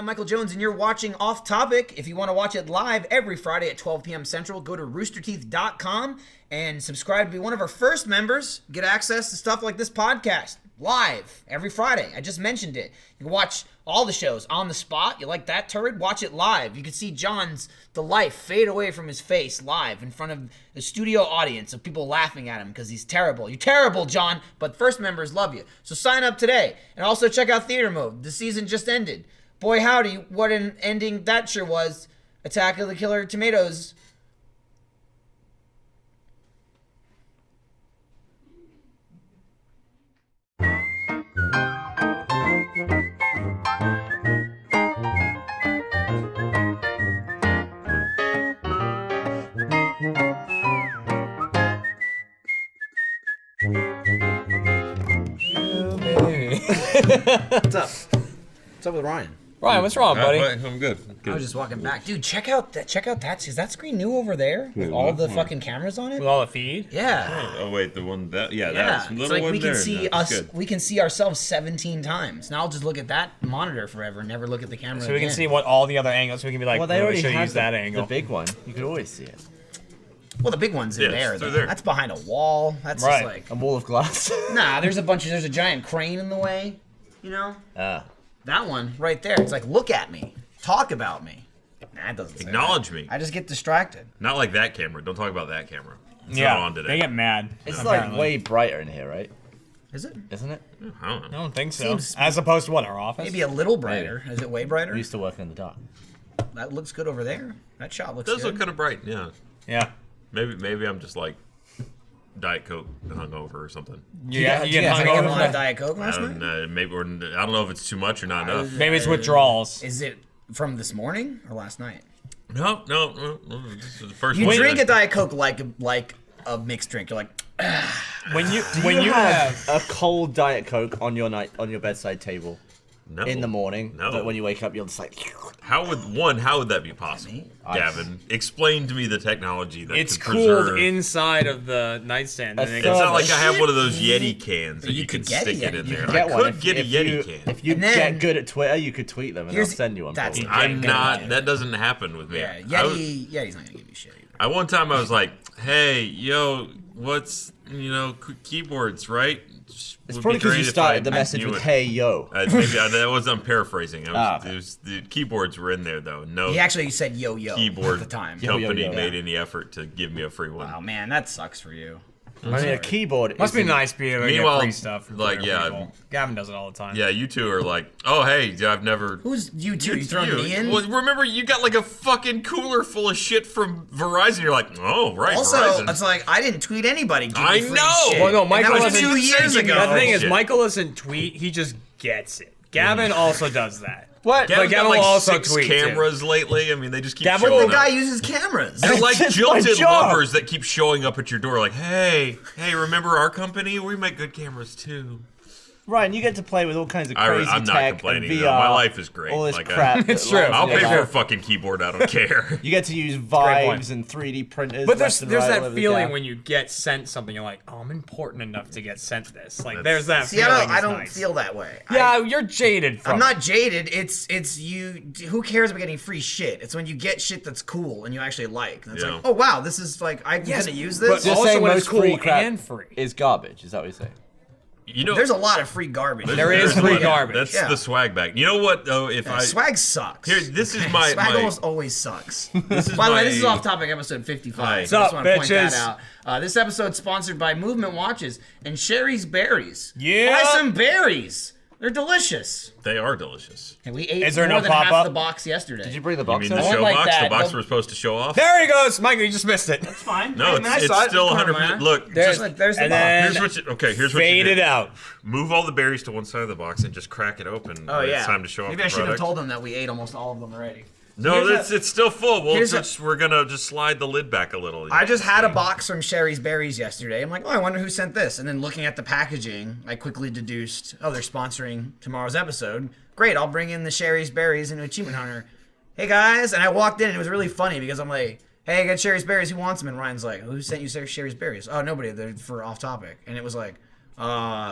I'm Michael Jones, and you're watching Off Topic. If you want to watch it live every Friday at 12 p.m. Central, go to roosterteeth.com and subscribe to be one of our first members. Get access to stuff like this podcast live every Friday. I just mentioned it. You can watch all the shows on the spot. You like that turd? Watch it live. You can see the life fade away from his face live in front of the studio audience of people laughing at him because he's terrible. You're terrible, John, but first members love you. So sign up today. And also check out Theater Mode. The season just ended. Boy, howdy, what an ending that sure was. Attack of the Killer Tomatoes. What's up? What's up with Ryan? Ryan, what's wrong, buddy? I'm good. I was just walking back. Dude, check out that. Is that screen new over there? With all the fucking cameras on it? With all the feed? Yeah. Oh wait, the one that Yeah. that's It's little like one we can there. see That's us. good. We can see ourselves 17 times. Now I'll just look at that monitor forever and never look at the camera So we can again. see what all the other angles. So we can be like, Well, they we already should had use that angle. the big one. You could always see it. Well, the big one's in Yeah, there, it's though. through there. That's behind a wall. That's Right. just like A wall of glass. nah. There's a giant crane in the way. You know that one right there. It's like look at me, talk about me. Nah, it doesn't say Acknowledge that. me. I just get distracted. Not like that camera. Don't talk about that camera. It's Yeah, not on today. they get mad. It's apparently. like way brighter in here, right? Is it? Isn't it? I don't I know. don't think so. Seems- As opposed to what, our office? Maybe a little brighter. Is it way brighter? We used to work in the dark. That looks good over there. That shot looks It does good. look kind of bright. Yeah. Yeah. Maybe I'm just like Diet Coke hungover or something. Yeah, you get I hung got over one from of Diet Coke I last don't night. know. Maybe I don't know if it's too much or not enough. Maybe it's withdrawals. Is it from this morning or last night? No. This is the first You one. drink a Diet Coke like a mixed drink. You're like, When you You have a cold Diet Coke on your bedside table No. in the morning, No. but when you wake up, you're just like. How would that be possible? Gavin, explain to me the technology that it's can cooled preserve. inside of the nightstand. And It's it not goes- like I have one of those Yeti cans that You you can could get a stick it Yeti. in You there. could I Get one. could get a Yeti can. If you And then- get good at Twitter, you could tweet them and I'll send you one. that's- probably. I'm Get a not. Yeti. That doesn't happen with me. yeah, Yeti's not gonna give you shit either. I one time I was like, "Hey, yo, what's keyboards, right?" It's probably because you started the message with "Hey yo." Maybe that was I'm paraphrasing. Okay. The keyboards were in there though. No He actually said yo keyboard at the time. Yo, yo, company yo. made any effort to give me a free one. Oh man, that sucks for you. I mean, a keyboard. Must be isn't- nice being able to Meanwhile, get free stuff from like, Twitter yeah, people. Gavin does it all the time. Yeah, you two are like, "Oh, hey, I've never." Who's you two? You throwing me in? Well, remember, you got like a fucking cooler full of shit from Verizon. You're like, "Oh, right, Also, Verizon." it's like I didn't tweet anybody. Give me I free know! Shit. Well, no, And Michael that was doesn't 2 years send you ago. The thing is, shit. Michael doesn't tweet. He just gets it. Gavin also does that. What? Gavin's Gavin got like will also 6 tweet, too. cameras lately. I mean, they just keep Gavin showing The up. guy uses cameras. They're like It's my jilted job. lovers that keep showing up at your door like, hey, remember our company? We make good cameras too. Ryan, you get to play with all kinds of crazy I'm not tech complaining, and though. VR. My life is great. All this Like, crap. It's that true. lives I'll in pay your for a life. fucking keyboard. I don't care. You get to use point. Vives and 3D printers. But left there's and there's right all that over the feeling gap. when you get sent something, you're like, oh, I'm important enough to get sent this. Like, That's- there's that See, feeling. I it's don't nice. feel that way. Yeah, you're jaded from I'm not jaded. It's you. Who cares about getting free shit? It's when you get shit that's cool and you actually like. And it's Yeah. like, oh wow, this is like I'm gonna use but this. You're also saying when it's most cool free crap and free. is garbage. Is that what you're saying? You know, There's a lot of free garbage. There is there's free one- garbage. That's Yeah. the swag bag. You know what though? If I Swag sucks. here, this is my Swag my. almost always sucks. This is By the way, my- this is off topic episode 55. Hi. I What's just up, want to point that bitches? out. This episode's sponsored by Movement Watches and Sherry's Berries. Yeah. Buy some berries. They're delicious. They are delicious. And we ate Is there more no than half pop-up? the box yesterday. Did you bring the You box? mean the over? show like box? that. The box They'll- we're supposed to show off? There he goes, Michael. You just missed it. It's fine. No, I mean, I it's saw it. still Come on, 100%. man. Look, There's- just, There's the and box. then here's what you, okay, here's what fade you it do. out. Move all the berries to one side of the box and just crack it open. Oh when yeah. It's time to show off Maybe the I should have product. told them that we ate almost all of them already. No, Here's it's still full. We're gonna just slide the lid back a little. I just had a box from Sherry's Berries yesterday. I'm like, oh, I wonder who sent this. And then looking at the packaging, I quickly deduced, oh, they're sponsoring tomorrow's episode. Great, I'll bring in the Sherry's Berries and Achievement Hunter. Hey guys, and I walked in and it was really funny because I'm like, hey, I got Sherry's Berries. Who wants them? And Ryan's like, who sent you Sherry's Berries? Oh, nobody. They're for Off Topic. And it was like,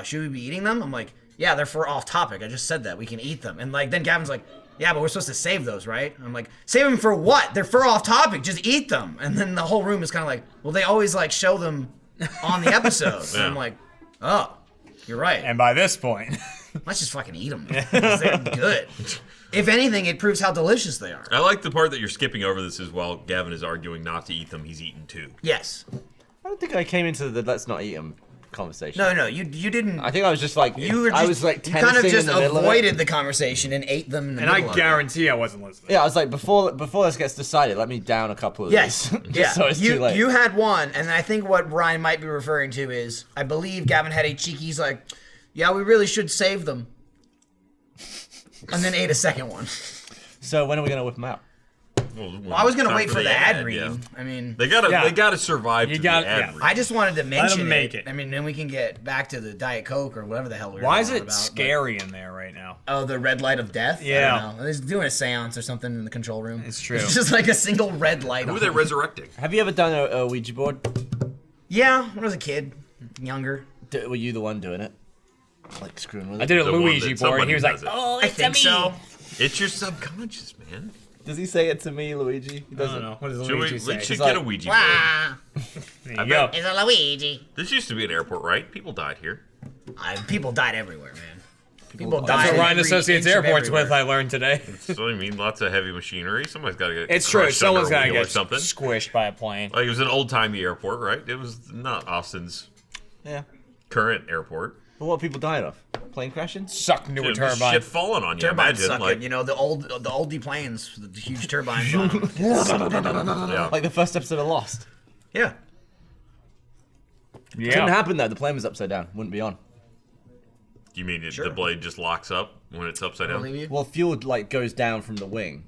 should we be eating them? I'm like, yeah, they're for Off Topic. I just said that. We can eat them. And like, then Gavin's like, yeah, but we're supposed to save those, right? I'm like, save them for what? They're fur off topic. Just eat them. And then the whole room is kind of like, well, they always like show them on the episode. And I'm like, oh, you're right. And by this point, Let's just fucking eat them. They're good. If anything, it proves how delicious they are. I like the part that you're skipping over this as well. Gavin is arguing not to eat them. He's eaten too. Yes. I don't think I came into the let's not eat them conversation. No, you didn't. I think I was just like You were just, I was like you kind of tennessing just in the middle of it. avoided the conversation and ate them in the and I middle of it. guarantee I wasn't listening. Yeah, I was like before this gets decided, let me down a couple of Yes. these. Just Yeah. so it's too late. You had one, and I think what Ryan might be referring to is, I believe Gavin had a cheeky, he's like, yeah, we really should save them. And then ate a second one. So when are we gonna whip them out? Well, I was gonna wait for the ad read. Yeah. I mean, They gotta survive You to gotta- the ad yeah. read. I just wanted to mention them make it. I mean, then we can get back to the Diet Coke or whatever the hell we were Why is talking it about, scary in there right now? but- Oh, the red light of death? Yeah. I don't know. He's doing a seance or something in the control room. It's true. It's just like a single red light. Who on. are they resurrecting? Have you ever done a Ouija board? Yeah, when I was a kid, younger. Were you the one doing it? Like screwing with it? I did a The one Luigi that board, and he was like, somebody does it. "Oh, I it's think me." so. It's your subconscious, man. Does he say it to me, Luigi? He I don't doesn't. know. What does Should we Luigi say? should like- get a Ouija board. Ah, There you go. it's a Luigi. This used to be an airport, right? People died here. People died everywhere, man. People That's died. That's what in Ryan every associates inch of airports with. everywhere. I learned today. So I mean, lots of heavy machinery. Somebody's got to get It's true. crushed Someone's under a gotta wheel or get something. squished by a plane. Like it was an old timey airport, right? It was not Austin's Yeah. current airport. But what people died of? Plane crashing? Sucked into a It was turbine. shit falling on you. Turbines Imagine, sucking, like, you know, the oldie planes, the huge turbines on them. yeah. Like the first episode of Lost. Yeah. Couldn't Yeah. happen though. The plane was upside down. Wouldn't be on. You mean Sure. the blade just locks up when it's upside I down? believe you. Well, fuel like goes down from the wing.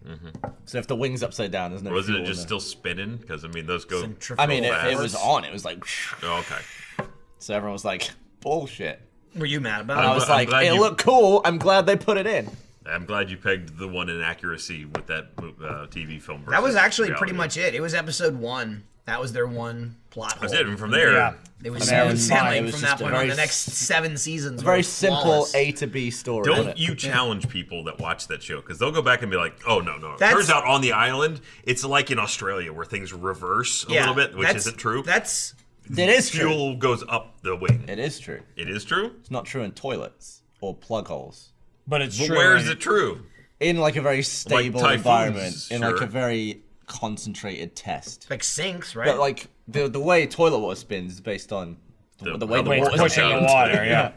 So if the wing's upside down, there's no. Wasn't fuel it in just there. still spinning? Because I mean, those go. Centrifugal I mean, if it force. was on, it was like. Oh, okay. So everyone was like, bullshit. Were you mad about And I it? was I'm like, glad it you- looked cool. I'm glad they put it in. I'm glad you pegged the one inaccuracy with that TV film. That was versus actually reality. pretty much it. It was episode 1. That was their one plot hole. That's it. And from there, Yeah. It was And then smooth sailing it was from just that a point on. very The next 7 seasons Very were simple flawless. A to B story. don't wasn't it? you challenge people that watch that show because they'll go back and be like, "Oh no, no." That's- Turns out on the island, it's like in Australia where things reverse a little bit, which that's- isn't true. That's It is true. Fuel goes up the wing. It is true. It is true. It's not true in toilets or plug holes. But it's But true. where is it true? In like a very stable typhoons, environment, in like sure. a very concentrated test. like sinks, right? But like the way toilet water spins is based on the way the Way it's water's pushing the out. water, yeah.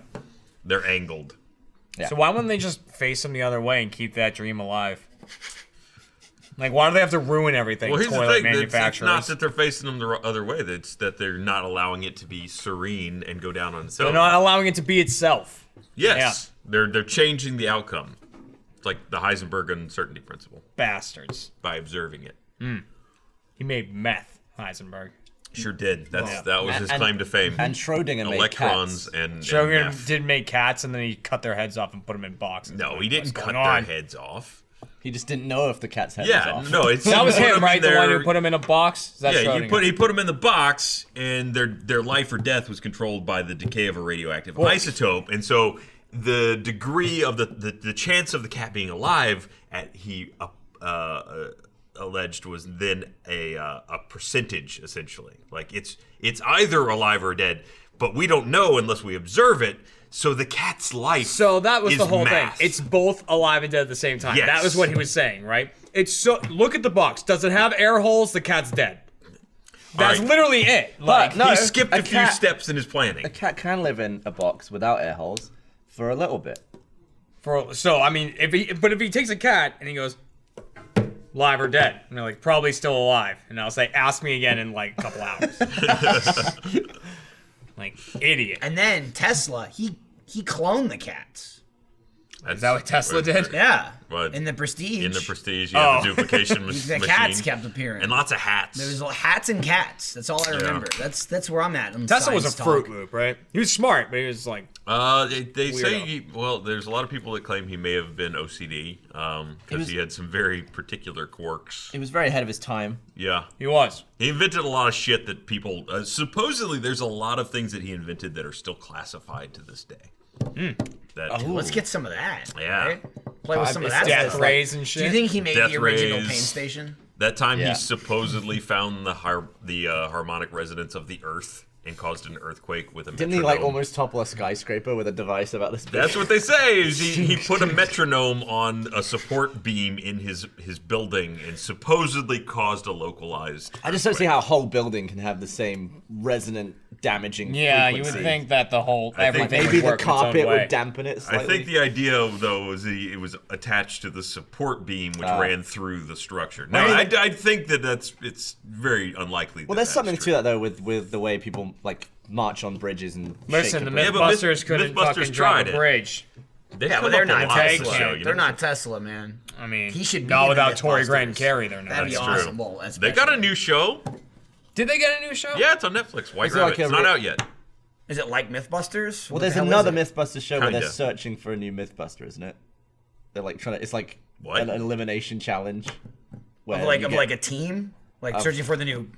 They're angled. Yeah. So why wouldn't they just face them the other way and keep that dream alive? Like, why do they have to ruin everything? Well, here's the Toilet thing: manufacturers. it's not that they're facing them the other way. It's that they're not allowing it to be serene and go down on its They're own. not allowing it to be itself. Yes, they're changing the outcome. It's like the Heisenberg uncertainty principle Bastards. by observing it. He made meth, Heisenberg. Sure did. That was his And- claim to fame. And Schrodinger made Electrons cats. and Shogun meth. did make cats, and then he cut their heads off and put them in boxes. No, he didn't What's cut going their on? heads off. He just didn't know if the cat's head was Yeah, off. no, it's That was he put him, them right? in The one their- who put them in a box? Is that Yeah, Schrodinger? he put them in the box, and their life or death was controlled by the decay of a radioactive isotope, and so the degree of the chance of the cat being alive, he alleged, was then a percentage essentially. Like it's either alive or dead, but we don't know unless we observe it. So the cat's life. So that was is the whole math. thing. It's both alive and dead at the same time. Yes. That was what he was saying, right? It's so look at the box. Does it have air holes? The cat's dead. That's right. literally it. Like no, he skipped a few cat- steps in his planning. A cat can live in a box without air holes for a little bit. so I mean, if he takes a cat and he goes live or dead, and they're like probably still alive, and I'll say ask me again in like a couple hours. Like idiot. and then Tesla, he cloned the cats. Is that what Tesla did? Yeah. What? In the Prestige. In the Prestige, you have the duplication the machine. cats kept appearing. And lots of hats. There was hats and cats. That's all I remember. That's where I'm at. on Tesla was a science Fruit talk. Loop, right? He was smart, but he was like They say, Weirdo. there's a lot of people that claim he may have been OCD because he had some very particular quirks. He was very ahead of his time. Yeah. he was. He invented a lot of shit that people, supposedly there's a lot of things that he invented that are still classified to this day. That, Let's get some of that. Yeah. Right? Play with some of that Death stuff. rays and Do shit. you think he made Death the original rays. Pain Station? That time Yeah. he supposedly found the harmonic resonance of the Earth and caused an earthquake with a Didn't metronome. he like almost topple a skyscraper with a device about this? That's what they say. Is he put a metronome on a support beam in his building and supposedly caused a localized. I just don't see how a whole building can have the same resonant, damaging. Yeah, you frequency. would think that the whole I think everything Maybe would the work its own carpet way. would dampen it I slightly. think the idea though was it was attached to the support beam which ran through the structure. Now I think it's very unlikely. Well, there's something to that though with the way people like march on bridges and. Listen, shake the bridge. Yeah, but Mythbusters couldn't Mythbusters fucking drop tried a it. bridge. Yeah, but they're not Take Tesla. show, They're not Tesla, man. I mean, He should be not in the without Tori Mythbusters. Grant and Carey. They're not. That'd be That's awesome. true. Well, They got a new show. Did they get a new show? Yeah, it's on Netflix. White Is it like Rabbit. a It's not re- out yet. Is it like Mythbusters? Well, What there's the hell another is it? MythBusters show where they're Kinda. searching for a new MythBuster, isn't it? They're like trying to. It's like What? an elimination challenge. Where Of like you of get- like a team, like searching for the new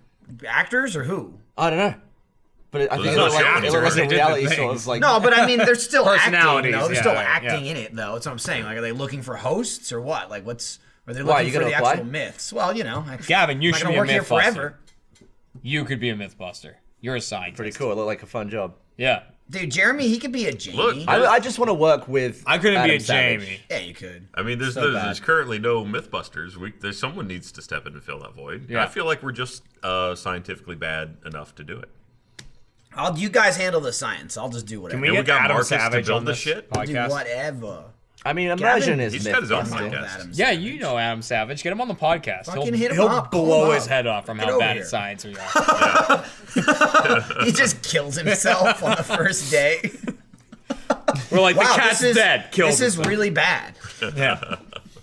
actors or who? I don't know. But I think there's it no looked like, show it looked like They a did the reality sort things. of like. No, but I mean, they're still acting. Personalities, No, they're yeah, still yeah. acting in it, though. That's what I'm saying. Like, are they looking for hosts or what? Like, what's? Are they Why, looking you for gonna the apply? actual myths? Well, you know, Gavin, you I'm not should gonna be a work here Mythbuster. forever, You could be a Mythbuster. You're a scientist. Pretty cool. It looked like a fun job. Yeah. dude. Jeremy, he could be a Jamie. Look, I just want to work with. I couldn't be Adam a Savage. Jamie. Yeah, you could. I mean, there's So bad. there's currently no MythBusters. There's someone needs to step in and fill that void. Yeah. I feel like we're just scientifically bad enough to do it. You guys handle the science. I'll just do whatever. Can we And we get got Adam Marcus to Savage build on the this shit? do podcast? whatever. I mean, Immersion is he's got his own MythBusters. podcast. Yeah, you know Adam Savage. Get him on the podcast. Fucking hit him he'll up, call blow him his up. head off from Get how over bad here. at science we are. He just kills himself on the first day. We're like, Wow, the cat's dead. Kill This is really bad. Yeah.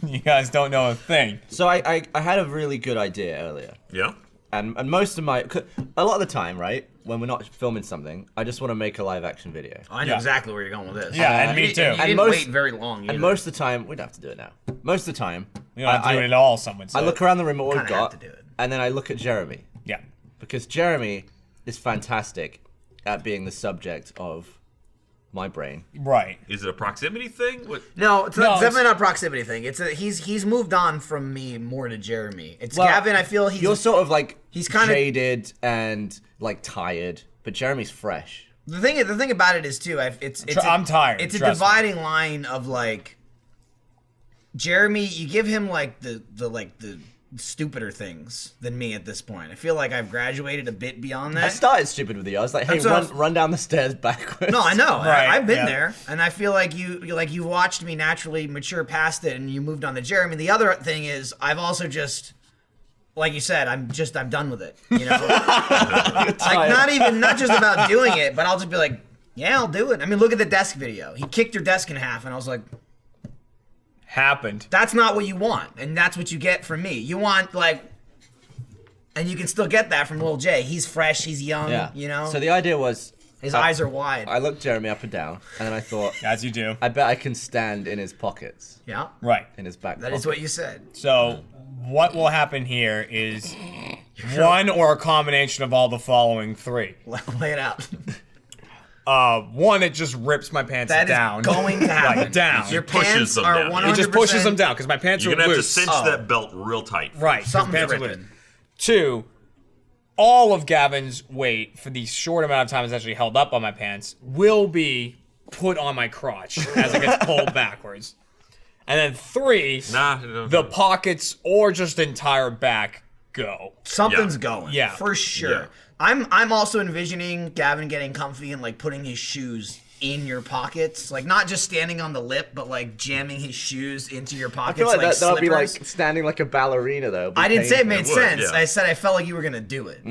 You guys don't know a thing. So I had a really good idea earlier. Yeah. And most of my, a lot of the time, right, when we're not filming something, I just want to make a live action video. I know Yeah. exactly where you're going with this. Yeah, and me You too. didn't And most- wait very long. Either. And most of the time, we'd have to do it now. Most of the time, You don't have to do it at all, someone said. I look around the room what we've Kinda have got, to do it. and then I look at Jeremy. Yeah. Because Jeremy is fantastic at being the subject of my brain. Right. Is it a proximity thing? What? No, it's, No, not, it's- definitely not a proximity thing. It's he's moved on from me more to Jeremy. It's Well, Gavin. I feel You're sort of like he's kinda- jaded and like tired, but Jeremy's fresh. the thing about it is too. I'm tired, It's a trust me. dividing line of like Jeremy. You give him like the stupider things than me at this point. I feel like I've graduated a bit beyond I that. started stupid with you. I was like, hey, That's what I was- run down the stairs backwards. No, I know. Right, I've been yeah. there, and I feel like you watched me naturally mature past it, and you moved on to Jeremy. The other thing is, I've also just, like you said, I'm done with it. You know, like not just about doing it, but I'll just be like, yeah, I'll do it. I mean, look at the desk video. He kicked your desk in half, and I was like, Happened. that's not what you want, and that's what you get from me. You want like, and you can still get that from Lil J. He's fresh, he's young. Yeah. You know, So the idea was, his eyes are wide. I looked Jeremy up and down, and then I thought, As you do. I bet I can stand in his pockets, Yeah, Right. in his back that is what you said. So, what will happen here is one or a combination of all the following three. Lay it out. One, it just rips my pants That is down. going to happen. Like, down. Your pushes pants them are down. 100%. It just pushes them down because my pants You're are gonna have to loose. cinch that belt real tight. Right. 'cause Something's pants are ripping. loose. Two, all of Gavin's weight for the short amount of time it's actually held up on my pants will be put on my crotch as it gets pulled backwards. And then three, Nah. the pockets or just entire back go. Something's Yeah. going. Yeah. For sure. Yeah. I'm also envisioning Gavin getting comfy and like putting his shoes in your pockets. Like not just standing on the lip, but like jamming his shoes into your I pockets. feel like that'll be like slippers. standing like a ballerina, though. It'd be I didn't say it painful. made It would, sense. yeah. I said I felt like you were gonna do it.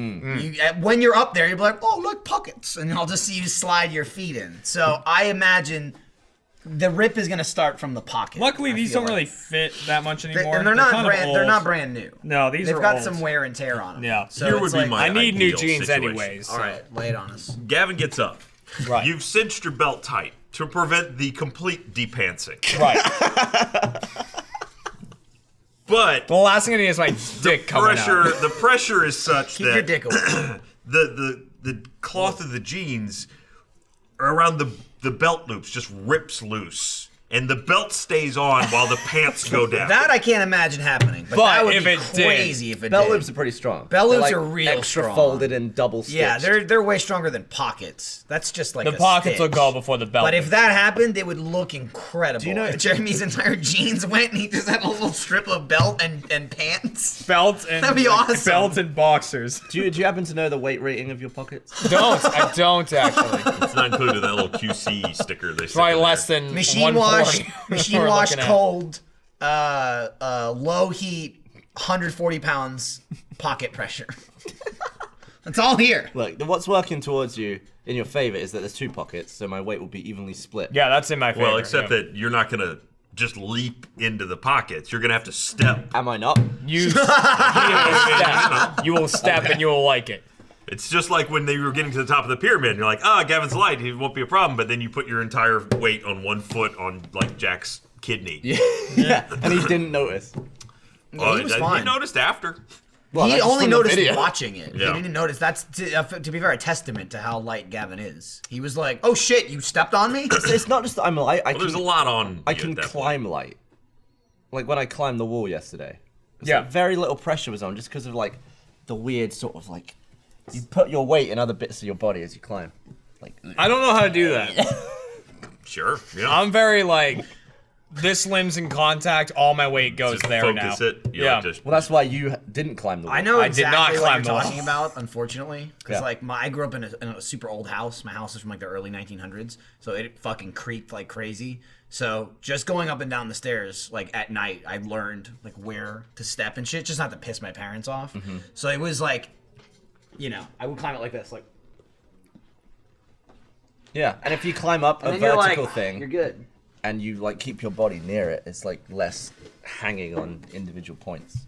When you're up there, you'll be like, "Oh, look, pockets," and I'll just see you slide your feet in. So I imagine the rip is gonna start from the pocket. Luckily, I these feel don't like. really fit that much anymore. And they're not kind of brand. They're old. not brand new. No, these They've are got old. some wear and tear on them. Yeah. So Here it's would be like, my I need new ideal jeans situation. anyways. All right, lay it on us. Gavin gets up. Right. You've cinched your belt tight to prevent the complete depantsing. Right. But The last thing I need is my dick coming out. the pressure is such Keep that your dick away. the cloth of the jeans around the belt loops just rips loose and the belt stays on while the pants go down. That I can't imagine happening. But that would if be it did, crazy if it Belt did. loops are pretty strong. Belt They're loops like are real extra strong. folded and double stitched. Yeah, they're way stronger than pockets. That's just like The a pockets will stitch. go before the belt. But if that happened, it would look incredible. Do you know- if Jeremy's entire jeans went and he just had a little strip of belt and pants? belt and That'd be awesome. belt and boxers. Do you happen to know the weight rating of your pockets? I don't actually. It's not included in that little QC sticker they stick Probably in less there. than Machine 140. wash, machine We're wash, looking at. cold, low heat, 140 pounds pocket pressure. That's all here. Look, what's working towards you in your favor is that there's 2 pockets, so my weight will be evenly split. Yeah, that's in my favor. Well, except yeah. that you're not gonna just leap into the pockets. You're gonna have to step. Am I not? You will step. You will step and you will like it. It's just like when they were getting to the top of the pyramid. And you're like, Gavin's light. He won't be a problem. But then you put your entire weight on one foot on like Jack's kidney. Yeah, and he didn't notice. He was fine. He noticed after. Well, He that's only from the noticed video. watching it. Yeah. He didn't notice. That's to be fair, a testament to how light Gavin is. He was like, "Oh shit, you stepped on me." It's not just that I'm light. Well, there's a lot on. I you can at that point. climb light. Like when I climbed the wall yesterday. It's Yeah. like very little pressure was on just because of like the weird sort of like you put your weight in other bits of your body as you climb. Like I don't know how to do that. Sure. Yeah. I'm very like, this limb's in contact, all my weight goes Just there now. focus it. You Yeah. Like to, well, that's why you didn't climb the wall. I know I did exactly not what climb you're the wall. talking about, unfortunately, because Yeah. like I grew up in a super old house. My house is from like the early 1900s, so it fucking creaked like crazy. So just going up and down the stairs, like at night, I learned like where to step and shit, just not to piss my parents off. Mm-hmm. So it was like, I would climb it like this, like. Yeah, and if you climb up a And then you're vertical like, thing you're good. and you like keep your body near it, it's like less hanging on individual points.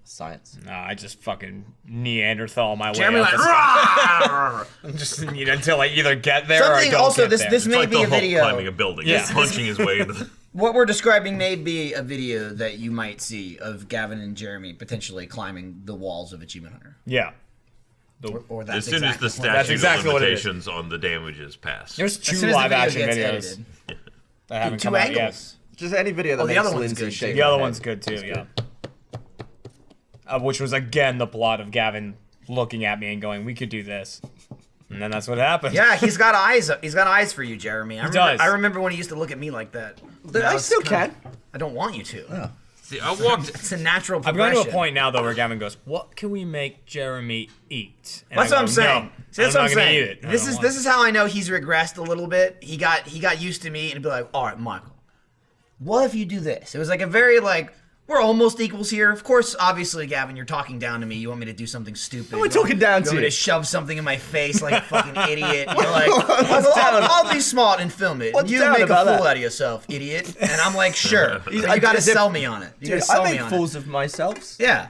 Science. No, I just fucking Neanderthal my way Jeremy up. went, this- "Rawr!" I'm just until I either get there or I Something don't also get this there. this it's may like be the a Hulk video. climbing a building. Yeah. He's punching his way into the. What we're describing may be a video that you might see of Gavin and Jeremy potentially climbing the walls of Achievement Hunter. Yeah. Or that's As soon as the exactly what- statute exactly of what it is. limitations on the damages pass. There's As 2 soon as the live video action gets videos edited. that haven't Two come out angles. yet. Just any video that Oh, the makes other one's Lindsay good, shake too. The her other head. one's good too, yeah. Which was again the plot of Gavin looking at me and going, "We could do this," and then that's what happened. Yeah, he's got eyes. He's got eyes for you, Jeremy. does. I remember when he used to look at me like that. Now I it's still kinda- can. I don't want you to. See, I walked. It's a natural I've progression. gone to a point now though where Gavin goes, "What can we make Jeremy eat?" And That's I what I'm go, saying. "No, See, that's what I'm not gonna saying. eat it. I This don't is want this is how I know he's regressed a little bit. He got used to me and be like, "All right, Michael, what if you do this?" It was like a very like, we're almost equals here. Of course, obviously, Gavin, you're talking down to me. You want me to do something stupid. We're talking down You to want me you. to shove something in my face like a fucking idiot. You're like, I'll be smart and film it. What's You down make a about fool that? out of yourself, idiot. And I'm like, sure. But I you got to as if- sell me on it. You got Dude, to sell I me make on fools it. of myself. Yeah.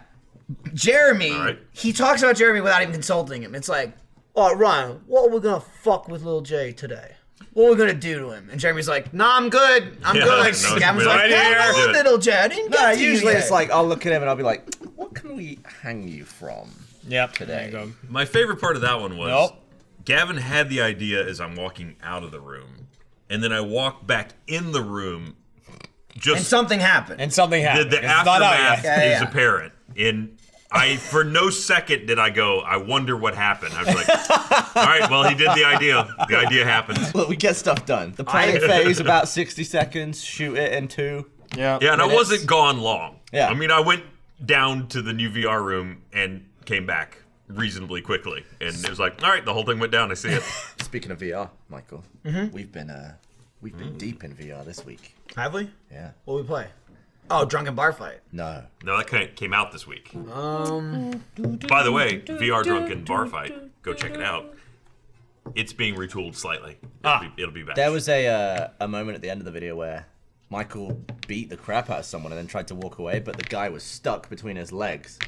Jeremy, All right. he talks about Jeremy without even consulting him. It's like, all right, Ryan, what are we going to fuck with Lil J today? What are we going to do to him? And Jeremy's like, nah, I'm good. I'm Yeah, good. no, Gavin's good. like, Right hello, here. little J. I didn't No, get to you usually yet." it's like I'll look at him and I'll be like, "What can we hang you from?" Yep. Today. There you go. My favorite part of that one was Nope. Gavin had the idea as I'm walking out of the room, and then I walked back in the room. Just And something happened. And something happened. the It's not out aftermath yet. Yeah, is yeah. apparent. And I, for no second did I go, I wonder what happened. I was like, all right, well, he did the idea. The idea happened. Look, we get stuff done. The planning phase about 60 seconds. Shoot it in 2. Yeah. Yeah, and I minutes. wasn't gone long. Yeah. I mean, I went down to the new VR room and came back reasonably quickly. And it was like, all right, the whole thing went down. I see it. Speaking of VR, Michael, we've been deep in VR this week. Have we? Yeah. What we play? Oh, Drunken Bar Fight. No. No, that came out this week. By the way, VR Drunken Bar Fight, go check it out. It's being retooled slightly. It'll be back. There was a moment at the end of the video where Michael beat the crap out of someone and then tried to walk away, but the guy was stuck between his legs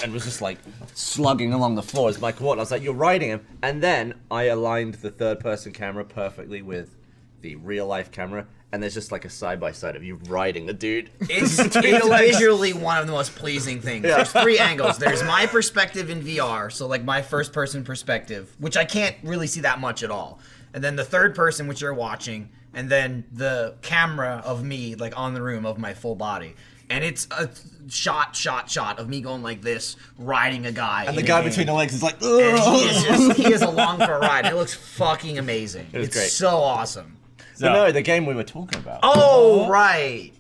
and was just like slugging along the floor as Michael walked. I was like, "You're riding him." And then I aligned the third-person camera perfectly with the real-life camera, and there's just like a side-by-side of you riding the dude. It's visually one of the most pleasing things. There's 3 angles. There's my perspective in VR, so like my first-person perspective, which I can't really see that much at all. And then the third person, which you're watching, and then the camera of me like on the room of my full body. And it's a shot of me going like this, riding a guy. And the guy between the legs is like, and he is along for a ride. It looks fucking amazing. It's It's great. so awesome. So, no, the game we were talking about. Oh, right.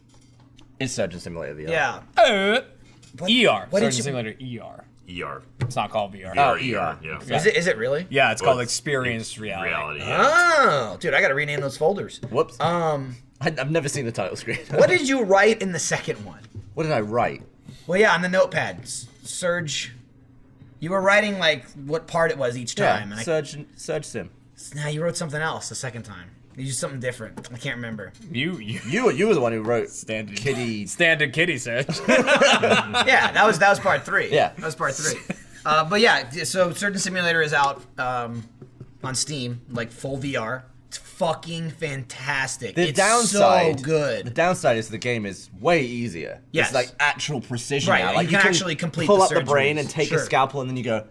It's Surgeon Simulator VR. Yeah. ER. what Surgeon did you- Simulator ER. ER. It's not called VR. Oh, ER. ER. Yeah. Is it really? Yeah, it's Well, called Experienced Reality. Reality. Yeah. Oh, dude, I gotta rename those folders. Whoops. I've never seen the title screen. What did you write in the second one? What did I write? Well, yeah, on the notepad, Surge. You were writing like what part it was each time, and Surge Sim. now you wrote something else the second time. You used something different. I can't remember. You You were the one who wrote standard Kitty search. Yeah, that was part 3. Yeah. That was part 3. But yeah, so Surgeon Simulator is out on Steam, like full VR. It's fucking fantastic. The it's downside, so good. The downside is the game is way easier. Yes. It's like actual precision Right, now. you Like can actually complete pull the up the brain surgeries. and take Sure. a scalpel and then you go,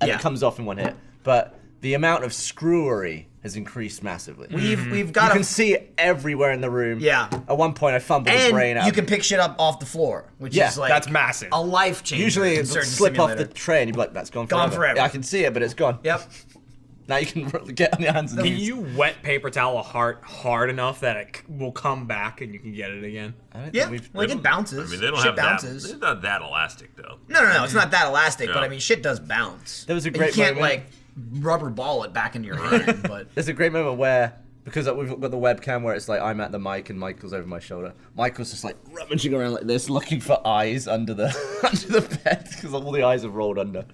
and Yeah. it comes off in one hit. But the amount of screwery has increased massively. We've you got can see it everywhere in the room. Yeah. At one point, I fumbled the brain and out. you can pick shit up off the floor, which Yeah, is like that's massive. a life changer. Usually in it'll Surgeon slip off the Simulator. tray and you'd be like, that's gone Gone forever. Yeah, I can see it, but it's gone. Yep. Now you can get on your hands and Can knees. you wet paper towel a heart hard enough that it will come back and you can get it again? I don't think Yeah. we've- Like it bounces. I mean, they don't shit have bounces. that. They're not that elastic though. No, it's not that elastic, but Yeah. I mean, shit does bounce. There was a And great you can't moment- like rubber ball it back into your hand, but There's a great moment where, because we've got the webcam where it's like I'm at the mic and Michael's over my shoulder. Michael's just like rummaging around like this, looking for eyes under the under the bed because all the eyes have rolled under.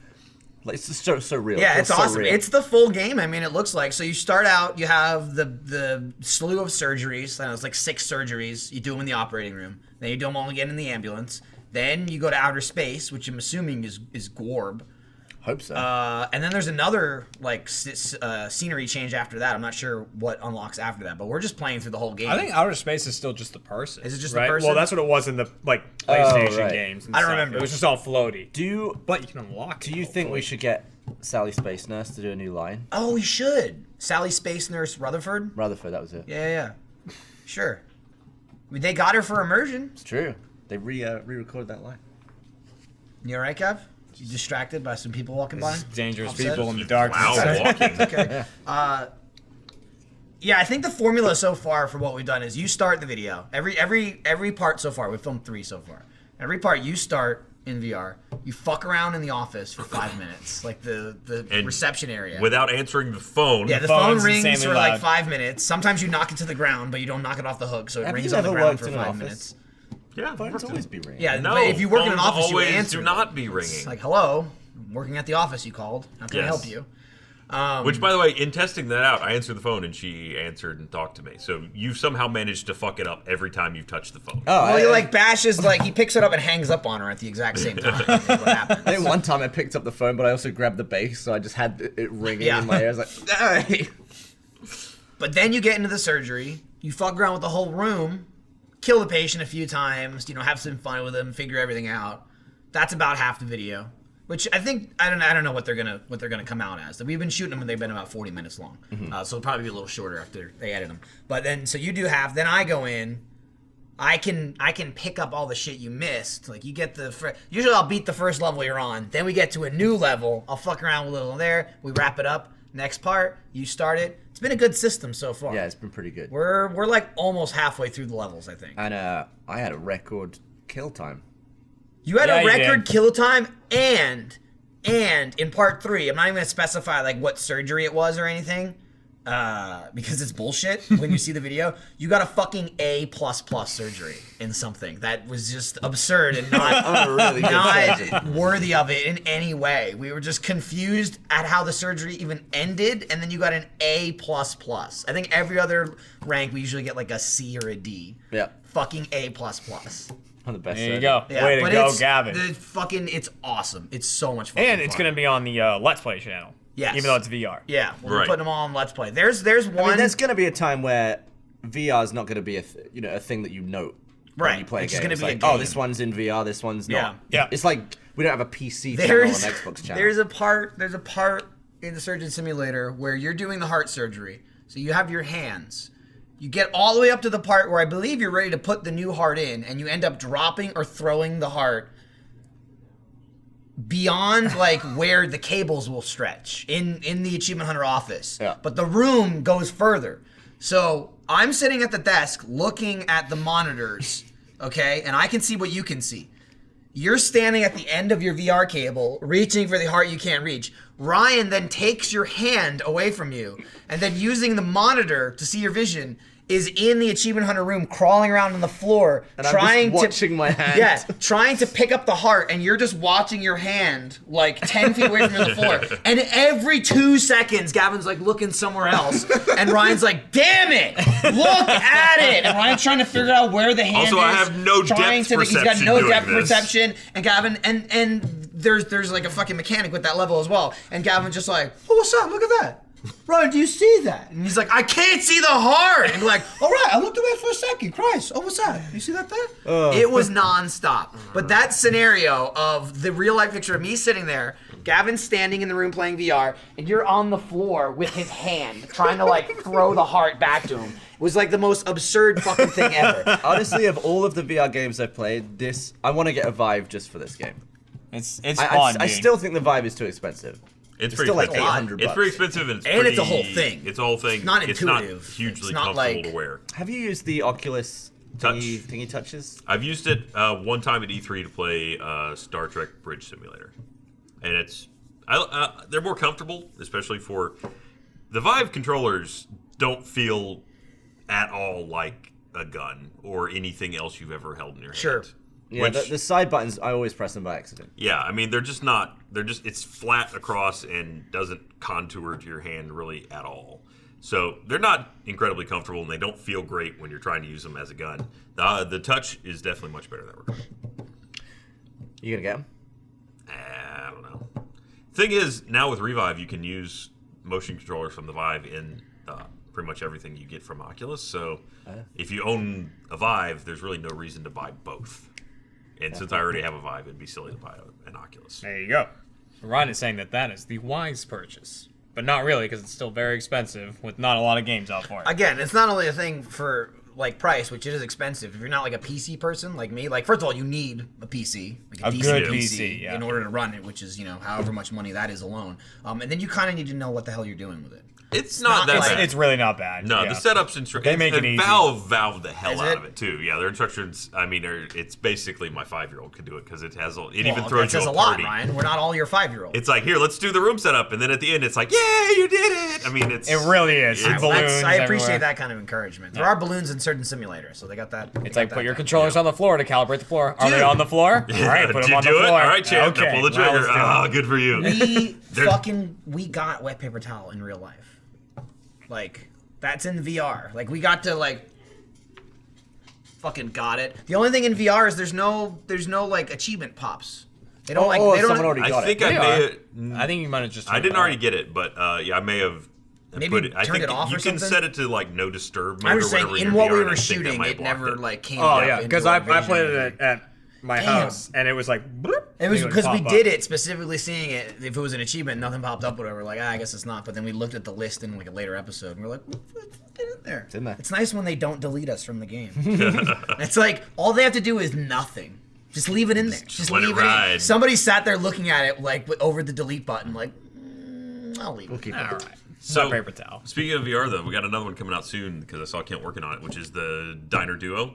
Like it's just so real. yeah, It it's feels so awesome. real. It's the full game. I mean, it looks like. So you start out, you have the slew of surgeries. I don't know, it's like 6 surgeries. You do them in the operating room. Then you do them all again in the ambulance. Then you go to outer space, which I'm assuming is Gorb. Hope so. And then there's another like scenery change after that. I'm not sure what unlocks after that, but we're just playing through the whole game. I think outer space is still just the person. Is it just the right? person? Well, that's what it was in the PlayStation right. games. And I don't stuff. remember. It was just all floaty. but You can unlock. Do you think we should get Sally Space Nurse to do a new line? oh, we should. Sally Space Nurse Rutherford. Rutherford, that was it. Yeah. Sure. I mean, they got her for Immersion. It's true. They re-recorded that line. You all right, Kev? You distracted by some people walking by? dangerous Upset? people in the dark? Wow, walking. Okay. Yeah, I think the formula so far for what we've done is you start the video. Every part so far, we've filmed 3 so far. Every part you start in VR, you fuck around in the office for 5 minutes, like the And reception area. Without answering the phone. Yeah, the phone phone's rings insanely for like loud. 5 minutes. Sometimes you knock it to the ground, but you don't knock it off the hook, so it Have rings you on the never ground worked for in an 5 office? minutes. Yeah, Phones always be ringing. Yeah, No, but if you work in an phones office, you always answer. do them. not be ringing. It's like, hello, I'm working at the office. You called. How can I Yes. help you? Which, by the way, in testing that out, I answered the phone and she answered and talked to me. So you've somehow managed to fuck it up every time you've touched the phone. Oh, Well, he like bashes, like he picks it up and hangs up on her at the exact same time. I think what happens. I think one time I picked up the phone, but I also grabbed the bass, so I just had it ringing Yeah. in my ear. I was like, hey. But then you get into the surgery. You fuck around with the whole room, kill the patient a few times. Have some fun with him, figure everything out. That's about half the video. Which I think I don't know what they're gonna come out as. We've been shooting them and they've been about 40 minutes long, so it'll probably be a little shorter after they edit them. But then so you do half, then I go in. I can pick up all the shit you missed. Like you get usually I'll beat the first level you're on. Then we get to a new level. I'll fuck around with a little there. We wrap it up. Next part, you start it. It's been a good system so far. Yeah, it's been pretty good. We're like almost halfway through the levels, I think. And I had a record kill time. You had Yeah, a you record did. kill time, and in part 3, I'm not even gonna specify like what surgery it was or anything, because it's bullshit. When you see the video, you got a fucking A++ surgery in something that was just absurd and not I'm a really good surgeon. not worthy of it in any way. We were just confused at how the surgery even ended, and then you got an A++. I think every other rank we usually get like a C or a D. Yeah, Fucking A++. I'm the best There you surgeon. go. Yeah, Way to but go, it's, Gavin. It's awesome. It's so much fun. And it's going to be on the Let's Play channel. Yes. Even though it's VR. Yeah, we're Right. putting them all on Let's Play. There's I one. mean, there's going to be a time where VR is not going to be a thing that you note when Right, you play it's a just game. gonna It's be a like, oh, game. this one's in VR, this one's not. Yeah. It's like we don't have a PC channel or an there's Xbox channel. there's a part in the Surgeon Simulator where you're doing the heart surgery. So you have your hands. You get all the way up to the part where I believe you're ready to put the new heart in, and you end up dropping or throwing the heart beyond like where the cables will stretch in the Achievement Hunter office. Yeah. But the room goes further. So I'm sitting at the desk looking at the monitors, okay, and I can see what you can see. You're standing at the end of your VR cable, reaching for the heart you can't reach. Ryan then takes your hand away from you, and then using the monitor to see your vision, is in the Achievement Hunter room, crawling around on the floor, And trying I'm just watching my hand. Yeah, trying to pick up the heart, and you're just watching your hand like 10 feet away from the floor. And every 2 seconds, Gavin's like looking somewhere else, and Ryan's like, "Damn it, look at it!" And Ryan's trying to figure out where the hand Also, is. I have no trying depth to, He's got perception no doing depth this. perception, and Gavin and there's like a fucking mechanic with that level as well. And Gavin's just like, "Oh, what's up? Look at that." Ryan, do you see that? And he's like, "I can't see the heart." And we're like, "All right, I looked away for a second. Christ, oh, what's that? You see that there?" It was nonstop. But that scenario of the real life picture of me sitting there, Gavin standing in the room playing VR, and you're on the floor with his hand trying to like throw the heart back to him. It was like the most absurd fucking thing ever. Honestly, of all of the VR games I've played, I want to get a Vive just for this game. It's I fun. I still think the Vive is too expensive. It's It's pretty still like expensive. $800. It's pretty expensive, and And it's a pretty- whole thing. It's a whole thing. It's not It's not intuitive. hugely It's not comfortable like- to wear. Have you used the Oculus Touch. thingy touches? I've used it one time at E3 to play Star Trek Bridge Simulator, and they're more comfortable, especially for the Vive controllers. Don't feel at all like a gun or anything else you've ever held in your Sure. hand. Yeah, the side buttons, I always press them by accident. Yeah, I mean, they're just not. It's flat across and doesn't contour to your hand really at all. So they're not incredibly comfortable, and they don't feel great when you're trying to use them as a gun. The touch is definitely much better in that regard. You gonna get them? I don't know. Thing is, now with Revive, you can use motion controllers from the Vive in pretty much everything you get from Oculus. So if you own a Vive, there's really no reason to buy both. And since I already have a Vive, it'd be silly to buy an Oculus. There you go. So Ryan is saying that is the wise purchase. But not really, because it's still very expensive with not a lot of games out for it. Again, it's not only a thing for like price, which it is expensive. If you're not like a PC person like me, like first of all, you need a PC, like A decent good PC, yeah. in order to run it, which is however much money that is alone. And then you kind of need to know what the hell you're doing with it. It's not that bad. It's really not bad. No, yeah. the setup's They make it easy. Valve the hell Is out it? of it too. Yeah, their instructions. I mean, it's basically my 5-year-old could do it because it has. It even Well, throws that you says a a lot, party. Ryan. We're not all your 5-year-olds. It's like, here, let's do the room setup, and then at the end, it's like, yeah, you did it. I mean, it's. It really is. It's- Balloons I appreciate everywhere. that kind of encouragement. There are balloons in certain simulators, so they got that. It's like put your controllers on the floor to calibrate the floor. Are they on the floor? All right, put Did them you on the do floor. it? All right, champ. Okay, Now pull the now trigger. let's do it. Oh, good for you. We got wet paper towel in real life. Like that's in VR. Like we got to like fucking got it. The only thing in VR is there's no like achievement pops. They don't they don't someone already got I think it. I They may. are. Have, I think you might have just. I didn't already get it, but yeah, I may have. Maybe put it. I turned think it off you or can something? set it to like no disturb mode I or was saying whatever. in what we VR, and were I think that shooting, might it block never like came. Oh up yeah, into because our I vision played or it at my Damn. house, and it was like. Bloop, It was and because we pop did up. it specifically seeing it. If it was an achievement, nothing popped up, whatever. Like, I guess it's not. But then we looked at the list in like a later episode, and we're like, what's in there? It's in there. It's nice when they don't delete us from the game. It's like all they have to do is nothing. Just leave it in there. Just let it leave it in. ride. Somebody sat there looking at it like over the delete button, like, I'll leave it. All right. So, Not paper towel. speaking of VR, though, we got another one coming out soon because I saw Kent working on it, which is the Diner Duo.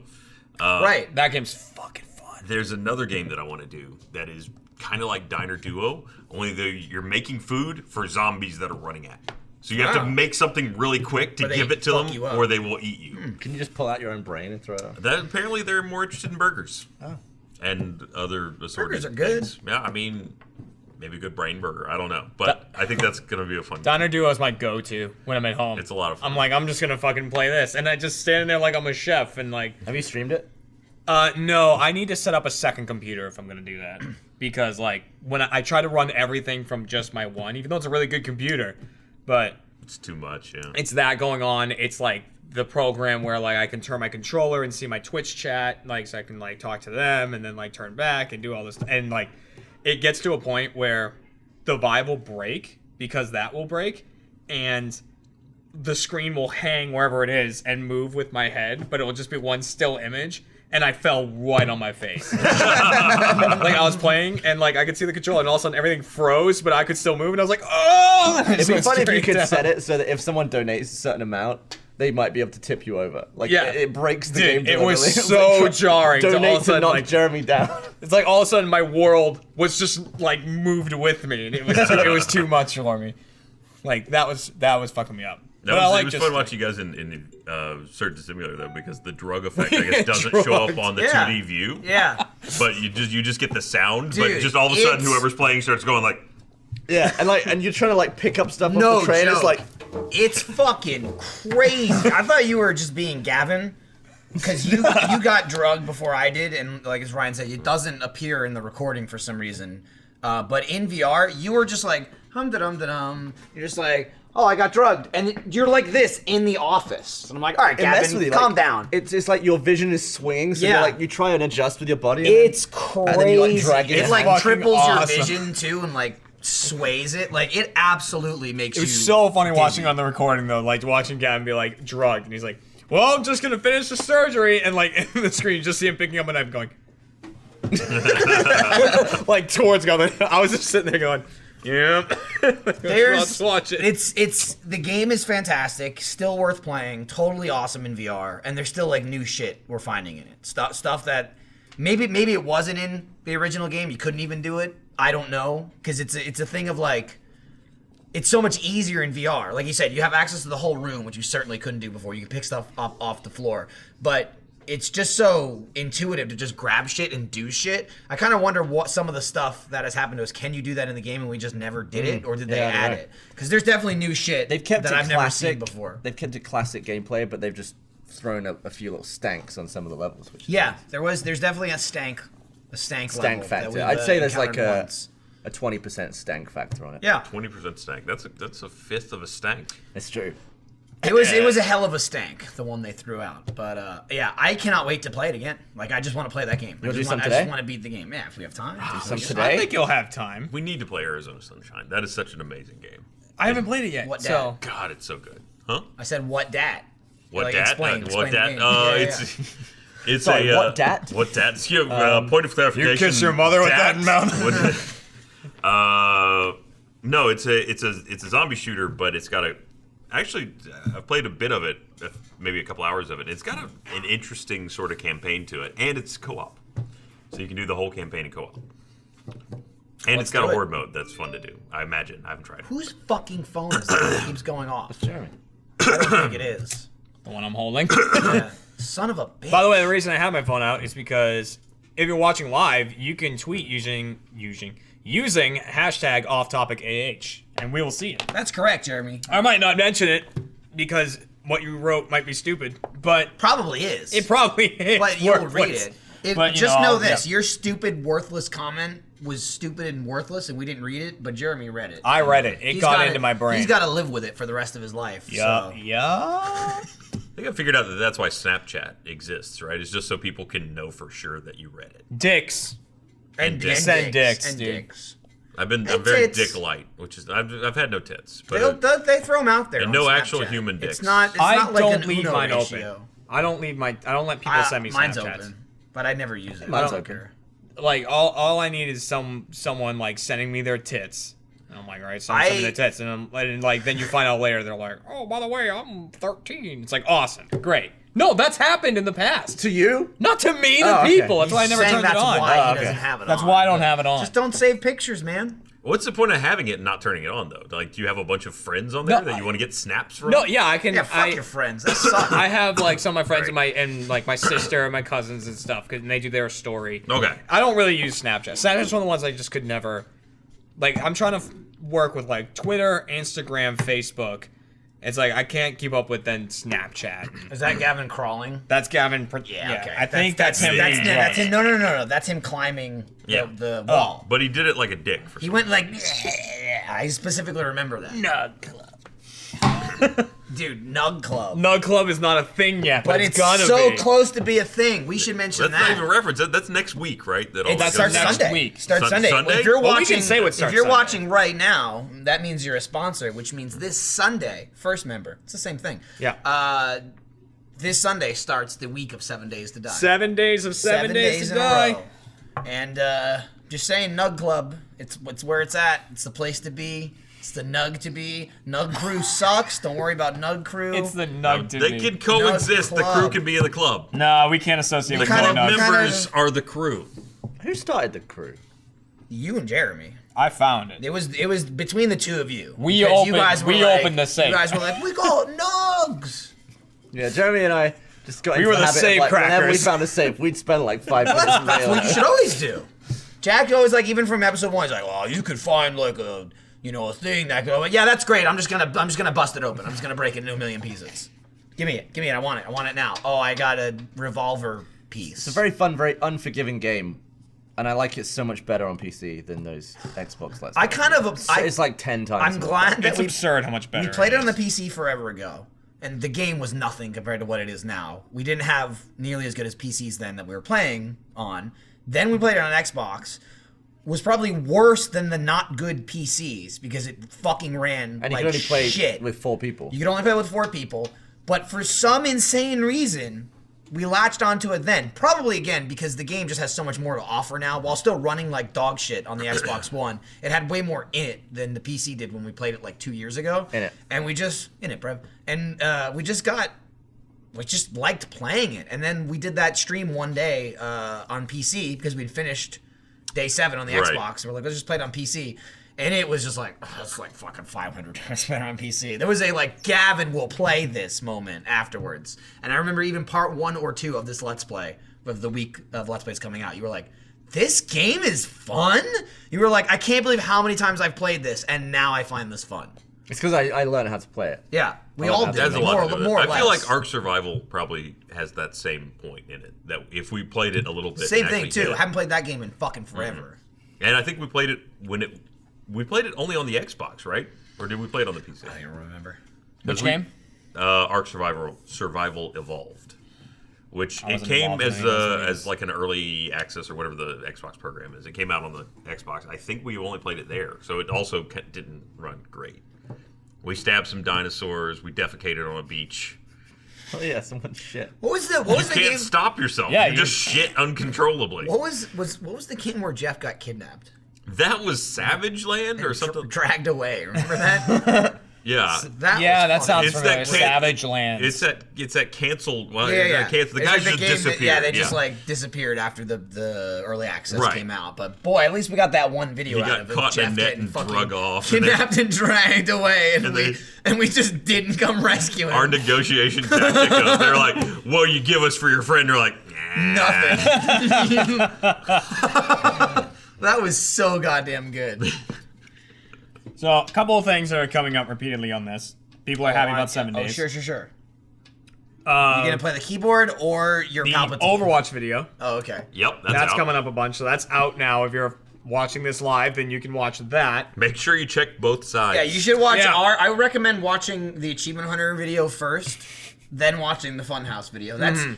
Right. That game's fucking fun. There's another game that I want to do that is kind of like Diner Duo, only you're making food for zombies that are running at you. So you have to Wow. make something really quick to Or they give it to fuck them, you up. or they will eat you. Can you just pull out your own brain and throw it out? That apparently they're more interested in burgers. Oh. And other assorted Burgers are good. things. Yeah, I mean, maybe a good brain burger. I don't know, but I think that's gonna be a fun. Diner Duo is my go-to when I'm at home. It's a lot of fun. I'm like, I'm just gonna fucking play this, and I just stand there like I'm a chef, and like, Have you streamed it? no, I need to set up a second computer if I'm gonna do that, because like when I try to run everything from just my one, even though it's a really good computer, but It's too much. Yeah. it's that going on. It's like the program where like I can turn my controller and see my Twitch chat, like so I can like talk to them and then like turn back and do all this, and like it gets to a point where the Vive will break because that will break, and the screen will hang wherever it is and move with my head, but it will just be one still image. And I fell right on my face. Like I was playing, and like I could see the controller, and all of a sudden everything froze, but I could still move, and I was like, "Oh!" It'd be funny if you could set it so that if someone donates a certain amount, they might be able to tip you over. Like, it breaks the game. It was deliberately. so jarring. Donate all of a sudden, to knock like, Jeremy down. it's like all of a sudden my world was just like moved with me, and it was too much for me. Like that was fucking me up. It was fun watching you guys in Surgeon Simulator though, because the drug effect I guess doesn't show up on the 2D view. Yeah. But you just get the sound. Dude, but just all of a sudden, whoever's playing starts going like. Yeah, and you're trying to like pick up stuff off No the train. joke. It's like It's fucking crazy. I thought you were just being Gavin. Because you got drugged before I did, and like as Ryan said, it doesn't appear in the recording for some reason. But in VR, you were just like, hum-da-dum-da-dum. You're just like, oh, I got drugged. And you're like this in the office. And I'm like, all right, it messes Gavin, with you, calm like, down. It's like your vision is swinging, so Yeah. you try and adjust with your body. It's crazy. And then you like drag it. It like fucking triples awesome. your vision too, and like sways it. Like it absolutely makes It you. was so funny dizzy. watching on the recording though, like watching Gavin be like drugged, and he's like, "Well, I'm just gonna finish the surgery," and like in the screen, you just see him picking up a knife, going, like towards Gavin. I was just sitting there going, "Yep." Let's watch it. It's the game is fantastic, still worth playing, totally awesome in VR, and there's still like new shit we're finding in it. Stuff that maybe it wasn't in the original game. You couldn't even do it. I don't know, because it's a thing of like. It's so much easier in VR. Like you said, you have access to the whole room, which you certainly couldn't do before. You can pick stuff up off the floor. But it's just so intuitive to just grab shit and do shit. I kind of wonder what some of the stuff that has happened to us, can you do that in the game and we just never did it? Or did they add it? Because there's definitely new shit They've kept that it I've classic never seen before. They've kept it classic gameplay, but they've just thrown a few little stanks on some of the levels. Which is Yeah, there's definitely a stank stank level that factor. we've, I'd say there's like encountered a once. 20% stank factor on it. Yeah, 20% stank. That's a fifth of a stank. It's true. it was a hell of a stank, the one they threw out. But yeah, I cannot wait to play it again. Like I just want to play that game. You'll do some I today? just want to beat the game. Yeah, if we have time. Some I today. think you'll have time. We need to play Arizona Sunshine. That is such an amazing game. I haven't played it yet, What so God, it's so good. Huh? I said what dat? What Like, dat? explain what the dat? game. Yeah, It's it's Sorry, a what dat? What dat? Excuse point of clarification. you kiss your mother with that mouth. No, it's a zombie shooter, but it's got actually I've played a bit of it, maybe a couple hours of it. It's got an interesting sort of campaign to it, and it's co-op, so you can do the whole campaign in co-op. And it's got do a it. horde mode that's fun to do. I imagine. I haven't tried it. Whose fucking phone is that that keeps going off? Jeremy. I don't think it is. the one I'm holding. Yeah. Son of a bitch. By the way, the reason I have my phone out is because if you're watching live, you can tweet using hashtag #OffTopicAH, and we will see it. That's correct, Jeremy. I might not mention it because what you wrote might be stupid, but Probably is. it probably is. But you'll read worthless. it. But, you Just know, know this: yeah. your stupid, worthless comment was stupid and worthless, and we didn't read it. But Jeremy read it. I read it. It He's got gotta- into my brain. He's got to live with it for the rest of his life. Yeah, So. yeah. I think I figured out that that's why Snapchat exists, right? It's just so people can know for sure that you read it. Dicks. And dicks. Send dicks, And dude. dicks. I'm And very tits. dick light, which is I've had no tits, but They throw them out there. and on no actual Snapchat. human dicks. It's not I like don't an leave Uno mine ratio. open. I don't let people send me Mine's Snapchats. open, but I never use it. Mine's I don't open. care. Like all I need is someone like sending me their tits. And I'm like, all right, send me their tits, and like then you find out later they're like, oh, by the way, I'm 13. It's like awesome, great. No, that's happened in the past. To you? Not to me, the Oh, okay. people. That's why I never Saying turned it that's on. why he okay. doesn't have it That's on. why I don't have it on. Just don't save pictures, man. What's the point of having it and not turning it on though? Like, do you have a bunch of friends on there No, that you want to get snaps from? No, yeah, I can. Yeah, fuck your friends. That sucks. I have like some of my friends and like my sister and my cousins and stuff, and they do their story. Okay. I don't really use Snapchat. Snapchat's one of the ones I just could never. Like, I'm trying to work with like Twitter, Instagram, Facebook. It's like I can't keep up with then Snapchat. Is that Gavin crawling? That's Gavin. Yeah, okay. I think that's him. That's him. No. That's him climbing the wall. But he did it like a dick. For He some went like, I specifically remember that. Nug Club. Dude, Nug Club. Nug Club is not a thing yet, but, But it's it's gonna so be. close to be a thing. We should mention That's that. not even reference. That's next week, right? That all It goes starts down. next Sunday. week. Starts Sunday. Sunday? If you're Well, we watching, can say what if starts you're Sunday. watching right now, that means you're a sponsor, which means this Sunday, first member. It's the same thing. Yeah. This Sunday starts the week of 7 Days to Die. 7 days of 7 days to in a die. row. And just saying, Nug Club. It's where it's at. It's the place to be. It's the Nug to be. Nug Crew sucks. Don't worry about Nug Crew. It's the Nug to They me. can coexist. The crew Club. can be in the club. No, we can't associate The with club Nug. members are the crew. Who started the crew? You and Jeremy. I found it. It was between the two of you. We Because opened- you guys were we like- opened the safe. You guys were like, we got Nugs. Yeah, Jeremy and I just got We into were the the habit safe of, like, whenever we crackers. found a safe, we'd spend like 5 minutes. That's what you should always do. Jack always like, even from episode 1, he's like, "Oh, you could find like a thing that could." I'm like, yeah, that's great. I'm just gonna bust it open. I'm just gonna break it into a million pieces. Give me it. I want it now. Oh, I got a revolver piece. It's a very fun, very unforgiving game, and I like it so much better on PC than those Xbox Let's Play. I kind of, It's like 10 times. I'm more. glad that It's we absurd how much better We played it on the is. PC forever ago, and the game was nothing compared to what it is now. We didn't have nearly as good as PCs then that we were playing on. Then we played it on Xbox. Was probably worse than the not good PCs because it fucking ran And you like can only play shit. with 4 people. You could only play with 4 people, but for some insane reason, we latched onto it then. Probably again because the game just has so much more to offer now, while still running like dog shit on the Xbox One. It had way more in it than the PC did when we played it like 2 years ago. In it. And we just Brev. And we just liked playing it. And then we did that stream one day on PC because we'd finished day 7 on the Right. Xbox. We're like, let's just play it on PC. And it was just like, oh, that's like fucking 500 times better on PC. There was a like, Gavin will play this moment afterwards. And I remember even part 1 or 2 of this Let's Play, of the week of Let's Plays coming out, you were like, this game is fun? You were like, I can't believe how many times I've played this, and now I find this fun. It's because I learned how to play it. Yeah, we Oh, all that's did. That's a lot More, to do with it. more or I feel less. like Ark Survival probably has that same point in it. That if we played it a little bit, Same and thing, actually too. did I it- haven't played that game in fucking forever. And I think we played it we played it only on the Xbox, right? Or did we play it on the PC? I don't remember. Which game? Ark Survival Evolved, which I it wasn't came involved in as any of those games. as like an early access or whatever the Xbox program is. It came out on the Xbox. I think we only played it there, so it also didn't run great. We stabbed some dinosaurs. We defecated on a beach. Oh yeah, someone's shit. What was the You game? can't stop yourself. Yeah, you you- just shit uncontrollably. What was the game where Jeff got kidnapped? That was Savage Land or something. Dragged away. Remember that? Yeah. That sounds It's familiar. that Savage Land. It's that canceled. Well, Yeah. Canceled. The It's guys like just game disappeared. That, yeah, they just like disappeared after the early access Right. came out. But boy, at least we got that one video He out got of it. caught in a Jeff net getting and fucking drug off, and then- kidnapped and dragged away, And and we just didn't come rescue him. Our negotiation tactic. They're like, "What you give us for your friend?" They're like, nah. Nothing. That was so goddamn good. So, a couple of things that are coming up repeatedly on this. People are happy about 7 days. Oh, sure. You gonna play the keyboard or your The Palpatine? Overwatch video. Oh, okay. Yep, That's out. coming up a bunch, so that's out now. If you're watching this live, then you can watch that. Make sure you check both sides. Yeah, you should watch Yeah. I would recommend watching the Achievement Hunter video first, then watching the Funhouse video.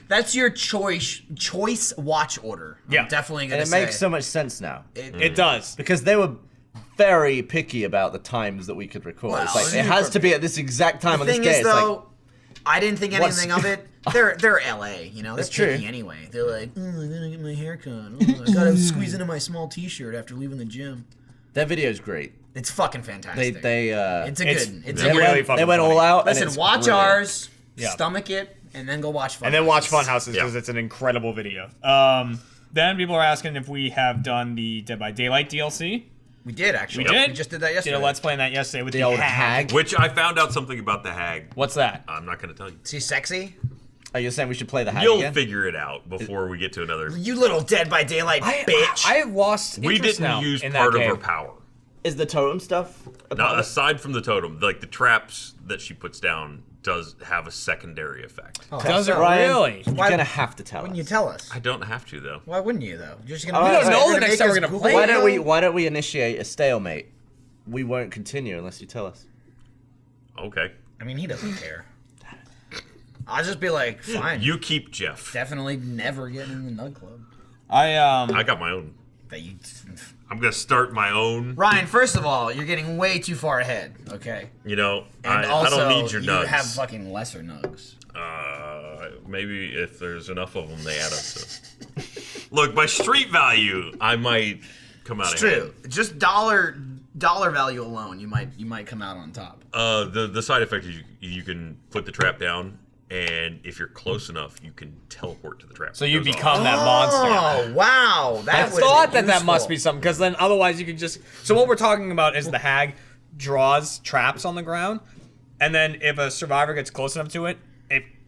That's your choice watch order. I'm Yeah. definitely And gonna it say. makes so much sense now. It does. Because they were very picky about the times that we could record. Well, it's like, it has to be at this exact time The on this thing day. is, It's like, though, I didn't think What's- anything of it. They're LA, you know. They're That's true. picky anyway. They're like, I gotta get my hair cut. I gotta squeeze into my small T-shirt after leaving the gym. their video's great. It's fucking fantastic. It's a It's- good. It's They a good. really fucking they went funny. all out. and Listen, it's watch brilliant. ours, Yeah. stomach it, and then go watch Funhouse. And then watch Funhouses because Yeah. it's an incredible video. Then people are asking if we have done the Dead by Daylight DLC. We did actually. We did? We just did that yesterday. Did a Let's Play on that yesterday with The the old hag. hag. Which I found out something about the hag. What's that? I'm not going to tell you. Is she sexy? Are you saying we should play the hag You'll again? figure it out before we get to another. You little Dead by Daylight bitch. I lost We interest didn't now use in part that of her game. power. Is the totem stuff? a part Now, of it? aside from the totem, like the traps that she puts down does have a secondary effect. Does it Ryan, really? You're Why- gonna have to tell Wouldn't us. you tell us? I don't have to though. Why wouldn't you though? You're just gonna. We don't know you're the next time we're make us gonna Google play Why it? don't we initiate a stalemate? We won't continue unless you tell us. Okay. I mean, he doesn't care. I'll just be like, fine. You keep Jeff. Definitely never get in the Nug Club. I got my own. That you... I'm gonna start my own. Ryan, first of all, you're getting way too far ahead, okay? You know, And I also, don't need your you nugs. have fucking lesser nugs. Maybe if there's enough of them, they add up to. Look, by street value, I might come out It's ahead. true. Just dollar value alone, you might come out on top. The side effect is you can put the trap down, and if you're close enough, you can teleport to the trap. So you It goes become off. that monster. Oh, wow. I That thought that must be something, because then otherwise you can just... So what we're talking about is the hag draws traps on the ground, and then if a survivor gets close enough to it,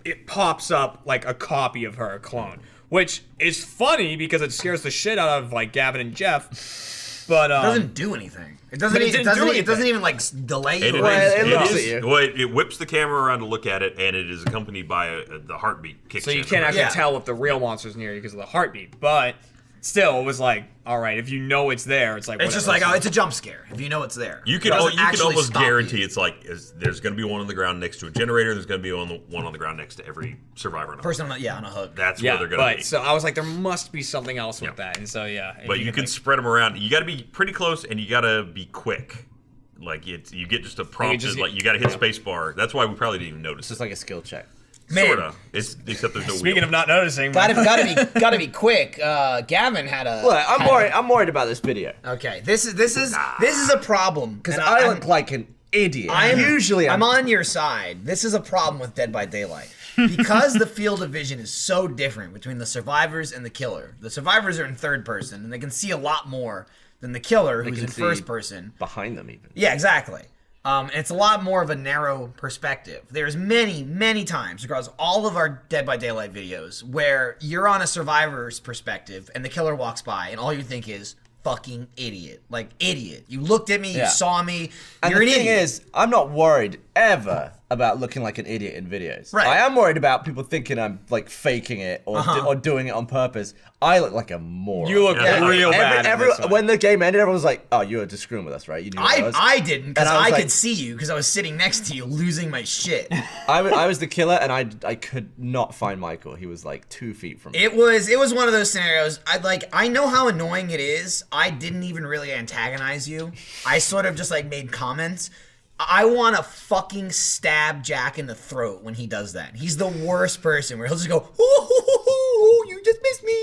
it pops up like a copy of her, a clone. Which is funny because it scares the shit out of like Gavin and Jeff. But It doesn't do anything. It doesn't. But it It didn't do doesn't anything. even like delay you. And or Well, anything. it looks at you. Well, it whips the camera around to look at it, and it is accompanied by the heartbeat kicks so you in. can't actually Yeah. tell if the real monster's near you because of the heartbeat. But still, it was like, all right, if you know it's there, it's like It's just whatever. like, oh, it's a jump scare. If you know it's there, You It can doesn't actually almost stop guarantee you. it's like there's going to be one on the ground next to a generator. There's going to be one on the ground next to every survivor. On a Person on a hook. That's yeah, where they're going to but be. so I was like, there must be something else with Yeah. that, and so yeah. if But you can like, spread them around. You got to be pretty close, and you got to be quick. Like you get just a prompt. just- Like you got to hit space bar. That's why we probably didn't even notice. It's just like a skill check. Man. Sorta. Except there's no Speaking wheel. of not noticing, Gotta be quick. Gavin had a. Look, I'm worried about this video. Okay, this is a problem Because and I I'm- look like an idiot. I'm Usually I'm on your side. This is a problem with Dead by Daylight. Because the field of vision is so different between the survivors and the killer. The survivors are in third person, and they can see a lot more than the killer, who's can in see first person. behind them even. Yeah, exactly. And it's a lot more of a narrow perspective. There's many times across all of our Dead by Daylight videos where you're on a survivor's perspective and the killer walks by and all you think is, fucking idiot. Like, idiot. You looked at me, Yeah. you saw me, And you're the an thing idiot. is, I'm not worried ever about looking like an idiot in videos. Right. I am worried about people thinking I'm like faking it or or doing it on purpose. I look like a moron. you look Yeah. real bad. in this one. When the game ended, everyone was like, "Oh, you were just screwing with us, right?" You knew what it was. I didn't, because And I was I like- could see you, because I was sitting next to you losing my shit. I was the killer, and I could not find Michael. He was like 2 feet from me. It was one of those scenarios. I know how annoying it is. I didn't even really antagonize you. I sort of just like made comments. I want to fucking stab Jack in the throat when he does that. He's the worst person where he'll just go, "Ooh, you just missed me.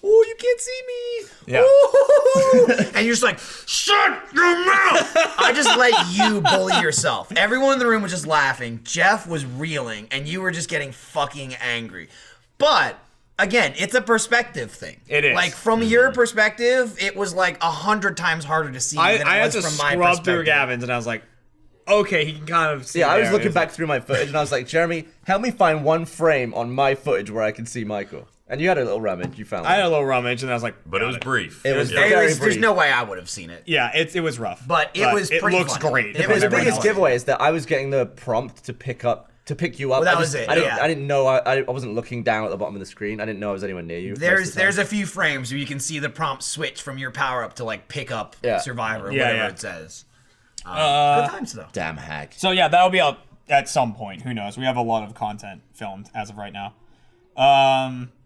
Oh, you can't see me." Yeah. Ooh." And you're just like, "Shut your mouth." I just let you bully yourself. Everyone in the room was just laughing. Jeff was reeling, and you were just getting fucking angry. But again, it's a perspective thing. It is. Like, from your perspective, it was like 100 times harder to see than it I had was to from my scrub perspective. through Gavin's, and I was like, okay, he can kind of see. Yeah, I was there. looking It's back through my footage, and I was like, "Jeremy, help me find one frame on my footage where I can see Michael." And you had a little rummage. You found I had a one. little rummage, and I was like, But it was brief. It was Yeah. very There's brief. no way I would have seen it. yeah, it was rough, But it was It pretty looks funny. great. It It was the never biggest know. giveaway is that I was getting the prompt to pick you up. Well, that I was it, I didn't, yeah. I didn't know. I wasn't looking down at the bottom of the screen. I didn't know I was anywhere near you. most of the There's time. a few frames where you can see the prompt switch from your power up to like pick up Yeah. Survivor or Yeah, whatever yeah. it says. Good times though. damn hack. So yeah, that'll be out at some point. Who knows? We have a lot of content filmed as of right now.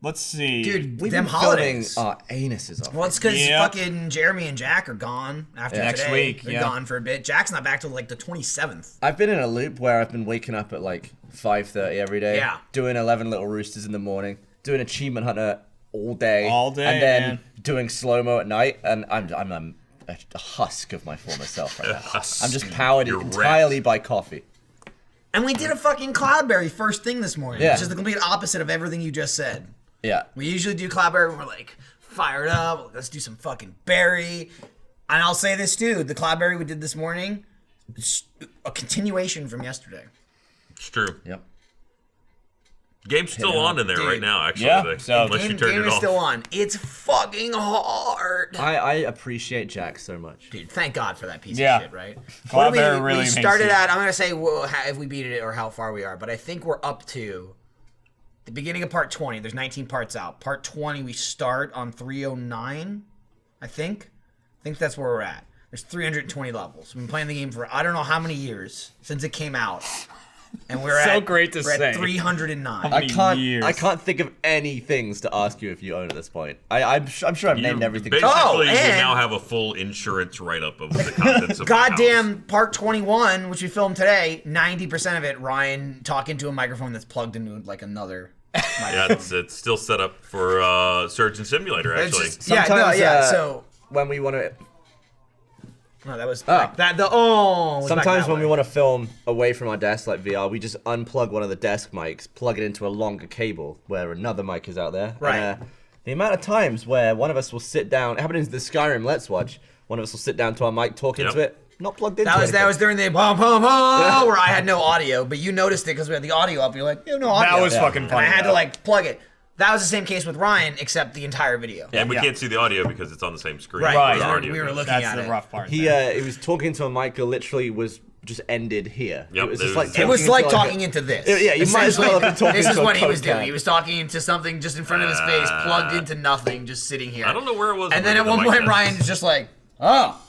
Let's see. Dude, We've them been filming holidays. our anuses off. Well, it's because Yeah. fucking Jeremy and Jack are gone after Yeah. Next today. week, They're yeah. gone for a bit. Jack's not back till like the 27th. I've been in a loop where I've been waking up at like 5:30 every day. Yeah. Doing 11 little roosters in the morning. Doing achievement hunter all day. All day, And then man. doing slow mo at night. And I'm a husk of my former self right now. I'm just powered You're entirely by coffee. And we did a fucking Cloudberry first thing this morning, Yeah. which is the complete opposite of everything you just said. Yeah. We usually do Cloudberry when we're like fired up. Let's do some fucking berry. And I'll say this too: the Cloudberry we did this morning, is a continuation from yesterday. It's true. Yep. Game's still on in there Dude. right now, actually. Yeah, so- unless you Game, turn game it is off. still on. It's fucking hard. I appreciate Jack so much. Dude, thank God for that piece Yeah. of shit, right? Cloudberry we really makes started it- at, I'm going to say if we beat it or how far we are, but I think we're up to the beginning of part 20. There's 19 parts out. Part 20, we start on 309, I think. I think that's where we're at. There's 320 levels. We've been playing the game for I don't know how many years since it came out. And we're So at great to we're say. at 309. Years. I can't think of any things to ask you if you own at this point. I'm sure I've named everything. Basically, Oh, you and- now have a full insurance write-up of the contents of the house. Goddamn Part 21, which we filmed today, 90% of it, Ryan talking to a microphone that's plugged into like another Yeah, microphone. it's still set up for Surgeon Simulator, It's actually. just- yeah, no, Sometimes, yeah. uh, So When we want to, no, that was like that. Was back sometimes that when way. we want to film away from our desk, like VR, we just unplug one of the desk mics, plug it into a longer cable where another mic is out there. Right. And, the amount of times where one of us will sit down, it happened in the Skyrim Let's Watch. One of us will sit down to our mic, talk into it, not plugged into. That was during the bum, bum, bum, where I had no audio, but you noticed it because we had the audio up. You're like, you have no audio. That was fucking And funny. I had to though. like plug it. That was the same case with Ryan, except the entire video. And we Yeah. can't see the audio because it's on the same screen. Right, where right. the We were- audio we were goes. looking That's at the it. rough part. He there. he was talking to a mic that literally was just ended here. Yep, it was it just was- like It was talking like into talking a- into this. Yeah, you might as well have been talking This is to a what he was Coke doing. can. He was talking into something just in front of his face, plugged into nothing, just sitting here. I don't know where it was. And then when at the one mic point, test. Ryan's just like, oh.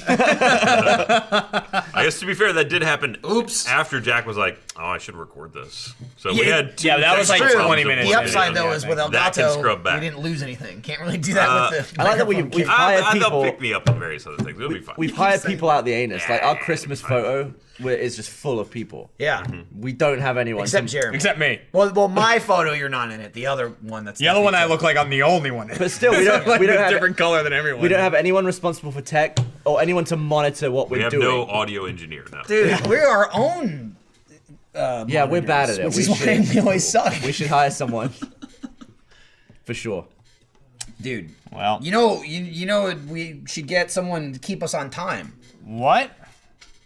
I guess to be fair, that did happen. Oops. After Jack was like, "Oh, I should record this." So we Yeah, had two yeah, that was like technical 20 problems minutes The of in. upside, it. though, Yeah, is with that can scrub Elgato, back. we didn't lose anything. Can't really do that with the I like that microphone we've cable. hired They'll people. pick me up on various other things. It'll be fine. We've hired saying- people out the anus. Like our Yeah, Christmas it'll be fine. photo is just full of people. Yeah. We don't have anyone. Except Jeremy. Except me. Well, my photo, you're not in it. The other one that's The other one, I definitely- look like I'm the only one. But still, we don't. like we don't a have. different color than everyone. We don't have anyone responsible for tech or anyone to monitor what We we're have doing. no audio engineer now. Dude, we're our own. Yeah, we're bad at it. Which We is why should- we always suck. We should hire someone. For sure. Dude, Well, you know, we should get someone to keep us on time. what?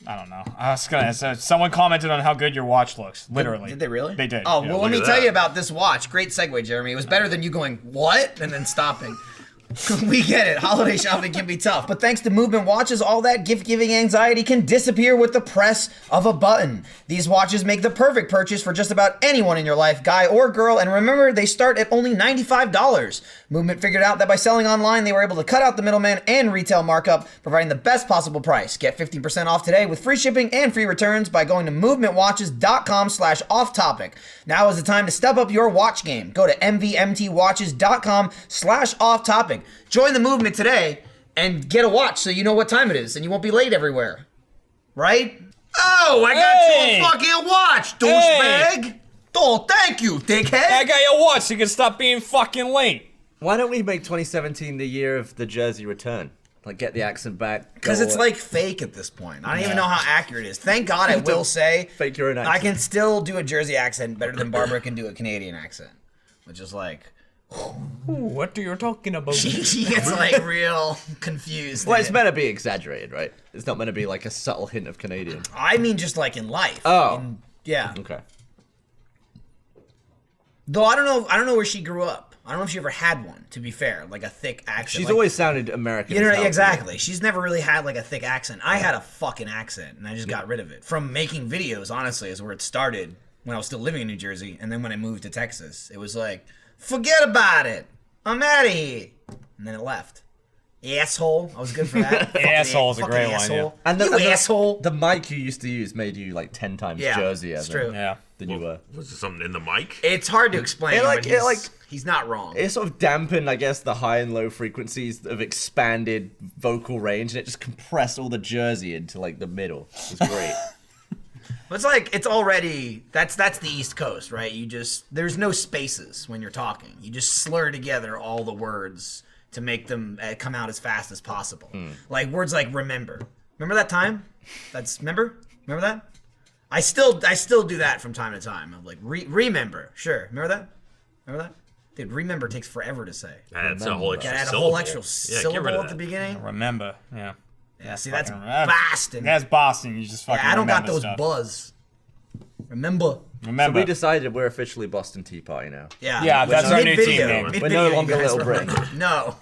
I don't know. I was gonna say, someone commented on how good your watch looks. Literally. Did they really? They did. Oh, yeah. well, let look me at tell that. you about this watch. Great segue, Jeremy. It was better than you going, what? And then stopping. We get it. Holiday shopping can be tough. But thanks to Movement Watches, all that gift-giving anxiety can disappear with the press of a button. These watches make the perfect purchase for just about anyone in your life, guy or girl. And remember, they start at only $95. Movement figured out that by selling online, they were able to cut out the middleman and retail markup, providing the best possible price. Get 15% off today with free shipping and free returns by going to movementwatches.com/off-topic. Now is the time to step up your watch game. Go to mvmtwatches.com/off-topic. Join the movement today and get a watch so you know what time it is and you won't be late everywhere. Right? Oh, I got Hey! you a fucking watch, douchebag! Oh, thank you, dickhead! I got your watch so you can stop being fucking late. Why don't we make 2017 the year of the Jersey return? Like, get the accent back. Because go- it's like fake at this point. I don't even know how accurate it is. Thank God I will say fake your own I accent. can still do a Jersey accent better than Barbara can do a Canadian accent. Which is like, What are you talking about? she gets like real confused. Well, it's meant to be exaggerated, right? It's not meant to be like a subtle hint of Canadian. I mean just like in life. Oh. Yeah. Okay. Though I don't know where she grew up. I don't know if she ever had one, to be fair. Like a thick accent. She's Like, always sounded American. you know, as hell. exactly. She's never really had like a thick accent. I had a fucking accent, and I just got rid of it from making videos. Honestly, is where it started when I was still living in New Jersey, and then when I moved to Texas, it was like, forget about it. I'm out of here, and then it left. Asshole. I was good for that. Fucking Asshole's a fucking great one, asshole. And the, You and the- asshole. The mic you used to use made you like 10 times Yeah, Jersey it's than, true. Yeah. than you were. Was there something in the mic? It's hard to explain, It like- but it like- he's not wrong. It sort of dampened, I guess, the high and low frequencies of expanded vocal range, and it just compressed all the Jersey into like the middle. It was great. It's like it's already that's the East Coast, right? There's no spaces when you're talking. You just slur together all the words to make them come out as fast as possible. Like words like remember. Remember that time? Remember that? I still do that from time to time. I'm like remember. Sure. Remember that? Dude, remember takes forever to say. That's a whole extra Gotta add a syllable. whole extra Yeah, get syllable rid of at the that. beginning. Remember. Yeah. Yeah, see that's Fucking Boston. That's Boston. You just fucking Yeah, I don't got remember those stuff. buzz. Remember. So Remember. we decided we're officially Boston Tea Party now. Yeah, that's our new team name. We're no longer Little Britain. No.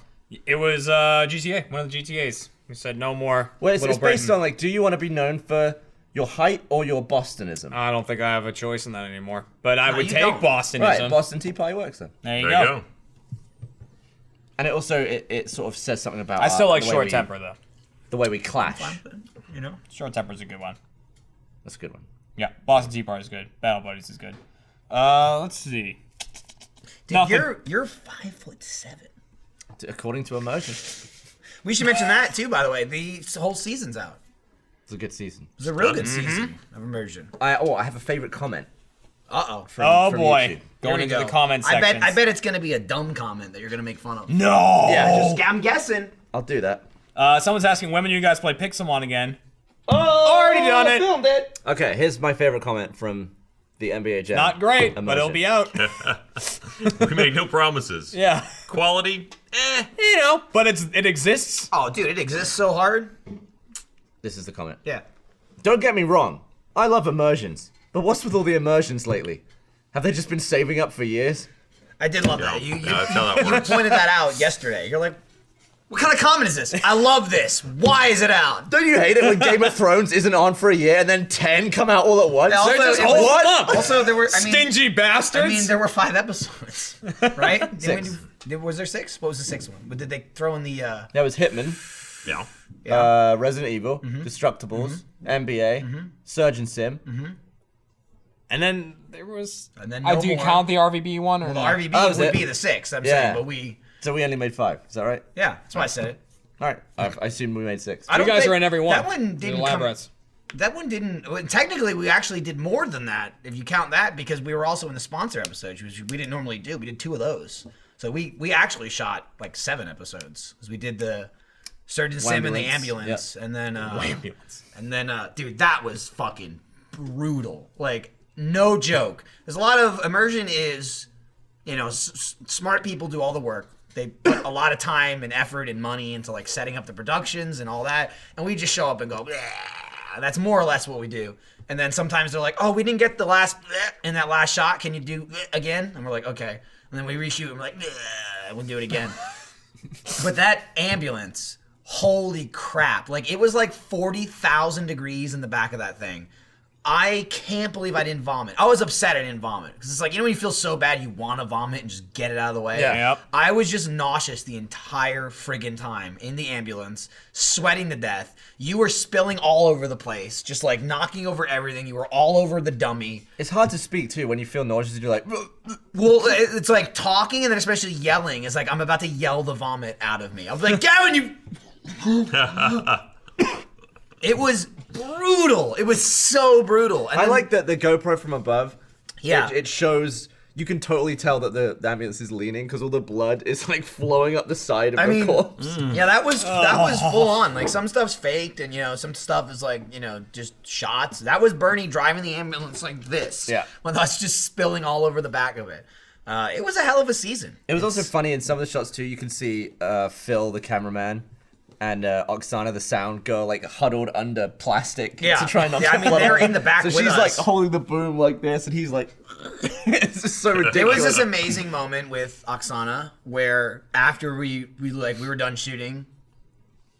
It was GTA, one of the GTAs. We said no more Well, it's Little based Britain. on like, do you want to be known for your height or your Bostonism? I don't think I have a choice in that anymore. But I No, would you take don't. Bostonism. Right, Boston Tea Party works then. There you There you go. go. And it also it sort of says something about I still like the way short we- temper though. the way we clash. You know? Short temper's a good one. That's a good one. Yeah, Boston Tea Party is good. Battle Buddies is good. Let's see. Dude, Nothing. you're 5'7". According to Immersion. We should mention that too, by the way. The whole season's out. It's a good season. It was a real good season of Immersion. I have a favorite comment. Uh-oh. Oh from boy, YouTube. going Here we into go. the comment section. I bet it's gonna be a dumb comment that you're gonna make fun of. No. Yeah, I'm guessing. I'll do that. Someone's asking when you guys play Pixelmon again. Oh, Already done it. Filmed it. Okay, here's my favorite comment from the NBA Jam. Not great, but it'll Immersion. be out. We make no promises. Yeah, Quality, you know, but it exists. Oh, dude, it exists so hard. This is the comment. Yeah. Don't get me wrong. I love immersions. But what's with all the immersions lately? Have they just been saving up for years? I did love No, that. no, that's how that You works. pointed that out yesterday. You're like, what kind of comment is this? I love this. Why is it out? Don't you hate it when Game of Thrones isn't on for a year and then 10 come out all at once? Also, They're just it holding was- up. Also, there were Stingy bastards. I mean, there were 5 episodes, right? Six. Was there 6? What was the 6th one? But did they throw in the? That was Hitman, Yeah. Resident Evil, Destructibles, NBA, Surgeon Sim. and then there was. And then I no do you more. count the RVB one or The no? RVB Oh, is would it? be the 6th. I'm Yeah. saying, but we. So we only made 5. Is that right? Yeah, that's why I said it. All right. I assume we made 6. I You don't guys think- are in every one. That one The didn't come. Labrets. That one didn't. Well, technically, we actually did more than that if you count that because we were also in the sponsor episodes, which we didn't normally do. We did 2 of those, so we actually shot like 7 episodes because we did the Surgeon Sim and the ambulance, and then Ambulance. and then dude, that was fucking brutal. Like no joke. There's a lot of immersion is, you know, smart people do all the work. They put a lot of time and effort and money into like setting up the productions and all that, and we just show up and go. Bleh. That's more or less what we do. And then sometimes they're like, "Oh, we didn't get the last in that last shot. Can you do again?" And we're like, "Okay." And then we reshoot and we're like, and we'll do it again. But that ambulance, holy crap! Like it was like 40,000 degrees in the back of that thing. I can't believe I didn't vomit. I was upset I didn't vomit because it's like, you know when you feel so bad you want to vomit and just get it out of the way. Yeah. Yep. I was just nauseous the entire friggin' time in the ambulance, sweating to death. You were spilling all over the place, just like knocking over everything. You were all over the dummy. It's hard to speak too when you feel nauseous and you're like, Well, it's like talking and then especially yelling. It's like I'm about to yell the vomit out of me. I was like, Gavin, you. It was brutal. It was so brutal. And I then- like that the GoPro from above. Yeah. It shows. You can totally tell that the ambulance is leaning because all the blood is like flowing up the side of I the mean, corpse. yeah, that was full on. Like some stuff's faked, and you know, some stuff is like, you know, just shots. That was Bernie driving the ambulance like this. Yeah. with us just spilling all over the back of it. It was a hell of a season. It was also funny in some of the shots too. You can see Phil, the cameraman, and Oksana, the sound girl, like huddled under plastic Yeah. to try not Yeah, to I mean, blood they're out. in the back So with she's us. like holding the boom like this, and he's like, it's just so ridiculous. There was this amazing moment with Oksana where after we were done shooting,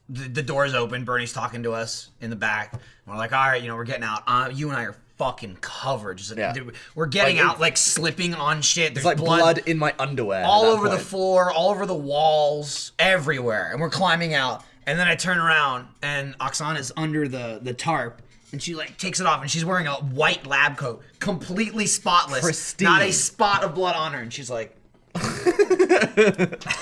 the doors open. Bernie's talking to us in the back. And we're like, all right, you know, we're getting out. You and I are fucking covered. Just, Yeah. dude, we're getting Like, out, like slipping on shit. There's It's like blood in my underwear. all at that over the point. floor, all over the walls, everywhere. And we're climbing out. And then I turn around and Oksana's under the tarp. And she like takes it off and she's wearing a white lab coat, completely spotless. Pristine. Not a spot of blood on her. And she's like,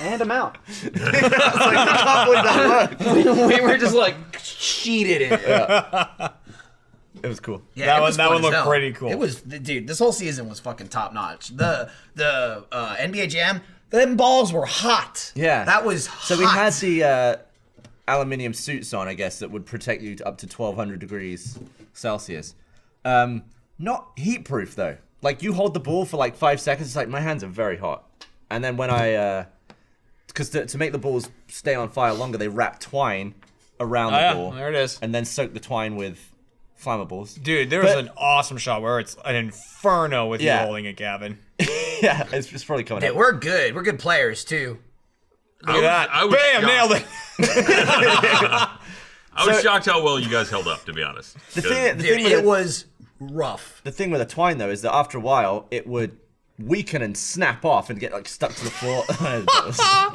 and I'm out. I can't believe that worked. We were just like cheated in it. It was cool. Yeah, That it one- was that fun one as looked hell. pretty cool. It was, dude. This whole season was fucking top notch. The NBA Jam, them balls were hot. Yeah. that was hot. So we had the aluminium suits on, I guess, that would protect you to up to 1200 degrees Celsius. Not heat proof though. Like you hold the ball for like 5 seconds, it's like my hands are very hot. And then when I, because to make the balls stay on fire longer, they wrap twine around Oh, the yeah, ball. there it is. And then soak the twine with flammables. Dude, there was But- an awesome shot where it's an inferno with Yeah. you holding it, Gavin. Yeah, it's just probably coming Dude, up. we're good. We're good players too. Look at that. I was Bam, shocked. nailed it. I was So- shocked how well you guys held up, to be honest. The 'Cause- thing, Dude, with it it was rough. The thing with a twine though is that after a while it would weaken and snap off and get like stuck to the floor.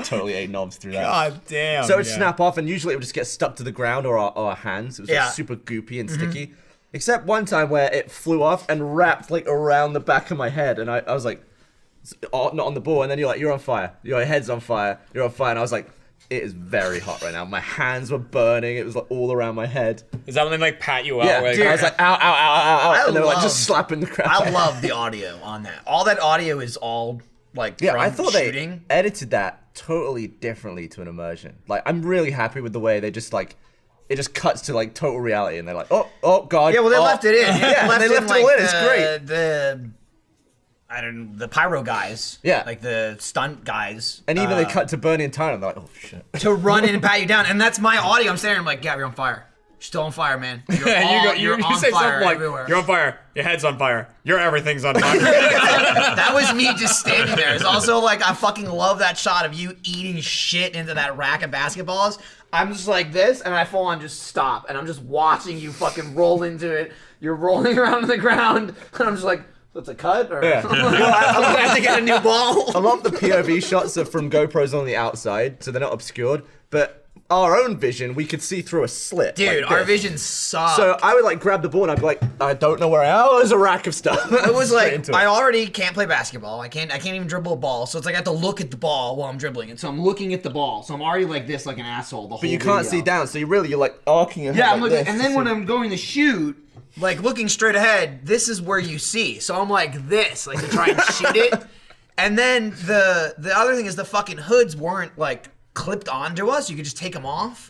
Totally ate knobs through that. God damn. So it would yeah. snap off and usually it would just get stuck to the ground or our hands. It was like Yeah. super goopy and sticky. Except one time where it flew off and wrapped like around the back of my head, and I was like, not on the ball, and then you're like, you're on fire, your head's on fire, you're on fire, and I was like, it is very hot right now. My hands were burning. It was like all around my head. Is that when they like pat you out? Yeah, Like, dude, I was like, ow, ow, ow, ow, ow, and they were like love- just slapping the crap. I love the audio on that. All that audio is all like Yeah, from I thought shooting. they edited that totally differently to an immersion. Like, I'm really happy with the way they just like, it just cuts to like total reality, and they're like, oh god. Yeah, well, they oh. left it in. Yeah, they left it all in. It's great. The pyro guys. Yeah. Like the stunt guys. And even they cut to Bernie and Tyler, and they're like, oh shit. to run in and pat you down, and that's my audio. I'm standing. I'm like, Gab, you're on fire. You're still on fire, man. You're you on say fire something like, everywhere. "You're on fire. Your head's on fire. Your everything's on fire." That was me just standing there. It's also like I fucking love that shot of you eating shit into that rack of basketballs. I'm just like this, and I full on just stop, and I'm just watching you fucking roll into it. You're rolling around on the ground, and I'm just like, "That's a cut?" Or Yeah. I'm gonna have to get a new ball. A lot of the POV shots are from GoPros on the outside, so they're not obscured. But our own vision, we could see through a slit. Dude, like our this. vision sucked. So I would like grab the ball and I'd be like, I don't know where I am. Oh, there's a rack of stuff. It was Straight like into it. I already can't play basketball. I can't even dribble a ball. So it's like I have to look at the ball while I'm dribbling it. So I'm looking at the ball. So I'm already like this, like an asshole. The whole But you can't video. see down, so you're like arcing your head. Yeah, I'm like looking, this and to then when see- I'm going to shoot, like looking straight ahead, this is where you see. So I'm like this, like to try and shoot it. And then the other thing is the fucking hoods weren't like clipped onto us. You could just take them off.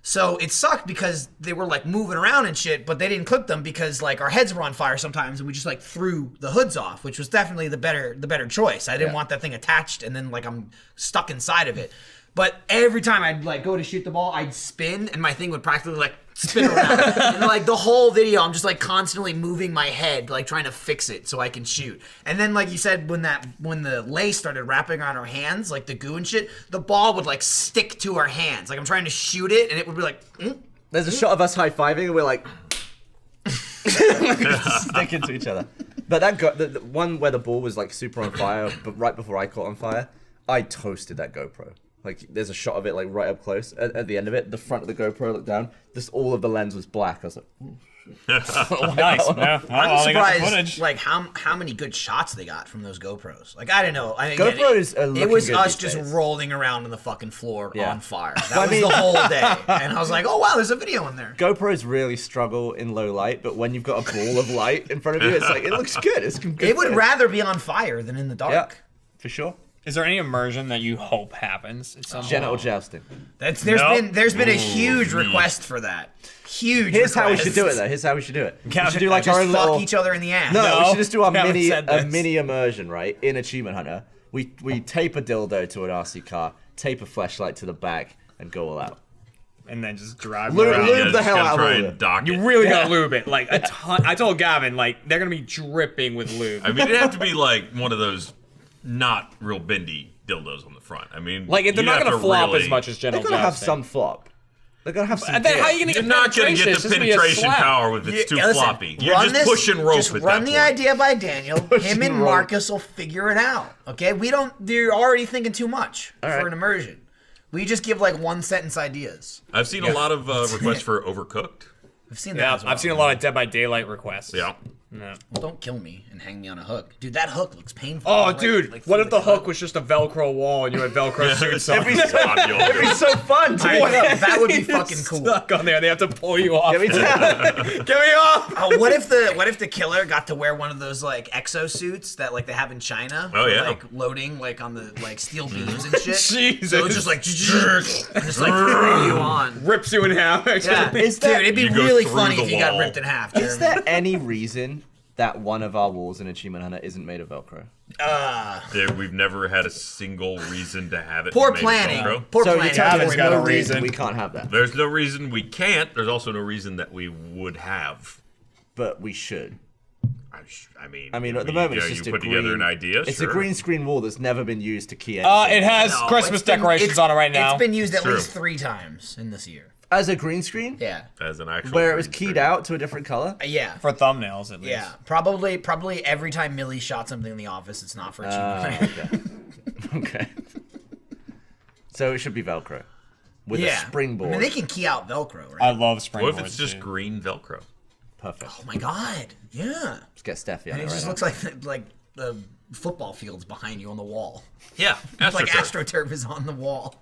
So it sucked because they were like moving around and shit, but they didn't clip them because like our heads were on fire sometimes, and we just like threw the hoods off, which was definitely the better choice. I didn't want that thing attached and then like I'm stuck inside of it. But every time I'd like go to shoot the ball, I'd spin and my thing would practically like spin around. And like the whole video, I'm just like constantly moving my head, like trying to fix it so I can shoot. And then like you said, when the lace started wrapping around our hands, like the goo and shit, the ball would like stick to our hands. Like I'm trying to shoot it and it would be like, There's a shot of us high-fiving and we're like sticking to each other. But that the one where the ball was like super on fire, but right before I caught on fire, I toasted that GoPro. Like there's a shot of it like right up close. At the end of it, the front of the GoPro looked down. Just all of the lens was black. I was like, ooh. Nice. Yeah. I'm they got the surprised footage. like how many good shots they got from those GoPros. Like I don't know. I GoPros are it looking was good us these just days. rolling around on the fucking floor Yeah. on fire. That was the whole day. And I was like, oh wow, there's a video in there. GoPros really struggle in low light, but when you've got a ball of light in front of you, it's like it looks good. It's good. It would footage. rather be on fire than in the dark. Yeah, for sure. Is there any immersion that you hope happens? At some Genital point? jousting. There's Nope. been a huge request for that. Huge. Here's how we request. should do it, though. Here's how we should do it. We Kevin, should do like Just our own fuck little. each other in the ass. No, we No, should just do our Kevin mini said a this. mini immersion, right? In Achievement Hunter, we tape a dildo to an RC car, tape a flashlight to the back, and go all out. And then just drive Lube- around. lube Yeah, the just hell gotta out of try all of and it. dock You it. really gotta lube it, like a ton. I told Gavin, like they're gonna be dripping with lube. I mean, it'd have to be like one of those not real bendy dildos on the front. I mean, Like they're you'd not have gonna to flop really- as much as They're genital gonna have jousting. some flop. They're gonna have some. And then give. how are you gonna You're get not gonna penetration? get It's the just gonna be a penetration slap. power if it's too Listen, floppy. You're run just this- pushing rope just at run that the point. idea by Daniel. Him and rope. Marcus will figure it out. Okay, we don't. You're already thinking too much for right. an immersion. We just give like one sentence ideas. I've seen a lot of requests for Overcooked. I've seen that. Yeah, as well. I've seen a lot of Dead by Daylight requests. Yeah. No. Well, don't kill me and hang me on a hook, dude. That hook looks painful. Oh, Like- dude, like what through if the cut. hook was just a Velcro wall and you had Velcro suits on? It'd be It's so fun. To That would be fucking cool. Stuck on there. They have to pull you off. Get me down. Get me off. Oh, what if the killer got to wear one of those like exosuits that like they have in China? Oh, for, yeah. like loading like on the like steel beams and shit. Jesus. So it's just like just like throw you on. Rips you in half. Yeah, Is that- dude, it'd be You go really through funny the if you got wall. ripped in half. Is Jeremy. there any reason that one of our walls in Achievement Hunter isn't made of Velcro? We've never had a single reason to have it. Poor made of planning? Velcro. Poor So planning. you're telling me Gavin's there's got no a reason reason. we can't have that, There's no reason we can't. There's also no reason that we would have. but we should. I mean, At the moment, it's you just a put green, together an idea. It's sure. a green screen wall that's never been used to key anything. It has No, Christmas it's been- decorations it's- on it right now. It's been used at True. least 3 times in this year. As a green screen, Yeah. as an actual where it was green keyed screen. out to a different color. Yeah. for thumbnails, at least. Yeah. Probably every time Millie shot something in the office, it's not for achievement. Okay. So it should be Velcro with Yeah. a springboard. I mean, they can key out Velcro, right? I love springboards. What if it's just dude. green Velcro? Perfect. Oh my god. Yeah. Let's get Steffi on And it it just right looks like the football field's behind you on the wall. Yeah, Like AstroTurf. AstroTurf is on the wall.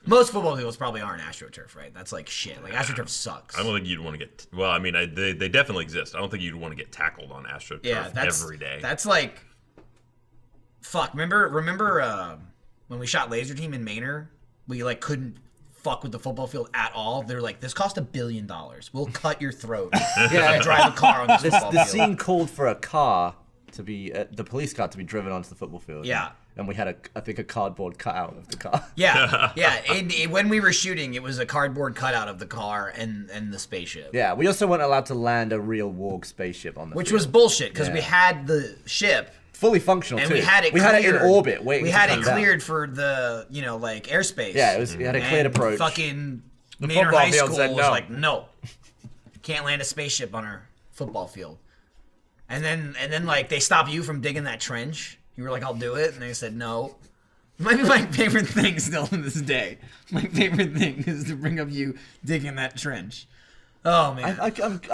Most football fields probably aren't AstroTurf, right? That's like shit. Like AstroTurf sucks. I don't think you'd want to get. Well, I mean, they definitely exist. I don't think you'd want to get tackled on AstroTurf every day. That's like, fuck. Remember when we shot Laser Team in Manor? We like couldn't fuck with the football field at all. They're like, this cost $1 billion. We'll cut your throat. Yeah. Drive a car on this football The field. scene called for a car to be the police car to be driven onto the football field. Yeah. And we had I think a cardboard cutout of the car. Yeah, yeah. And when we were shooting, it was a cardboard cutout of the car and the spaceship. Yeah. We also weren't allowed to land a real Warg spaceship on the Which field. was bullshit because we Yeah. had the ship fully functional and too. we had it in cleared. orbit waiting. We to had come it down. cleared for the like airspace. Yeah, we had a cleared And approach. Fucking Manor football High field School said was no. like, no, can't land a spaceship on our football field. And then like they stop you from digging that trench. You were like, I'll do it, and they said no. It might be my favorite thing still to this day. My favorite thing is to bring up you digging that trench. Oh man. I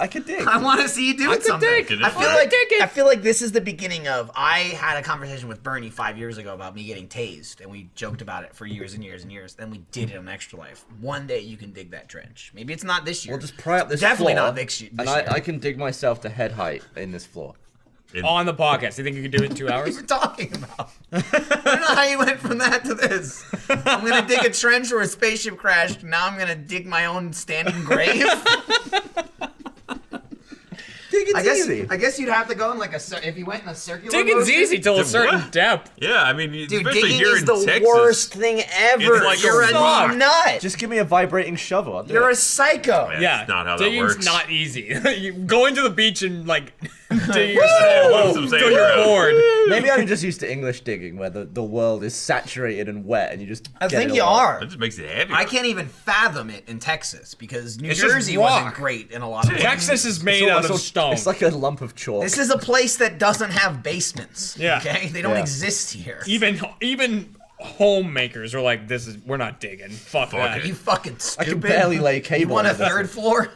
could dig. I want to see you doing something. dig. I feel like this is the beginning of. I had a conversation with Bernie 5 years ago about me getting tased, and we joked about it for years and years and years. Then we did it on Extra Life. One day you can dig that trench. Maybe it's not this year. We'll just pry up this Definitely floor, not this year. and I can dig myself to head height in this floor. On the podcast. You think you could do it in 2 What are hours? you talking about? I don't know how you went from that to this. I'm gonna dig a trench where a spaceship crashed. Now I'm gonna dig my own standing grave. Digging's easy. I guess you'd have to go in like if you went in a circular. Digging's motion. easy till a Dude, certain what? depth. Yeah, I mean, Dude, especially digging here is in the Texas. worst thing ever. It's like You're a suck. nut. Just give me a vibrating shovel. I'll do You're it. a psycho. Yeah. Yeah, That's not how that digging's works. not easy. You go into the beach and like dig Yeah, yourself some until sand you're around. bored. Maybe I'm just used to English digging, where the world is saturated and wet, and you just. I get think it you all. are. That just makes it heavy. I can't even fathom it in Texas because New It's just Jersey wasn't rock. gret in a lot of ways. Texas is It's made out of almost- stone. It's like a lump of chalk. This is a place that doesn't have basements. Yeah. Okay, they don't Yeah. exist here. even homemakers are like, we're not digging. Fuck Fuck that. it. You fucking stupid. I can barely lay You cable. want a under this. third floor?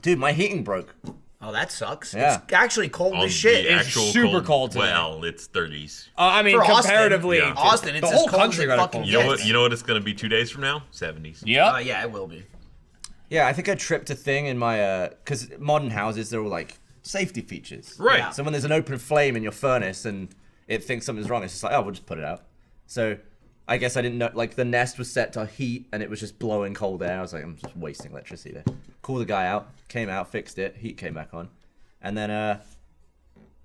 Dude, my heating broke. Oh, that sucks. Yeah. It's actually cold On as shit. the It's actual super cold today. Well, it's 30s. I mean, For Austin, comparatively, yeah. Austin, it's the as whole cold country as it got a fucking cold. You know gets. what? You know what it's gonna be 2 days from now? 70s. Yep. Yeah, it will be. Yeah, I think I tripped a thing in my because modern houses they're all like safety features. Right. Yeah. So when there's an open flame in your furnace and it thinks something's wrong, it's just like, oh, we'll just put it out. So I guess I didn't know, like the nest was set to heat and it was just blowing cold air. I was like, I'm just wasting electricity there. Called the guy out, came out, fixed it, heat came back on. And then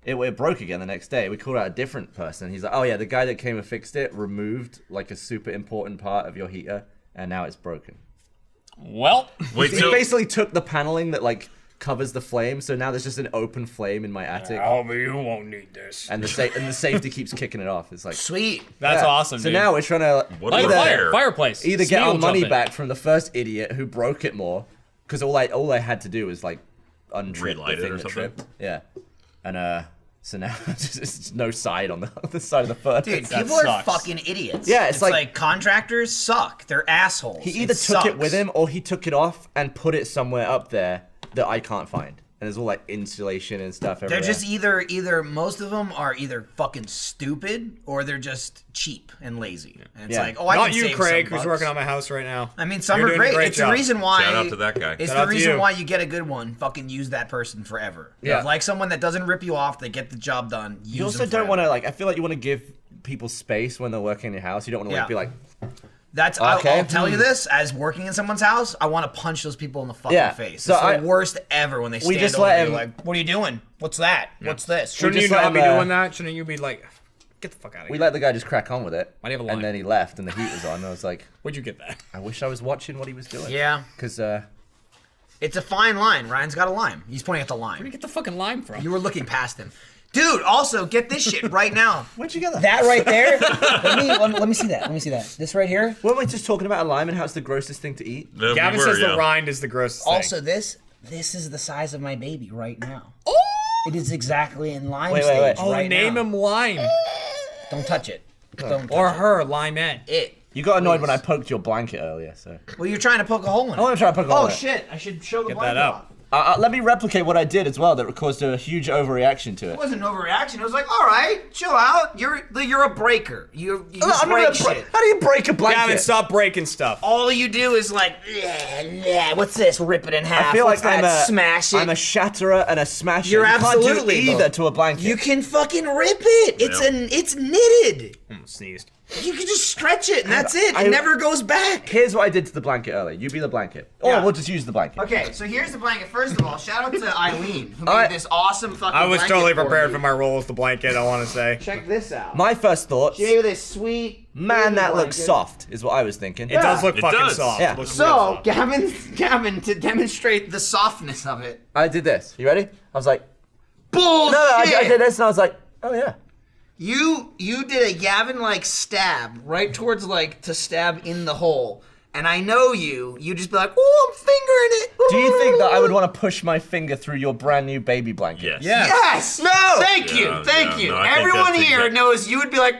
it broke again the next day. We called out a different person. He's like, oh yeah, the guy that came and fixed it removed like a super important part of your heater and now it's broken. Well, Wait, He so basically took the paneling that like covers the flame, so now there's just an open flame in my attic, oh, but you won't need this. and the safety keeps kicking it off. It's like Sweet. That's yeah. awesome. So dude. now we're trying to What light a Either- fire, fireplace. either get Smee our will money jump in. back from the first idiot who broke it more, because all I had to do was like untrip Relight the it thing or that something? tripped. Yeah, and so now it's no side on the other side of the furnace. Dude, That people are sucks. fucking idiots. Yeah, it's like, like- contractors suck. They're assholes. He either took sucks. it with him or he took it off and put it somewhere up there that I can't find. And there's all like insulation and stuff everywhere. They're just either most of them are either fucking stupid or they're just cheap and lazy. And it's Yeah. like, oh, I Not can you, save Craig, some who's bucks. working on my house right now. I mean, some You're are doing a great. great It's job. the reason why. Shout out to that guy. It's Shout the out to reason you. why you get a good one. Fucking use that person forever. Yeah. Like someone that doesn't rip you off, they get the job done. You also don't want to like. I feel like you want to give people space when they're working in your house. You don't want to Yeah. like be like, That's Okay. I'll tell you this: as working in someone's house, I want to punch those people in the fucking Yeah, face. so It's I- the worst ever when they stand just over let you him- like, "What are you doing? What's that? What's this?" Shouldn't just you let not him, be doing that? Shouldn't you be like, get the fuck out of we here? let the guy just crack on with it. Why do you have a line? And then he left and the heat was on. And I was like, Where'd you get that? I wish I was watching what he was doing. Yeah, Because it's a fine line. Ryan's got a lime. He's pointing at the Where'd you line. get the fucking lime from? You were looking past him, dude. Also, get this shit right now. where'd you get that? That right there. let me see that. Let me see that. This right here. Weren't we just talking about a lime and how it's the grossest thing to eat? No, we Gavin were, says yeah. the rind is the grossest Also, this is the size of my baby right now. It is exactly in lime Wait, stage wait. thing. Oh, right name now. him lime. Don't touch it. Don't Or touch her, limette. it. You got annoyed Please. when I poked your blanket earlier, so. Well, you're trying to poke a hole in it. I want to try to poke a hole Oh in it. shit! I should show the Get blanket that up. off. Let me replicate what I did as well that caused a huge overreaction to It it. wasn't an overreaction. It was like, all right, chill out. You're a breaker. You I'm break not shit. How do you break a blanket? Gavin, stop breaking stuff. All you do is like, yeah, what's this? Rip it in half. I feel What's like that? Smash it. I'm a shatterer and a smasher. You're you absolutely can't do either though. to a blanket. You can fucking rip it. It's knitted. Sneezed. You can just stretch it and that's it. It never goes back. Here's what I did to the blanket earlier. You be the blanket. Or Yeah. we'll just use the blanket. Okay, so here's the blanket. First of all, shout out to Eileen who made this awesome fucking I was blanket totally prepared you. for my role as the blanket, I want to say. Check this out. My first thoughts, She made this sweet man, that blanket. looks soft, is what I was thinking. It does look It fucking does. soft. Yeah. It looks real So, soft. Gavin, to demonstrate the softness of it. I did this. You ready? I was like, Bullshit! no, I did this, and I was like, oh yeah. You did a Gavin like stab right towards like to stab in the hole, and I know you just be like, oh, I'm fingering it. Do you think that I would want to push my finger through your brand new baby blanket? Yes. Yeah. Yes. No! Thank you. Yeah, Thank yeah, you. no, I think Everyone that's here exact- knows you would be like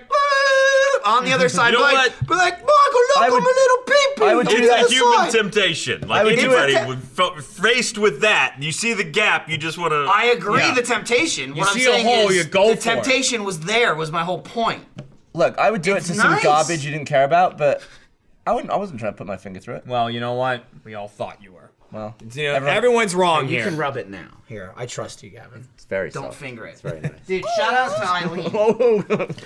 on the other side, You know be like, what? Michael, look, I would- I'm a little peepee. I would do on It's the a other human side. temptation. Like would do anybody it. would faced with that, you see the gap, you just want to. I agree. Yeah. The temptation. You What I'm see a saying hole, is you go the for it. temptation was there. Was my whole point. Look, I would do it It's to some nice. garbage you didn't care about, but I wasn't trying to put my finger through it. Well, you know what? We all thought you were. Well, You know, everyone's wrong You here. can rub it now. Here, I trust you, Gavin. it's very Don't soft. finger it. It's very nice. Dude, shout out to Eileen.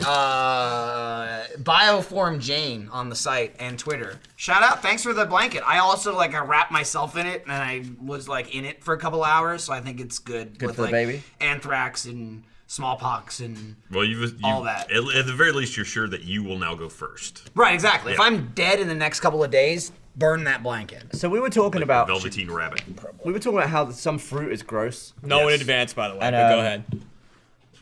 Bioform Jane on the site and Twitter. Shout out, thanks for the blanket. I also I wrapped myself in it and I was in it for a couple hours, so I think it's good. Good with for the baby? anthrax and smallpox and Well, you all that. At the very least, you're sure that you will now go first. right, exactly. If Yeah. I'm dead in the next couple of days, burn that blanket. So we were talking about Velveteen Rabbit. how some fruit is gross, No in Yes. advance, by the way. And, but go um, ahead.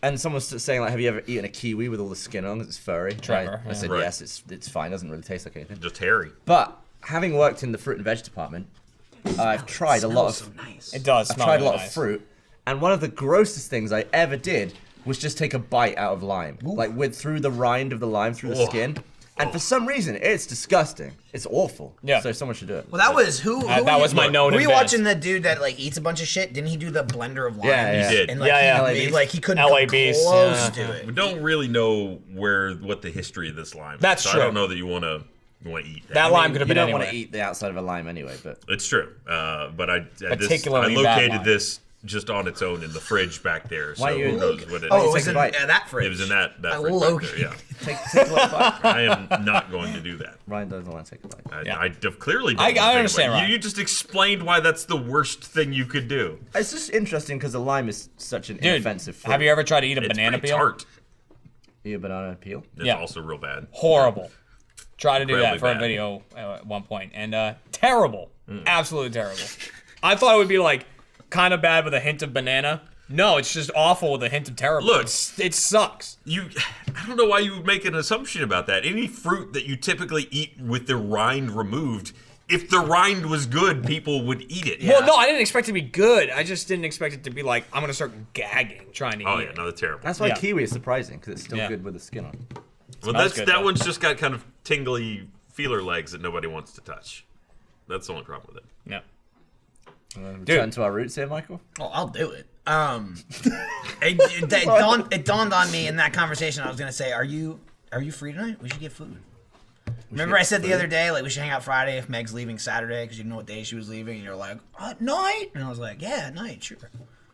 and someone was saying like, have you ever eaten a kiwi with all the skin on? 'Cause it's furry. Trevor, I said Right. yes. It's fine. Doesn't really taste like anything. Just hairy. But having worked in the fruit and veg department, I've tried a lot of So nice. It does I've smell tried really a lot nice. of fruit, and one of the grossest things I ever did was just take a bite out of lime, like through the rind of the lime through the Oh. skin. And for some reason, it's disgusting. It's awful. Yeah. So someone should do it. Well, that was who that was my known Were you advance. watching the dude that eats a bunch of shit? Didn't he do the blender of lime? Yeah, yeah. He did. And Yeah, he, LABs. he couldn't LABs, come close yeah. to it. We don't really know what the history of this lime is. That's so true. I don't know that you want to eat that. That lime could have You been don't want anywhere. to eat the outside of a lime anyway, but It's true. But I Particularly bad located lime. this just on its own in the fridge back there. So Why you- who knows what it Oh, it is. was take in a bite. that fridge. It was in that I fridge low- back there, yeah. take a little bite. I am not going to do that. Ryan doesn't want to take a bite. Yeah. I clearly don't I want to take understand, it. Ryan. You just explained why that's the worst thing you could do. It's just interesting because the lime is such an Dude, inoffensive fruit. have you ever tried to eat a It's banana pretty peel? tart. Eat a banana peel? It's Yeah. also real bad. Horrible. Try to do that Incredibly for a bad. video at one point, and terrible. Absolutely terrible. I thought it would be kind of bad with a hint of banana. No, it's just awful with a hint of terrible. Look. It sucks. I don't know why you would make an assumption about that. Any fruit that you typically eat with the rind removed, if the rind was good, people would eat it. Well, no, I didn't expect it to be good. I just didn't expect it to be I'm gonna start gagging trying to Oh eat yeah, it. no, that's terrible. That's why Yeah. kiwi is surprising because it's still Yeah. good with the skin on. Well, Smells good, that though. one's just got kind of tingly feeler legs that nobody wants to touch. That's the only problem with it. Yeah. Return to our roots here, Michael. Oh, I'll do it. It dawned on me in that conversation. I was gonna say, are you free tonight? We should get food. Remember I said the other day, we should hang out Friday if Meg's leaving Saturday because you didn't know what day she was leaving, and you're like, night, and I was like, yeah, night, sure.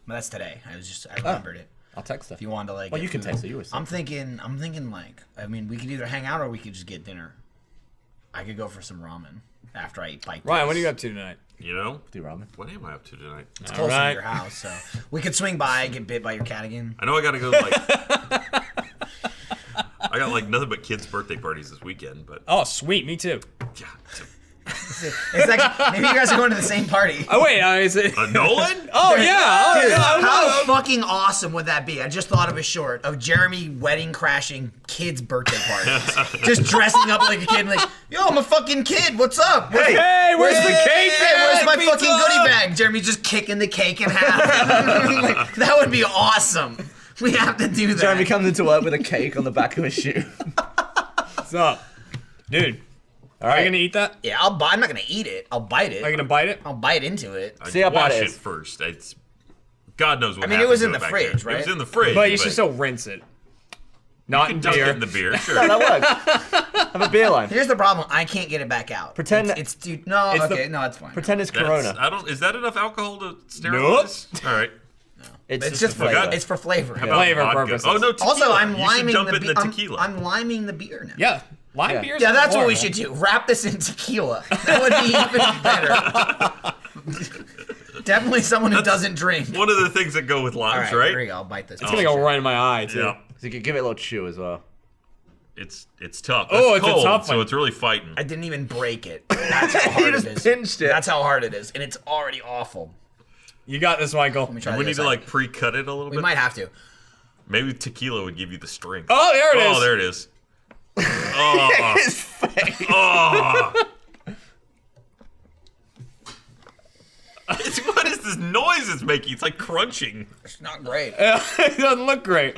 But that's today. I remembered it. I'll text her. If you wanted to Well, get you can food. text her. You were I'm thinking we could either hang out or we could just get dinner. I could go for some ramen after I eat bite. Ryan, what are you up to tonight? You know? do ramen. What am I up to tonight? It's close Alright. to your house, so we could swing by, get bit by your cat again. I know I gotta go I got nothing but kids' birthday parties this weekend, but Oh, sweet. Me too. yeah. It's like maybe you guys are going to the same party. Oh wait, is it? Nolan? Oh yeah. Oh, Dude, yeah. how fucking awesome would that be? I just thought of a short of Jeremy wedding crashing kids' birthday parties. Just dressing up like a kid and yo, I'm a fucking kid. What's up? Hey, where's the cake? Hey, where's my Pizza? fucking goodie bag? Jeremy just kicking the cake in half. That would be awesome. We have to do that. Jeremy comes into work with a cake on the back of his shoe. What's up, dude? All Are right. you gonna eat that? Yeah, I'm not gonna eat it. I'll bite it. Are you gonna bite it? I'll bite into it. See how bad Wash it it is. first. It's God knows what. I mean, it was happened in to the back fridge, there. It was right? in the fridge. But you should still rinse it. Not in dunk beer. it in the beer. Sure. No, that works. Have a beer line. Here's the problem. I can't get it back out. Pretend- it's dude. No, It's okay, the- no, it's fine. Pretend it's That's- Corona. I don't. Is that enough alcohol to sterilize? All right. It's just the for flavor. it's for flavor. How about Flavor vodka? purposes. Oh no. Tequila. Also, I'm you should liming jump the in the tequila. I'm liming the beer now. Yeah, lime Yeah. beer. Yeah, that's what we should do. Wrap this in tequila. That would be even better. Definitely someone who doesn't drink. One of the things that go with All limes, right, right? here we go. I'll bite this. It's gonna go right in my eye too. Yeah. So you could give it a little chew as well. It's tough. Oh, It's it's a cold, tough so one. it's really fighting. I didn't even break it. That's how hard just it is. pinched it. That's how hard it is, and it's already awful. You got this, Michael. Let me try We this need to side. like pre-cut it a little We bit. might have to. Maybe tequila would give you the strength. Oh, there it is. Oh, there it is. Oh. His face. Oh. What is this noise it's making? It's like crunching. It's not great. It doesn't look great.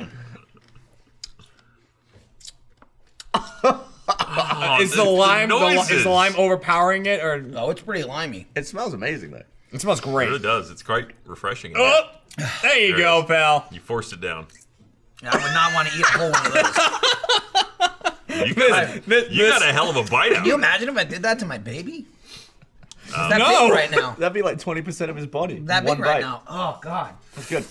Is the lime is the lime overpowering it, or Oh, it's pretty limey. It smells amazing though. it smells It really great? does. It's quite refreshing. Oh, there you There go, it is. pal. You forced it down. I would not want to eat a whole one of those. You got a hell of a bite out. Can you imagine if I did that to my baby? He's that No. big right now. That'd be like 20% of his body. That One big right bite. now. Oh God. That's good.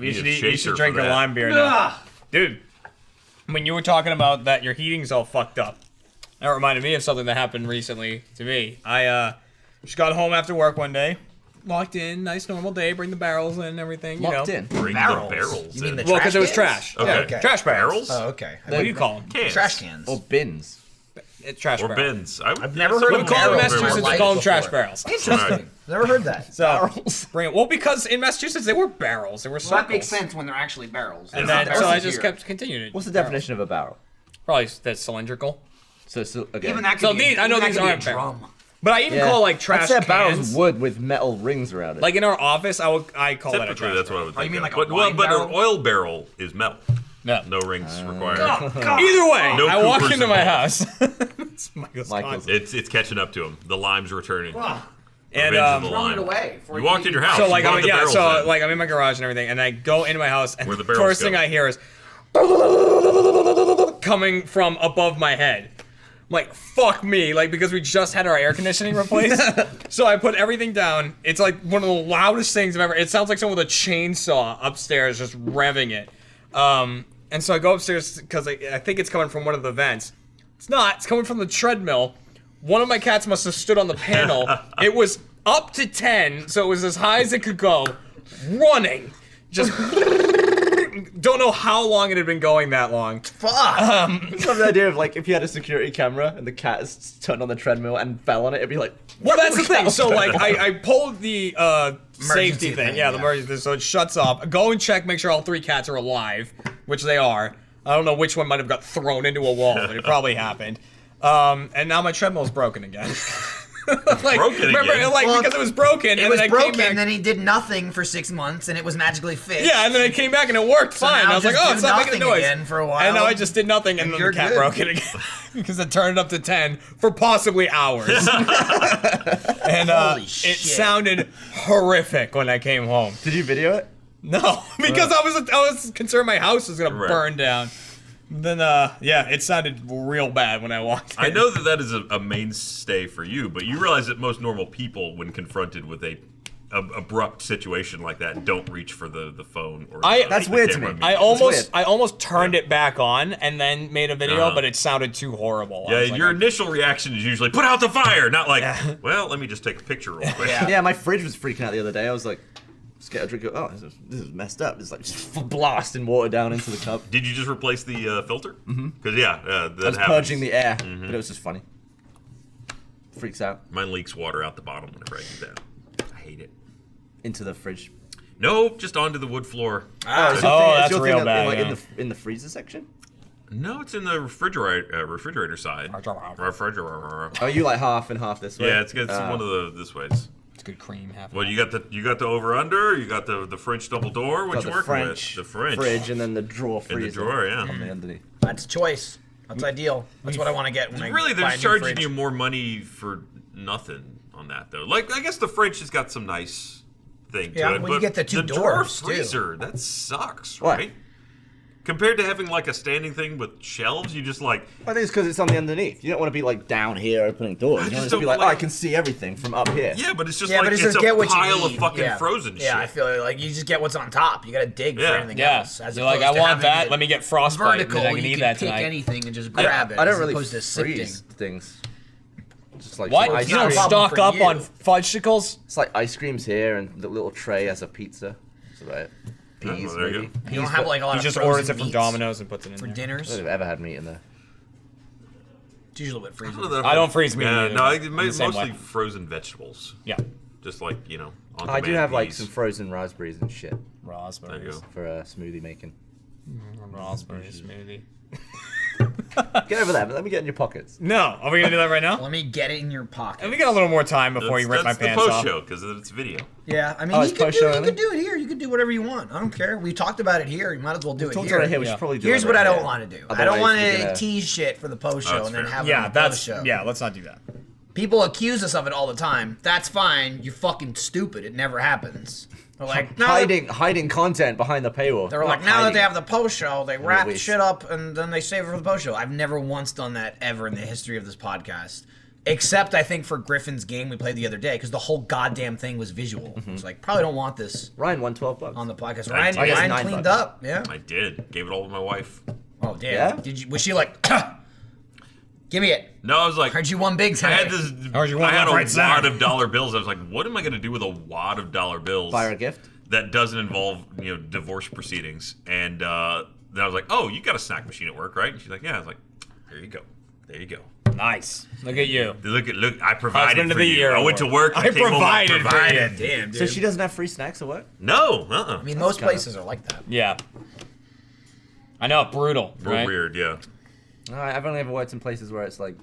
You should eat, you chaser should for drink a that. lime beer now, Ugh. dude. When you were talking about that, your heating's all fucked up. That reminded me of something that happened recently to me. I just got home after work one day, locked in, nice normal day, bring the barrels in and everything. Locked you know. in. Bring Barrels. the barrels You mean in. the Well, because it was trash trash. cans? Okay. Yeah, Okay. trash barrels. Barrels? Oh, okay. What do you call them? Cans. Trash cans. Or bins. It's trash Or barrels. bins. I've never heard We of call them barrels in my Massachusetts. We life call them trash before. barrels. Interesting. Never heard that. So Barrels. bring it. Well, because in Massachusetts they were barrels. They were circles. That makes sense when they're actually barrels. And Yeah. then so I Barrels just here. kept continuing it. What's the definition of a barrel? Probably that cylindrical. So okay. Even that could So be. these- I know even that these could be a aren't barrels. drum. But I even call like trash I'd say a barrel's cans. wood with metal rings around it. Like in our office, I call that a Typically, trash that's what I barrel. would Oh, you think. mean of. like a but, wine but barrel? an oil barrel is metal. No. No rings required. Either way, No I walk Coopers into my involved. house. It's Michael's Michael's- house. It's catching up to him. The lime's returning. And Revenge of the Throwing lime. it away. before You walked in your house. so you like brought I'm the yeah, barrels so in. like I'm in my garage and everything, and I go into my house, and Where the the barrels first thing go. I hear is coming from above my head. I'm like, fuck me, like because we just had our air conditioning replaced. So I put everything down. It's like one of the loudest things I've ever. It sounds like someone with a chainsaw upstairs just revving it. And so I go upstairs because I think it's coming from one of the vents. It's not. It's coming from the treadmill. One of my cats must have stood on the panel. It was up to 10, so it was as high as it could go, running. Just don't know how long it had been going that long. Fuck. I love the idea of like if you had a security camera and the cat is turned on the treadmill and fell on it, it'd be like. Well, that's the thing. So like I pulled the safety thing. thing, Yeah, the yeah. emergency. So it shuts off. Go and check, make sure all 3 cats are alive, which they are. I don't know which one might have got thrown into a wall, but it probably happened. And now my treadmill's broken again. Like, Broken remember, again? like Well, because it was broken. It and was then I broken, came back, and then he did nothing for 6 months, and it was magically fixed. yeah, and then I came back and it worked fine. now I was like, just oh, do it's not making a nothing noise. again for a while, And now I just did nothing, and then you're the cat good. broke it again because it turned up to 10 for possibly hours. And Holy it shit. sounded horrific when I came home. Did you video it? No, because I was concerned my house was gonna Right. burn down. Then yeah, it sounded real bad when I walked in. I know that is a mainstay for you, but you realize that most normal people, when confronted with a abrupt situation like that, don't reach for the phone or That's the weird to camera. me. I weird. almost turned it back on and then made a video, but it sounded too horrible. I Yeah, was like, your initial reaction is usually put out the fire, not like, well, let me just take a picture real quick. Yeah. Yeah, my fridge was freaking out the other day. I was like, let's get a drink. Oh, this is messed up. It's like just blasting water down into the cup. Did you just replace the filter? Mm-hmm. Because that I was happens. purging the air, but it was just funny. Freaks out Mine leaks water out the bottom whenever I do that. I hate it. into the fridge. Nope, just onto the wood floor. Oh, Is that's your real thing bad, Like yeah. in the freezer section. No, it's in the refrigerator side. Refrigerator. Oh, you like half and half this way. Yeah, it's one of the this ways. it's good cream. Half. Well, you got the over under, you got the French double door. What Got you the working French, with? The French fridge, and then the drawer in the freezer drawer, yeah. on the underneath. That's a choice. That's ideal. That's what I want to get when I Really, buy they're a new charging fridge. you more money for nothing on that, though. Like, I guess the fridge has got some nice thing Yeah, to it, well, you but get the two drawer doors, too. freezer, that sucks, What? right? Compared to having like a standing thing with shelves, you just like I think it's because it's on the underneath. You don't want to be like down here opening doors. You just want to be don't like, oh, like- I can see everything from up here. yeah, but it's just Yeah, like but it's just a get what pile you of need. fucking Yeah. frozen shit. Yeah, I feel like you just get what's on top. You got to dig for Yeah. anything Yeah. else. As You're like, opposed I to want having that. it Let me get frostbite. vertical. Because I can You eat can that pick tonight. anything and just grab it. I don't as really opposed to freeze sifting. things. Just like What? ice You don't not a cream. problem stock for up you. on fudgesicles? It's like ice cream's here, and the little tray has a pizza. That's about it. Peas, well, there you maybe. go. You don't have like a lot He of just frozen orders it from meats Domino's and puts it in for there. I dinners. don't think I've ever had meat in there. It's usually what I freezing. don't know if I don't freeze meat Yeah, either. no, I'm the same mostly way. frozen vegetables. Yeah. Just like, you know, on I do demand have like peas. some frozen raspberries and shit There you Raspberries. go. for smoothie making. Raspberry smoothie. Get over there, but let me get in your pockets. No. Are we going to do that right now? Let me get it in your pocket. And we got a little more time before you rip my That's the pants post off. show because it's video. Yeah, I mean, Oh, you it's could post-show do only? it here. You could do whatever you want. I don't care. We talked about it here. You might as well do it Talk here. about it here. We Yeah. should probably do Here's it what I right don't here. want to do. I Otherwise, don't want we're to gonna- tease shit for the post show That's and then fair. have it Yeah, on the that's post show. yeah. Let's not do that. People accuse us of it all the time. That's fine. You're fucking stupid. It never happens. They're like, no, Hiding content behind the paywall. They're Not like, now that hiding they it. have the post show, they wrap least. shit up and then they save it for the post show. I've never once done that ever in the history of this podcast. Except, I think, for Griffin's game we played the other day, because the whole goddamn thing was visual. It's like, probably don't want this Ryan won $12. on the podcast. I Ryan, guess Ryan $9. cleaned up. Yeah. I did. Gave it all to my wife. Oh, damn. Yeah? Did you? Was she like, give me it? No, I was like, Heard you won big I today. had this. Heard you won I had left, a right, center. wad of dollar bills. I was like, what am I going to do with a wad of dollar bills? Buy her a gift. That doesn't involve, you know, divorce proceedings. And then I was like, oh, you got a snack machine at work, right? And she's like, yeah. I was like, there you go. There you go. Nice. Look at you. Look, I provided Husband of for the you. year I went to work. I came home, provided for you. Damn, dude. So she doesn't have free snacks at work? No, I mean, most places are like that. Yeah. I know. Brutal. We're Right? weird, yeah. I've only ever worked in places where it's like.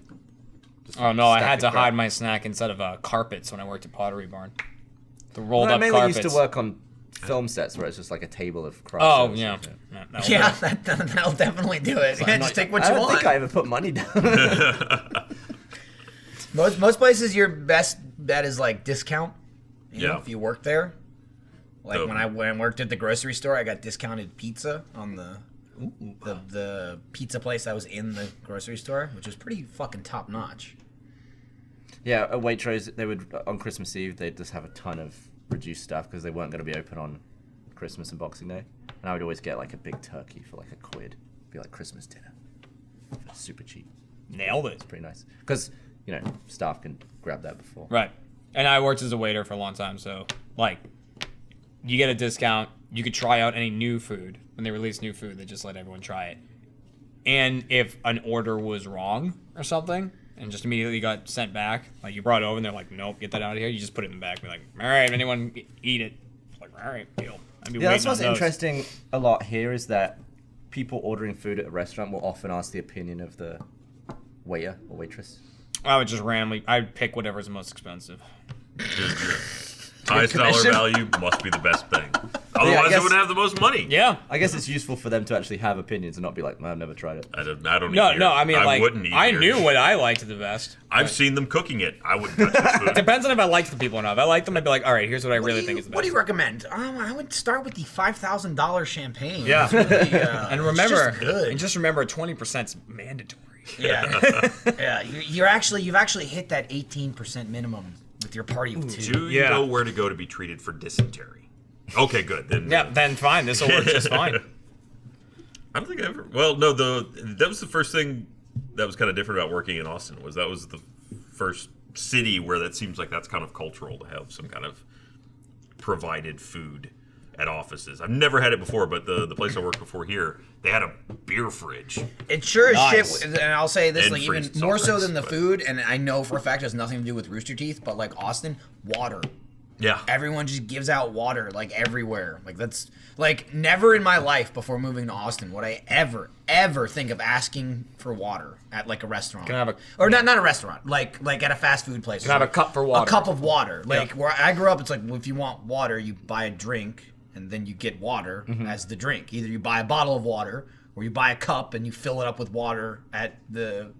just Oh no, I stack had of to crap. hide my snack inside of carpets when I worked at Pottery Barn. The rolled I up mainly carpets. used to work on film sets where it's just like a table of crafts. Oh yeah. That'll do Yeah, it. that'll definitely do it. Yeah, just take what I you don't want. think I ever put money down. Most places, your best bet is like discount. You know, Yeah. if you work there. Like Dope. when I worked at the grocery store, I got discounted pizza on the pizza place that was in the grocery store, which was pretty fucking top notch. Yeah, at Waitrose, they would on Christmas Eve they'd just have a ton of reduced stuff because they weren't going to be open on Christmas and Boxing Day. And I would always get like a big turkey for like £1. It'd be like Christmas dinner, for super cheap. Nailed it. Pretty nice because you know staff can grab that before. Right. And I worked as a waiter for a long time, so like, you get a discount. You could try out any new food when they release new food. They just let everyone try it. And if an order was wrong or something, and just immediately got sent back, like you brought it over and they're like, nope, get that out of here. You just put it in the back. Be like, all right, if anyone eat it, like, all right, deal. I'd be Yeah, that's waiting what's on those. interesting a lot here is that people ordering food at a restaurant will often ask the opinion of the waiter or waitress. I would just randomly, I'd pick whatever's the most expensive. Highest dollar commission. value must be the best thing. Otherwise, guess- it would have the most money. Yeah. I guess it's useful for them to actually have opinions and not be like, I've never tried it. I don't No, eat no, here. I mean, like, wouldn't eat I here. knew what I liked the best. I've seen them cooking it. I wouldn't touch this food. Depends on if I liked the people or not. If I liked them, I'd be like, all right, here's what I really think is the best. What do you recommend? I would start with the $5,000 champagne. Yeah. It's really, And it's remember, just good. and just remember, 20% is mandatory. Yeah, yeah. You've actually hit that 18% minimum with your party of two. Do you Yeah. know where to go to be treated for dysentery? Okay, good. Then Yeah, then fine. This will work just fine. I don't think I ever. Well, no. That was the first thing that was kind of different about working in Austin. That was the first city where that seems like that's kind of cultural to have some kind of provided food at offices. I've never had it before, but the place I worked before here, they had a beer fridge. It sure as Nice. shit, and I'll say this, And like even freeze more soft so drinks, than the but- food, and I know for a fact it has nothing to do with Rooster Teeth, but like Austin, water. Yeah. Everyone just gives out water like everywhere. Like that's like never in my life before moving to Austin would I ever think of asking for water at like a restaurant. Can I have a- or not a restaurant, like at a fast food place. Can I have a cup for water? A cup of water. Like Yeah. where I grew up, it's like well, if you want water, you buy a drink and then you get water as the drink. Either you buy a bottle of water where you buy a cup and you fill it up with water at the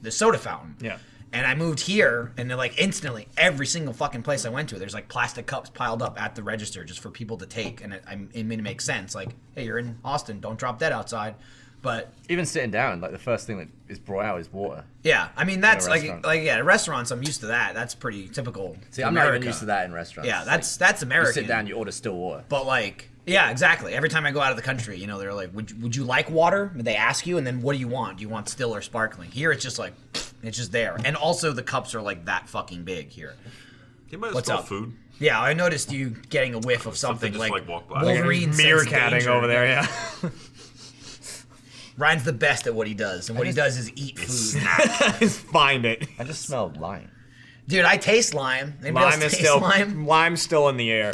soda fountain. Yeah. And I moved here, and then like instantly, every single fucking place I went to, there's like plastic cups piled up at the register just for people to take, and it made it make sense. Like, hey, you're in Austin, don't drop dead outside. But even sitting down, like the first thing that is brought out is water. yeah, I mean that's like restaurant. at restaurants I'm used to that. That's pretty typical. See, to I'm not even America. used to that in restaurants. Yeah, It's that's like, American. you sit down, you order still water. But like, yeah, exactly. Every time I go out of the country, you know, they're like, would you like water? They ask you, and then what do you want? Do you want still or sparkling? Here, it's just like, it's just there. And also, the cups are like that fucking big here. You might What's smell up? food. Yeah, I noticed you getting a whiff of something, just, like walk by. Wolverine sense Meerkatting danger. over there, yeah. Ryan's the best at what he does, and what he does is eat food. Just find it. I just smell lime. Dude, I taste lime. Anybody else Lime is taste still lime? lime's still in the air.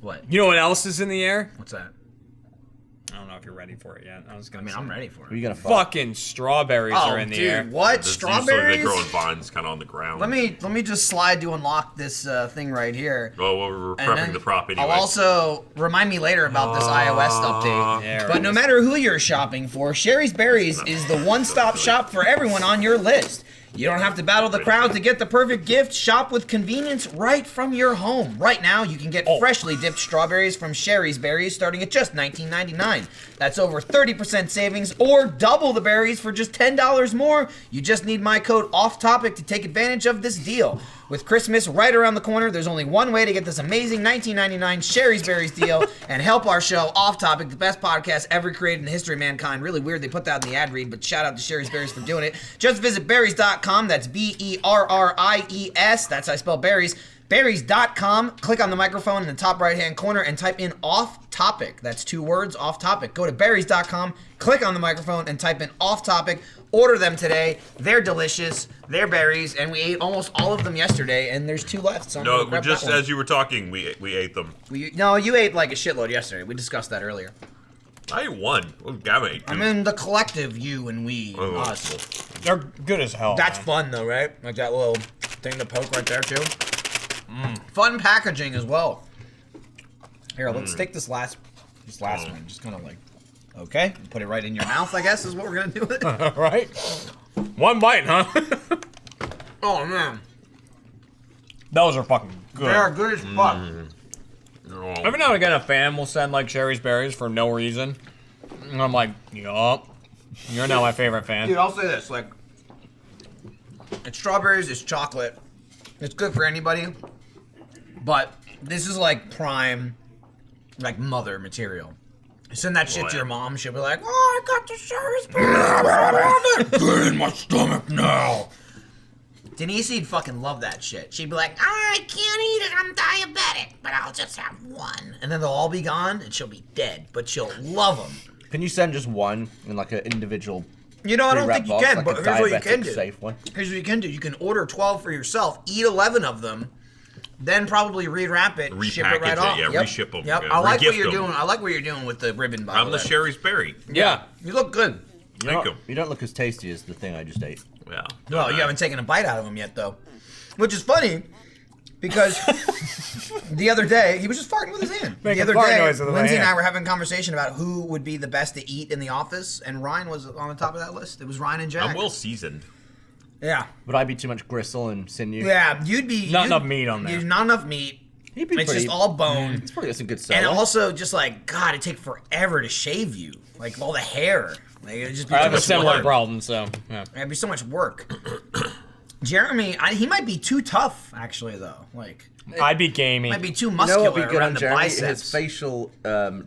What? You know what else is in the air? What's that? I don't know if you're ready for it yet. I was I gonna mean, say. I'm ready for Are it. you gonna fuck? Fucking strawberries Oh, are in the dude, air. what? Usually Strawberries? they grow in vines, kind of on the ground. Let me just slide to unlock this thing right here. Oh, well, we're And prepping then the prop anyway. I'll also remind me later about this iOS update. There But it no is. matter who you're shopping for, Sherry's Berries is the one-stop shop for everyone on your list. You don't have to battle the crowd to get the perfect gift. Shop with convenience right from your home. Right now, you can get freshly dipped strawberries from Sherry's Berries starting at just $19.99. That's over 30% savings, or double the berries for just $10 more. You just need my code OFFTOPIC to take advantage of this deal. With Christmas right around the corner, there's only one way to get this amazing $19.99 Sherry's Berries deal and help our show Off Topic, the best podcast ever created in the history of mankind. Really weird they put that in the ad read, but shout out to Sherry's Berries for doing it. Just visit berries.com. That's Berries. That's how I spell berries. Berries.com. Click on the microphone in the top right-hand corner and type in Off Topic. That's 2 words, Off Topic. Go to berries.com, click on the microphone, and type in Off Topic. Order them today. They're delicious. They're berries, and we ate almost all of them yesterday, and there's 2 left. So I'm No, gonna grab just that one. as you were talking, we ate them. No, you ate like a shitload yesterday. We discussed that earlier. I ate one. Well, Gavin ate 2. I mean, the collective, you and we, Oh, us. They're good as hell. That's man. fun, though, right? Like that little thing to poke right there, too. Fun packaging as well. Here, let's take this last one. Just kind of like, okay, put it right in your mouth, I guess, is what we're going to do with it. Right? One bite, huh? Oh, man. Those are fucking good. They are good as fuck. Oh, Every now and again, a fan will send like Sherry's Berries for no reason. And I'm like, yup. You're now my favorite fan. Dude, I'll say this, like, it's strawberries, it's chocolate. It's good for anybody. But this is like prime, like mother material. Send that shit to your mom, she'll be like, oh, I got the Sherry's Berries. Good in my stomach now. Denise'd fucking love that shit. She'd be like, I can't eat it, I'm diabetic, but I'll just have one. And then they'll all be gone, and she'll be dead, but she'll love them. Can you send just one in like an individual? You know, I don't pre-wrap think you box, can, like but a here's what you diabetic can do. safe one? Here's what you can do. You can order 12 for yourself, eat 11 of them, then probably rewrap it, ship it right Repackage it, off. yeah, Yep. reship 'em, Yep. yeah, I like what regift you're 'em. doing. I like what you're doing with the ribbon, by I'm the the way. Sherry's Berry. Yeah. You look good. Thank you. You don't look as tasty as the thing I just ate. Yeah. Well, you haven't taken a bite out of them yet, though. Which is funny, because the other day, he was just farting with his hand. Making The other fart day, noises with my Lindsay and I hand. were having a conversation about who would be the best to eat in the office, and Ryan was on the top of that list. It was Ryan and Jack. I'm well seasoned. Yeah. Would I be too much gristle and sinew? Yeah, you'd be... Not you'd- enough meat on there. There's not enough meat. He'd be It's pretty, just all bone. It's probably got some good And sirloin. also, just like, God, it'd take forever to shave you. Like, all the hair. Like, it'd just be I too have a much similar work. problem, so yeah. It'd be so much work. Jeremy, he might be too tough, actually, though. Like, I'd be gamey. might be too you know muscular what would be good around on the Jeremy? biceps. His facial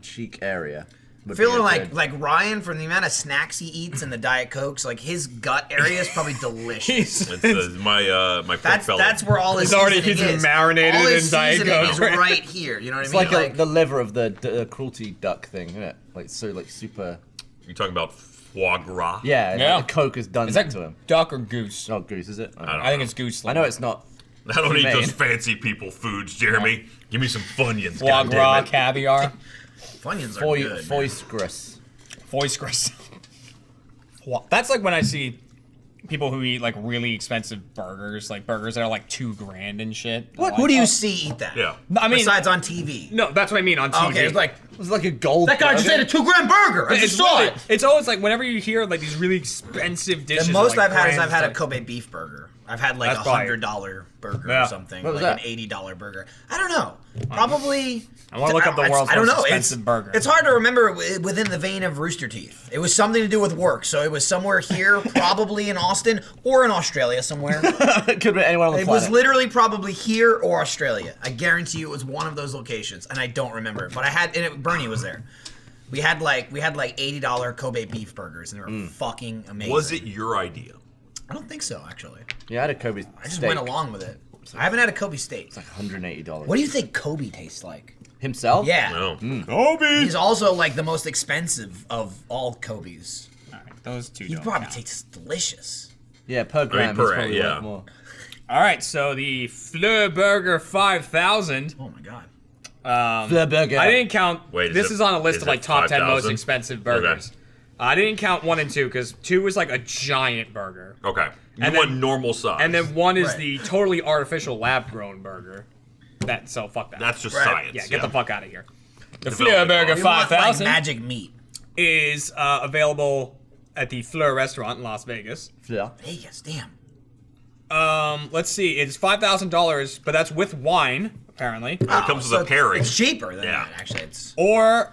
cheek area. would be Feeling good. like Ryan, from the amount of snacks he eats and the Diet Cokes, like, his gut area is probably delicious. It's my pork belly. That's where all his He's already- seasoning he's is. marinated all his in Diet seasoning Coke, is right? right here. You know what It's I mean? like, the liver of the cruelty duck thing, isn't it? Like so, like super. You're talking about foie gras. Yeah, and Yeah. the Coke has done Is that that to him. duck or goose? Not goose, is it? I think it's goose. I know it's not. I don't eat those Humane. fancy people foods, Jeremy. Give me some Funyuns. Foie gras, goddammit. caviar, Funyuns are Foy, good. man. foisgress. foie. That's like when I see people who eat like really expensive burgers, like burgers that are like $2,000 and shit. Who do you see eat that? Yeah. I mean, Besides on TV. no, that's what I mean on TV. Okay, it's like It was like a gold. That guy just ate a 2-gram burger. I just saw it. It's always like whenever you hear like these really expensive dishes. The most like I've had is grand I've had a stuff. Kobe beef burger. I've had like That's probably- $100 burger Yeah. or something. What was like that? an $80 burger. I don't know. Probably. I want to look up the world's I don't most know. expensive burger. It's hard to remember within the vein of Rooster Teeth. It was something to do with work, so it was somewhere here, probably in Austin or in Australia somewhere. It could be anyone on the It planet. was literally probably here or Australia. I guarantee you it was one of those locations, and I don't remember it. But I had, and Bernie was there. We had like $80 Kobe beef burgers, and they were fucking amazing. Was it your idea? I don't think so, actually. Yeah, I had a Kobe I just steak. went along with it. I haven't had a Kobe steak. It's like $180. What do you think Kobe tastes like? Himself? Yeah. No. Kobe. He's also like the most expensive of all Kobe's. All right, those two. He don't probably count. tastes delicious. Yeah, per gram. per- he's probably yeah. worth more. All right, so the Fleur Burger 5000. Oh my god. The burger. I didn't count. Wait, this is it- is on a list is of it like top 10 most 5,000? expensive burgers. I didn't count 1 and 2 because 2 is like a giant burger, Okay. You And want then- normal size. and then 1 is Right. the totally artificial lab-grown burger. So fuck that. That's just Right. science. yeah, get the fuck out of here. The Development Fleur Burger cost. We want like 5000 magic meat. is available at the Fleur restaurant in Las Vegas. Yeah. Vegas, damn. Let's see, it's $5,000, but that's with wine apparently, It comes with a pairing. It's cheaper than Yeah. that, actually. It's or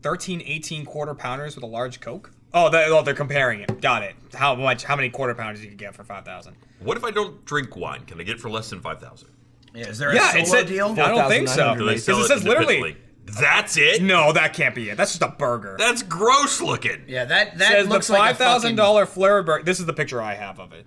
18 quarter pounders with a large Coke. Oh, they're comparing it. Got it. How many quarter pounders you can get for 5,000? What if I don't drink wine? Can I get it for less than 5,000? yeah, is there a Yeah, it's solo a deal? I don't think so. 4,900. Do they Because sell it it says literally. individually? That's it? No, that can't be it. That's just a burger. That's gross looking. Yeah, that says looks the like a fucking... $5,000 Fleur burger. This is the picture I have of it.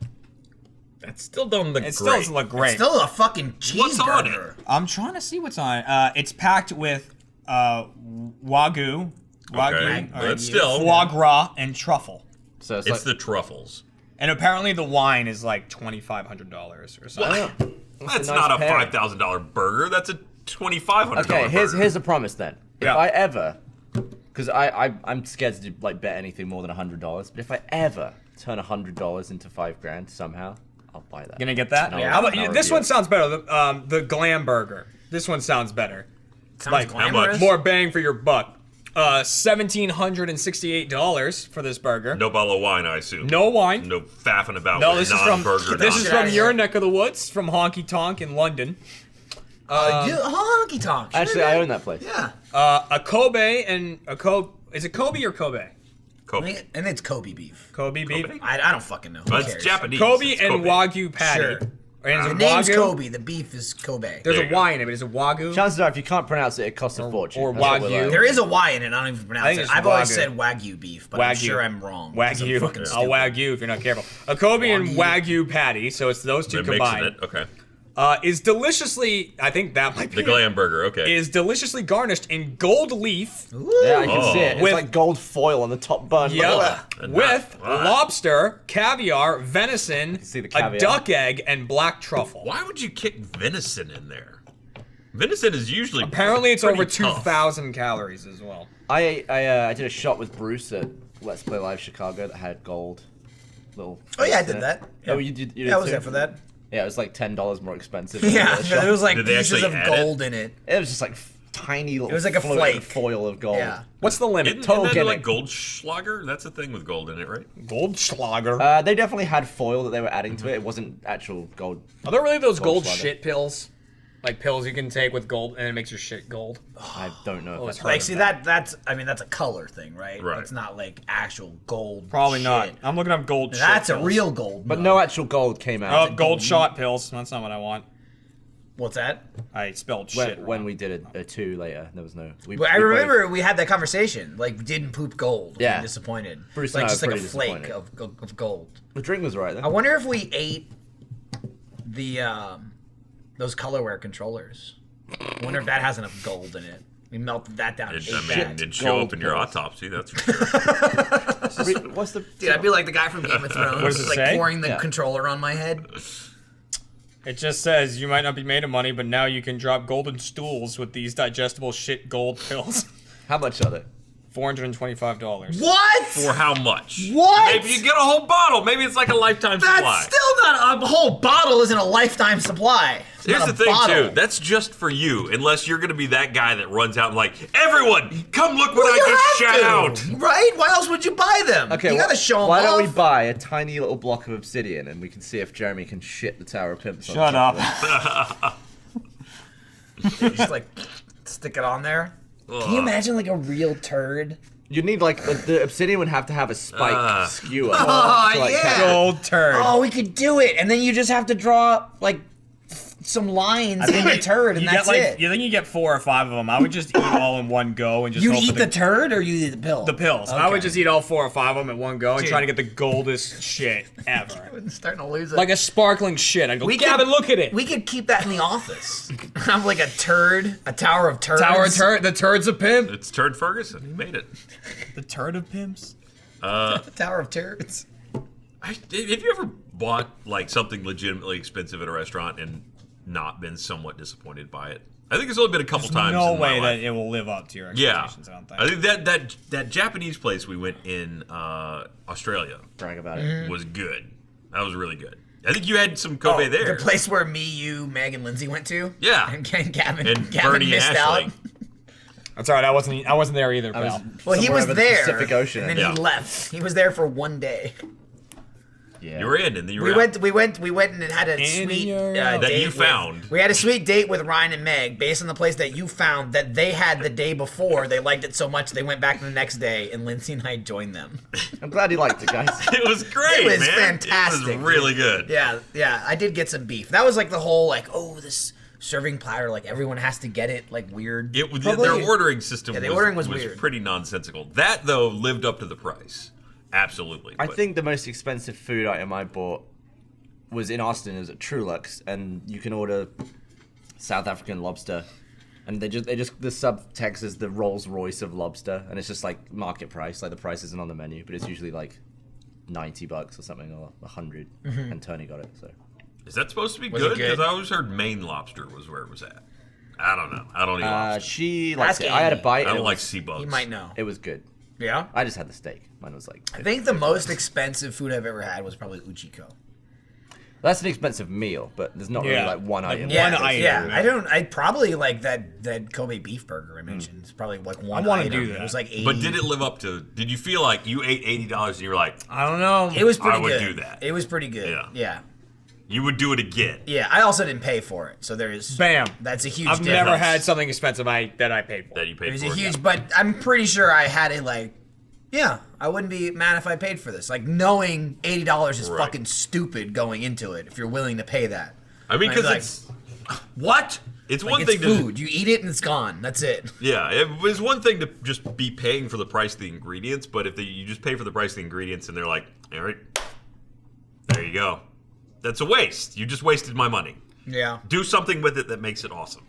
That still don't look It great. still doesn't look great. Still a fucking cheeseburger. What's on it? I'm trying to see what's on it. It's packed with wagyu, Okay, or but still, foie gras, and truffle. So it's, it's like, the truffles. And apparently the wine is like $2,500 or something. Oh, That's a not a nice pairing. $5,000 burger. That's a $2,500 Okay, burger. here's a promise then. Yeah. If I ever, because I'm scared to like bet anything more than $100, but if I ever turn $100 into $5,000 somehow, I'll buy that. Gonna get that? Yeah, How about I'll this review one it. sounds better. The glam burger. This one sounds better. Sounds Like, how much? glamorous. More bang for your buck. $1,768 for this burger. No bottle of wine, I assume. No wine. No faffing about No, with this is from non-burger this is Get from outta your here. neck of the woods, from Honky Tonk in London. Honky tonk. Sure, Actually, I man. own that place. Yeah. A Kobe and a Kobe. Is it Kobe or Kobe? Kobe. And it's Kobe beef. Kobe beef. Kobe? I don't fucking know. Who But it's cares? Japanese. Kobe It's and Wagyu patty. Sure. And is The it name's Wagyu? Kobe. The beef is Kobe. There's There a you go. Y in it, but is it Wagyu? Chances are, if you can't pronounce it, it costs a fortune. or That's what we're Wagyu. like. There is a Y in it. I don't even I pronounce think it. it's I've always Wagyu. said Wagyu beef, but I'm Wagyu. sure I'm wrong. 'cause I'm Wagyu. fucking I'll stupid. Wagyu if you're not careful. A Kobe and Wagyu. Wagyu patty, so it's those two They're mixing combined. it. Okay. Is deliciously, I think that might be The it, glam burger. Okay. is deliciously garnished in gold leaf. Ooh. Yeah, I can Oh. see it. It's With- like gold foil on the top bun. Yep. And With that- lobster, caviar, venison, see the a caviar. duck egg, and black truffle. Why would you kick venison in there? Venison is usually Apparently, it's pretty over tough. 2,000 calories as well. I did a shot with Bruce at Let's Play Live Chicago that had gold. Little. Oh yeah, I face in did it. that. Oh, you did. You did Yeah, I was too? there for that. Yeah, it was like $10 more expensive. Yeah, there was like Did they pieces actually of add it? gold in it. It was just like tiny little. It was like a floating flake. foil of gold. Yeah. What's the limit? Isn't Total that gimmick. like Goldschlager? That's a thing with gold in it, right? Goldschlager. They definitely had foil that they were adding to it. It wasn't actual gold. Are there really those gold Goldschlager. shit pills? Like pills you can take with gold and it makes your shit gold? I don't know. Oh, If it's that's hard. Like, see that's a color thing, right? Right. It's not like actual gold. Probably shit. not. I'm looking up gold shit That's a pills. real gold. But mug. no actual gold came Oh, out. gold shot pills. That's not what I want. What's that? I spelled shit when wrong. we did a 2 later, there was no. We, Well, I we both- remember we had that conversation. Like, we didn't poop gold. Yeah. We were disappointed. Bruce like and I just were like a pretty flake disappointed. of gold. The drink was alright I though. wonder if we ate the those colorware controllers. I wonder if that has enough gold in it. We melted that down. And ate that. It'd show gold up in your pills. autopsy, that's for sure. What's the? Dude, I'd be like the guy from Game of Thrones, What does it like say? pouring the Yeah. controller on my head. It just says you might not be made of money, but now you can drop golden stools with these digestible shit gold pills. How much are they? $425. What? For how much? What? Maybe you get a whole bottle. Maybe it's like a lifetime That's supply. still not a whole bottle. Isn't a lifetime supply. It's Here's not the a thing, bottle. too. That's just for you, unless you're going to be that guy that runs out and like, everyone, come look what Well, I you just have shut to, out. right? Why else would you buy them? Okay, you gotta show them why off. don't we buy a tiny little block of obsidian and we can see if Jeremy can shit the Tower of Pimps on Shut top up. of it. You just like stick it on there. Can you imagine like a real turd? You need like the obsidian would have to have a spike skewer. Oh, to, like, yeah. catch- Gold turd. Oh, we could do it, and then you just have to draw like some lines in the turd, and you that's get like it. you think you get 4 or 5 of them. I would just eat all in one go and just You hope eat for the turd, or you eat the pill? the pills. Okay. I would just eat all 4 or 5 of them at one go and Dude. try to get the goldest shit ever. I'm starting to lose it. Like a sparkling shit. I'd go, We Gavin, could- look at it. We could keep that in the office. Have like a turd, a tower of turds. Tower of turd, the turds of pimp. It's Turd Ferguson. He made it. The turd of pimps. Tower of turds. Have you ever bought like something legitimately expensive at a restaurant and not been somewhat disappointed by it? I think it's only been a couple times. No in my way life. that it will live up to your Yeah, expectations. I don't think. I think that Japanese place we went in Australia Brag about Mm-hmm. it. was good. That was really good. I think you had some Kobe Oh, there. The place where me, you, Meg, and Lindsay went to. Yeah. And Gavin, And Gavin Bernie and missed Ashley. out. That's alright. I wasn't there either, I was pal. Well, he somewhere was over the there. Pacific Ocean. And then Yeah. he left. He was there for one day. Yeah. You were in, and then you were We out. went and had a sweet you're date out. That you with- found. We had a sweet date with Ryan and Meg, based on the place that you found that they had the day before. They liked it so much they went back the next day, and Lindsay and I joined them. I'm glad you liked it, guys. It was great, It was man. fantastic, It was really dude. good. Yeah. I did get some beef. That was like the whole like, oh, this serving platter, like everyone has to get it, like weird. It was Probably- their ordering system. Yeah, the ordering was was weird. pretty nonsensical. That though lived up to the price. Absolutely. I But think the most expensive food item I bought was in Austin. It was at Trulux, and you can order South African lobster, and they just the subtext is the Rolls Royce of lobster, and it's just like market price. Like the price isn't on the menu, but it's usually like $90 or something, or 100. And Tony got it. So is that supposed to be Was it good? good? Because I always heard Maine lobster was where it was at. I don't know. I don't eat lobster. she liked Ask it. I had a Amy. bite. I and don't it like was, sea bugs. You might know. It was good. Yeah. I just had the steak. Mine was like. I think the most expensive food I've ever had was probably Uchiko. That's an expensive meal, but there's not really Yeah. like one Like item. one Yeah, item. yeah. I probably like that Kobe beef burger I mentioned. It's probably like one I wanna item. do that. It was like 80. But did it live up to? Did you feel like you ate $80 and you were like, I don't know. It was pretty I would good. do that. It was pretty good. Yeah. Yeah. you would do it again? Yeah. I also didn't pay for it, so there's Bam. That's a huge I've difference. never had something expensive that I paid for. That you paid It was for? a huge, but I'm pretty sure I had it like, yeah, I wouldn't be mad if I paid for this. Like knowing $80 is Right. fucking stupid going into it if you're willing to pay that. I mean, because Like, it's what? It's Like one it's thing food. You eat it and it's gone. That's it. Yeah, it was one thing to just be paying for the price of the ingredients, but if you just pay for the price of the ingredients and they're like, all right, there you go. That's a waste. You just wasted my money. Yeah. Do something with it that makes it awesome.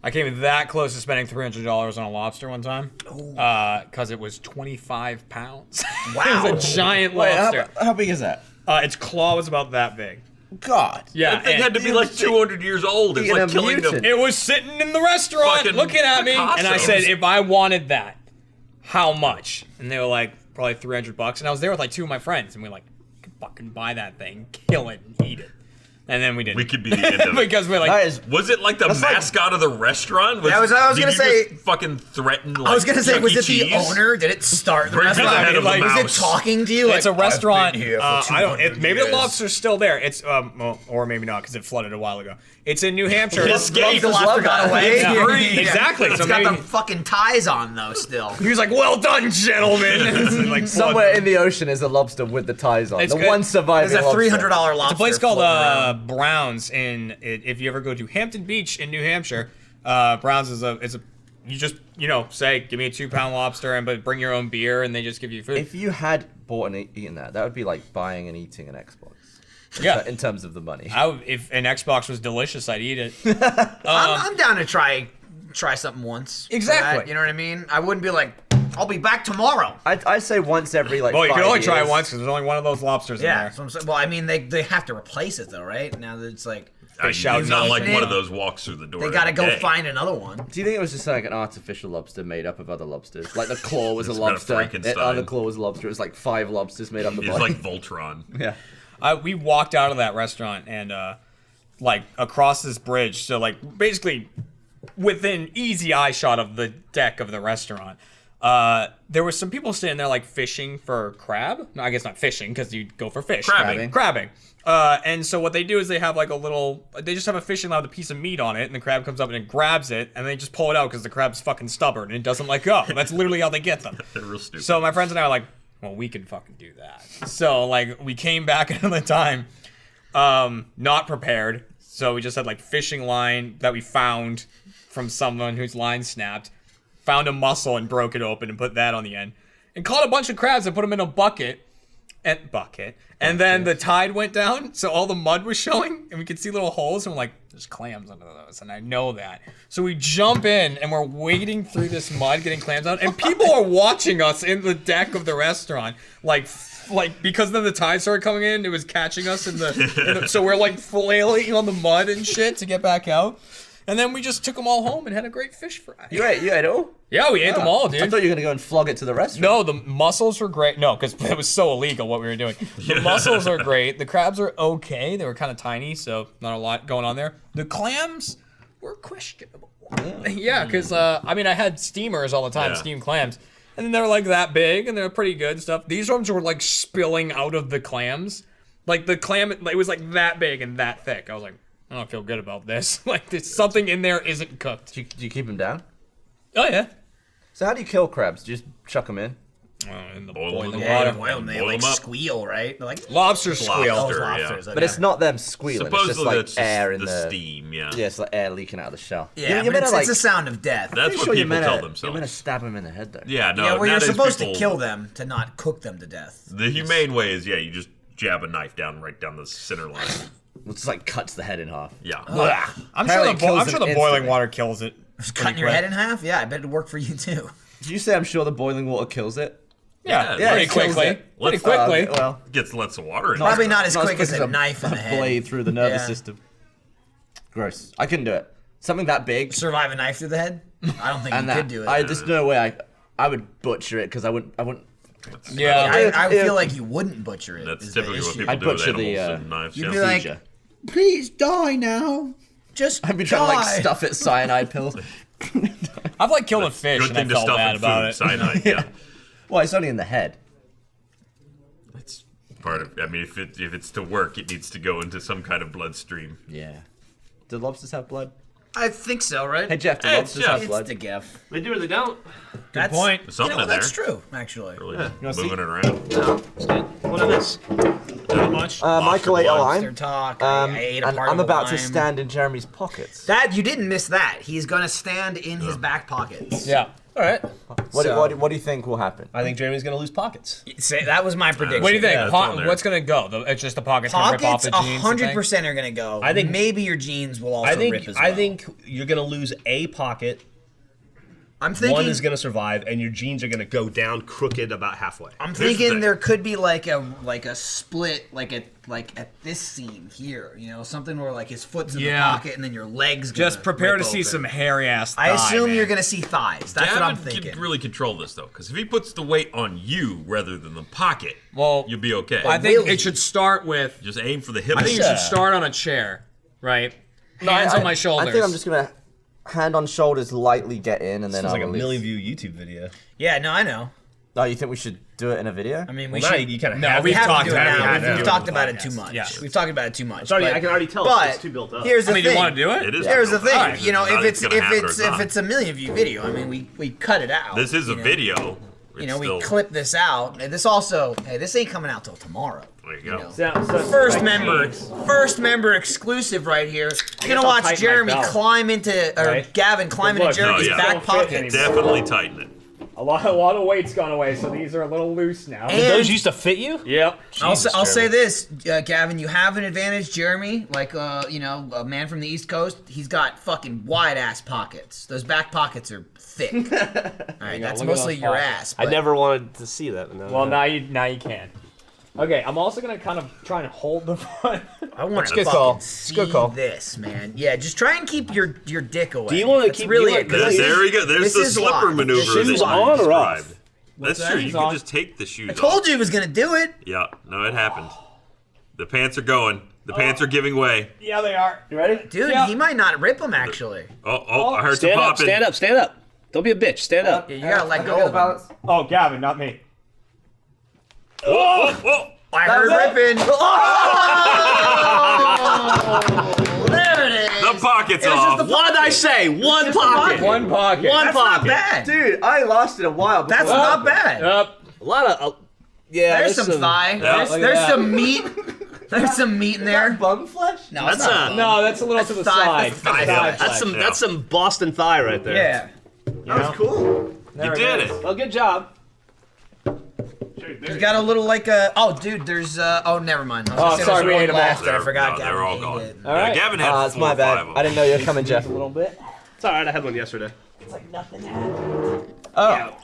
I came that close to spending $300 on a lobster one time because it was 25 pounds. Wow. It was a giant Wait, lobster. how big is that? Its claw was about that big. God. Yeah, That thing and had to be like 200 years old. It's Being like a killing them. mutant. it was sitting in the restaurant Fucking looking at me, and I Picassos. said, if I wanted that, how much? And they were like, probably $300. And I was there with like 2 of my friends, and we were like, I could fucking buy that thing, kill it, and eat it. And then we didn't. We could be the end of it. because we're like, That is. Was it like the That's like- mascot of the restaurant? I was did gonna you say- just fucking threaten. Like, I was gonna say, Chuck was E. it the Cheese? owner? Did it start the Bring to the restaurant? head of the was mouse. it talking to you? it's a Like, restaurant. I've been here for I don't. 200 Maybe the years. lobster's still there. It's well, or maybe not because it flooded a while ago. It's in New Hampshire. It Love escaped. the lobster got away. Yeah. Free. Exactly. It's So got maybe the fucking ties on though. Still. he was like, "Well done, gentlemen." Like Somewhere in the ocean is a lobster with the ties on. It's The good. one surviving There's a lobster. $300 lobster. It's a place called floating around. Browns if you ever go to Hampton Beach in New Hampshire, Browns is a you just say give me a 2-pound lobster but bring your own beer and they just give you food. If you had bought and eaten that would be like buying and eating an Xbox. Yeah. In terms of the money. If an Xbox was delicious, I'd eat it. I'm down to try something once. for Exactly. that, you know what I mean? I wouldn't be like, I'll be back tomorrow. I say once every like. Well, you 5 can only try it years. once because there's only one of those lobsters in Yeah. there. So I'm saying, well, I mean, they have to replace it though, right? Now that it's like, fish out. It's not and like everything. one of those walks through the door. They gotta every go day. find another one. Do you think it was just like an artificial lobster made up of other lobsters? Like the claw was a It's been a lobster, the Frankenstein. other claw was a lobster. It was like 5 lobsters made up the It's body. like Voltron. Yeah. We walked out of that restaurant and like across this bridge, so like basically within easy eye shot of the deck of the restaurant. There were some people standing there like fishing for crab. No, I guess not fishing because you go for fish. Crabbing. And so what they do is they have like they just have a fishing line with a piece of meat on it, and the crab comes up and it grabs it, and they just pull it out because the crab's fucking stubborn and it doesn't let go. That's literally how they get them. They're real stupid. So my friends and I are like, well, we can fucking do that. So like we came back another time, not prepared. So we just had like fishing line that we found from someone whose line snapped, found a mussel and broke it open and put that on the end, and caught a bunch of crabs and put them in a bucket. And then the tide went down, so all the mud was showing, and we could see little holes, and we're like, there's clams under those, and I know that. So we jump in, and we're wading through this mud, getting clams out, and people are watching us in the deck of the restaurant, like because then the tide started coming in, it was catching us in the so we're like flailing on the mud and shit to get back out. And then we just took them all home and had a great fish fry. You ate it all? Yeah, we ate them all, dude. I thought you were going to go and flog it to the restaurant. No, the mussels were great. No, because it was so illegal what we were doing. The mussels are great. The crabs are okay. They were kind of tiny, so not a lot going on there. The clams were questionable. Yeah, because, I mean, I had steamers all the time, steamed clams. And then they were like that big, and they were pretty good and stuff. These ones were like spilling out of the clams. Like the clam, it was like that big and that thick. I was like, I don't feel good about this. Like, there's something in there isn't cooked. Do you keep them down? Oh, yeah. So how do you kill crabs? Do you just chuck them in? In the Boil them. boiling Yeah, water. boil them. They Boil like them up. squeal, right? They're like Lobsters squeal. Lobster. lobsters. But it's not them squealing. Supposedly it's just like that's just air in the steam, yeah. Yeah, it's like air leaking out of the shell. Yeah, you're but meant to, it's a sound of death. That's pretty what sure you're people meant tell to- themselves. You're meant to stab them in the head, though. Yeah, no. yeah, well, you're nowadays supposed people- to kill them to not cook them to death. The humane way is, you just jab a knife right down the center line. It just like cuts the head in half. Yeah. I'm Apparently sure it kills the them boiling instantly. water kills it. Cutting your head in half? Yeah, I bet it'd work for you too. Did you say I'm sure the boiling water kills it? Yeah, Yeah, pretty it kills quickly. it. Pretty Let's- quickly. Well, Gets lots of water in Probably it. not as quick as quick a knife in the head. blade through the nervous Yeah. system. Gross. I couldn't do it. Something that big. Survive a knife through the head? I don't think And you that, could do it. there's no way I would butcher it because I wouldn't. Yeah. I Yeah. feel like you wouldn't butcher it. That's is the typically what issue. people I'd do with butcher the, animals and knives. You'd yeah. be like, Seizure. please die now. Just I'd be trying to like die." stuff it cyanide pills. I've like killed a fish Good and I thing to felt stuff bad in about food, it. cyanide, yeah. Well, it's only in the head. That's part of, I mean, if it's to work, it needs to go into some kind of bloodstream. Yeah. Do lobsters have blood? I think so, right? Hey Jeff, do Hey, lobsters Jeff. have It's blood? the GIF. They do or they don't. That's point. There's something in that's there. true, actually. Really wanna see? moving it around. No, it's good. What is this? Not much. Michael ate a blood. lime. Their talk. I ate a And part I'm of a about to lime. stand in Jeremy's pockets. That you didn't miss that. He's gonna stand in his back pockets. Yeah. All right. What do you think will happen? I think Jeremy's gonna lose pockets. Say, that was my prediction. What do you think? Yeah, it's on there. What's gonna go? It's just the pockets gonna rip off Pockets, the jeans. 100% are gonna go. I think- maybe your jeans will also rip as well. I think you're gonna lose a pocket. I'm thinking. One is gonna survive, and your jeans are gonna go down crooked about halfway. I'm Here's the thinking thing. there could be like a split, like at this seam here. You know, something where like his foot's in the Yeah. pocket, and then your legs. Gonna Just prepare rip to see open. some hairy ass. I assume man. you're gonna see thighs. That's what I'm Gavin thinking. can really control this though, because if he puts the weight on you rather than the pocket, Well, you'll be okay. I think Really? it should start with. Just aim for the hip. I think you should start on a chair, right? Hands on my shoulders. I think I'm just gonna hand on shoulders lightly get in and then Sounds I'll like a release. million view YouTube video. Yeah, no, I know. No, you think we should do it in a video? I mean, Well, we now should. you kind of No, have we've We have talked to do it about it. now. We have We've to talked do it about on it the too podcast. much. Yeah. We've talked about it too much. Sorry, but, I can already tell But it's too built up. here's the I mean, thing. you want to do it? It is. Here's the built thing. up. Alright. You know, Not if it's gonna happen or if not. it's a million view video, I mean, we cut it out. This is a you know? video. You know, we It's still- clip this out. And this also, hey, this ain't coming out till tomorrow. There you go. know. First member exclusive right here. You're gonna I'll watch tighten Jeremy my belt. climb into, or Right. Gavin climb into Look, Jeremy's yeah. back Don't fit pockets. anymore. Definitely tighten it. A lot of weight's gone away, so these are a little loose now. And- Those used to fit you? Yep. I'll say this, Gavin, you have an advantage. Jeremy, like you know, a man from the East Coast, he's got fucking wide ass pockets. Those back pockets are thick. All right, that's look at mostly those your pockets. ass. I but- never wanted to see that. No, Well, no. now you can. Okay, I'm also gonna kind of try and hold the front. I want to good fucking call. see Good call. this, man. Yeah, just try and keep your dick away. Do you wanna That's keep- really you it? wanna- 'Cause There we go. There's this the is slipper live. maneuver. This that is shoes you on or off? described. That's that? true. You Shoes can on. just take the shoes I off. told you he was gonna do it. Yeah, no, it happened. The pants are going. The pants are giving way. Yeah, they are. You ready? Dude, Yeah. he might not rip him actually. I heard some Stand up, popping. stand up, stand up. Don't be a bitch. Stand up. Yeah, you gotta let go of him. Oh, Gavin, not me. Whoa, whoa. I heard ripping. There it is. The pocket's off. What did I say? One pocket. One pocket. One That's not pocket. bad. Dude, I lasted a while. That's not bad. Up. A lot of. Yeah, There's some thigh. There's, Look at there's that. some meat. There's some meat in there. Bum flesh? No, That's it's not. a- No, that's a little to the thigh- side. that's thigh Side flesh. flesh. That's some Boston thigh right there. Yeah. That was cool. You did it. Well, good job. You got a little like a. Oh, dude, there's. Oh, never mind. I was gonna say sorry, there's we one ate 'em all. left. I forgot. No, Gavin they're all ate gone. it. All right. Gavin had It's 4 my or 5 bad. of them. I didn't know you were coming, Jeff. A little bit. It's all right. I had one yesterday. Oh,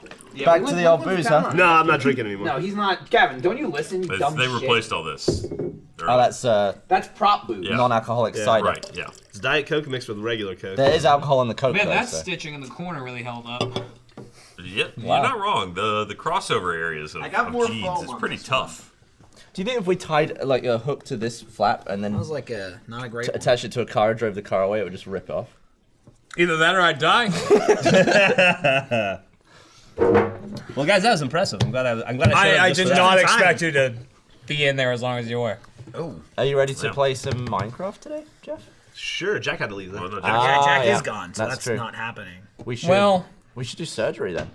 back to the old booze, huh? No, I'm not drinking anymore. No, he's not. Gavin, don't you listen, you dumb They shit. replaced all this. Oh, that's That's prop booze. Yeah. non-alcoholic Yeah, cider. right. Yeah. It's Diet Coke mixed with regular Coke. There is alcohol in the Coke, Man, though, that so. stitching in the corner really held up. Yeah, Wow. you're not wrong. The crossover areas of, got more jeans foam is on pretty this tough. Do you think if we tied like a hook to this flap and then That was like a not a great. one. attached it to a car and drove the car away, it would just rip it off? Either that or I die. Well, guys, that was impressive. I'm glad I showed up I just did for that. not Time. expect you to be in there as long as you were. Oh, Are you ready to Yeah. play some Minecraft today, Jeff? Sure, Jack had to leave Well, that. no, yeah, Jack- Jack yeah. is gone, so That's that's true. not happening. We should. Well, we should do surgery then.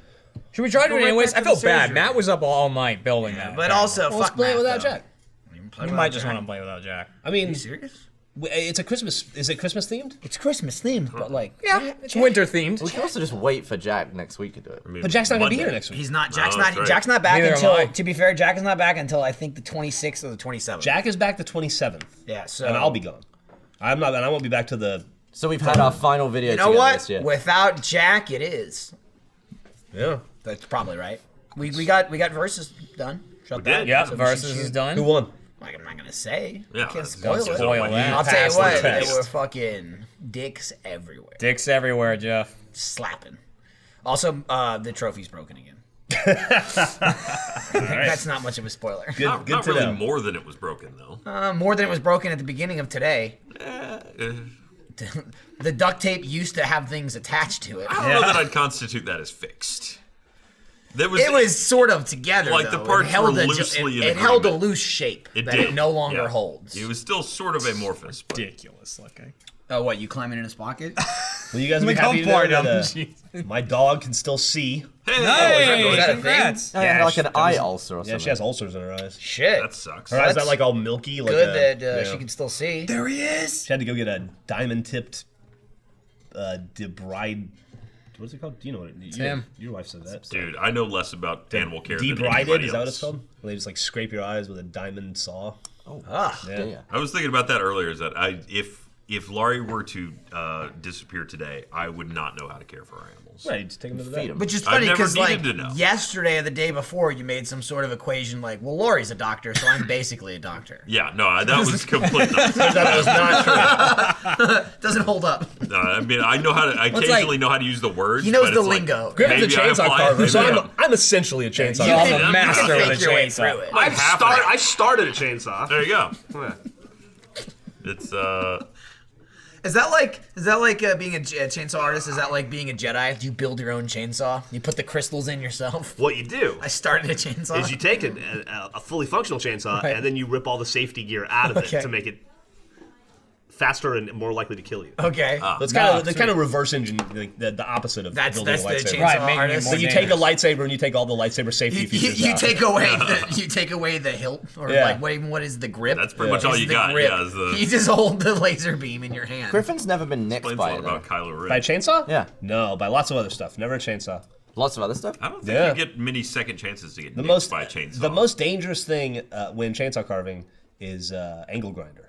should we try to do Go it right anyways? back I to felt the bad. surgery. Matt was up all night building that. But also, Well, let's fuck play it Matt, without though. Jack. you might just want to play without Jack. I mean, Are you serious? it's a Christmas. Is it Christmas themed? It's Christmas themed, but like, Yeah, it's winter themed. We can also just wait for Jack next week to do it. I mean, But Jack's not gonna be Monday. here next week. he's not. Jack's Oh, not. that's right. Jack's not back Neither am until. I. To be fair, Jack is not back until I think the 26th or the 27th. Jack is back the 27th, Yeah. So. and I'll be gone. I'm not, and I won't be back to the. So we've had our final video You know together what? this year. Without Jack, it is. Yeah. That's probably right. We got versus done. Shut did. that. Yeah, So we versus should- is done. Who won? Like, I'm not gonna say. Yeah, I can't that's- spoil that's it. Spoil what that. I'll tell you Pass the what. They test. were fucking dicks everywhere. Dicks everywhere, Jeff. Slapping. Also, the trophy's broken again. That's not much of a spoiler. Good, Not, good not to really know. more than it was broken, though. More than it was broken at the beginning of today. Uh, The duct tape used to have things attached to it. I don't know that I'd constitute that as fixed. There was, It was sort of together, Like, the though. parts it held were a, loosely in it held a agreement. loose shape It that did. it no longer yeah. holds. It was still sort of amorphous. But Ridiculous looking. Oh, what? You climbing in his pocket? Well, you guys will be Look how happy to poor know them. that my dog can still see. hey, Hey, is that a congrats. I had like an eye ulcer or something. Yeah, she has ulcers in her eyes. Shit. that sucks. Her eyes That's not like all milky. Like Good that yeah. she can still see. There he is. She had to go get a diamond-tipped, debride. What's it called? Do you know what? Tim. Your wife said that. Dude, I know less about animal care than Debrided, anybody is that what else. it's called? Where they just like scrape your eyes with a diamond saw. Ah. Yeah. I was thinking about that earlier. Is that if Laurie were to disappear today, I would not know how to care for our animals. Right, just take them to the Feed vet. 'em. Which is I've funny never because like needed to know. yesterday or the day before, you made some sort of equation like, well, Lori's a doctor, so I'm basically a doctor. Yeah, no, that was complete nonsense. That was not true. Doesn't hold up. I mean, I know how to. I occasionally like- know how to use the words. He knows but the it's like, lingo. Griffin's a maybe I chainsaw apply it, carver, so maybe I I'm essentially a chainsaw You carver. can, a you master can with fake a your way chainsaw. through it. Like half of it. I started a chainsaw. There you go. Yeah. It's Is that like being a chainsaw artist? Is that like being a Jedi? Do you build your own chainsaw? You put the crystals in yourself? What you do I started a chainsaw. is you take a fully functional chainsaw Right. and then you rip all the safety gear out of Okay. it to make it faster and more likely to kill you. Okay. That's Nah, kind of the kind of reverse engine, like the opposite of That's building a the lightsaber. chainsaw Right, making it artist. more So you take a dangerous. lightsaber and you take all the lightsaber safety features You out. take away the hilt, or Yeah. like what is the grip? that's pretty much all Is you the got. grip. Yeah, is the You just hold the laser beam in your hand. Griffin's never been nicked explains a by lot it, though. about Kylo Ren. By a chainsaw? Yeah. No, by lots of other stuff. Never a chainsaw. Lots of other stuff. I don't think Yeah. you get many second chances to get The nicked most by a chainsaw. the most dangerous thing when chainsaw carving is angle grinder.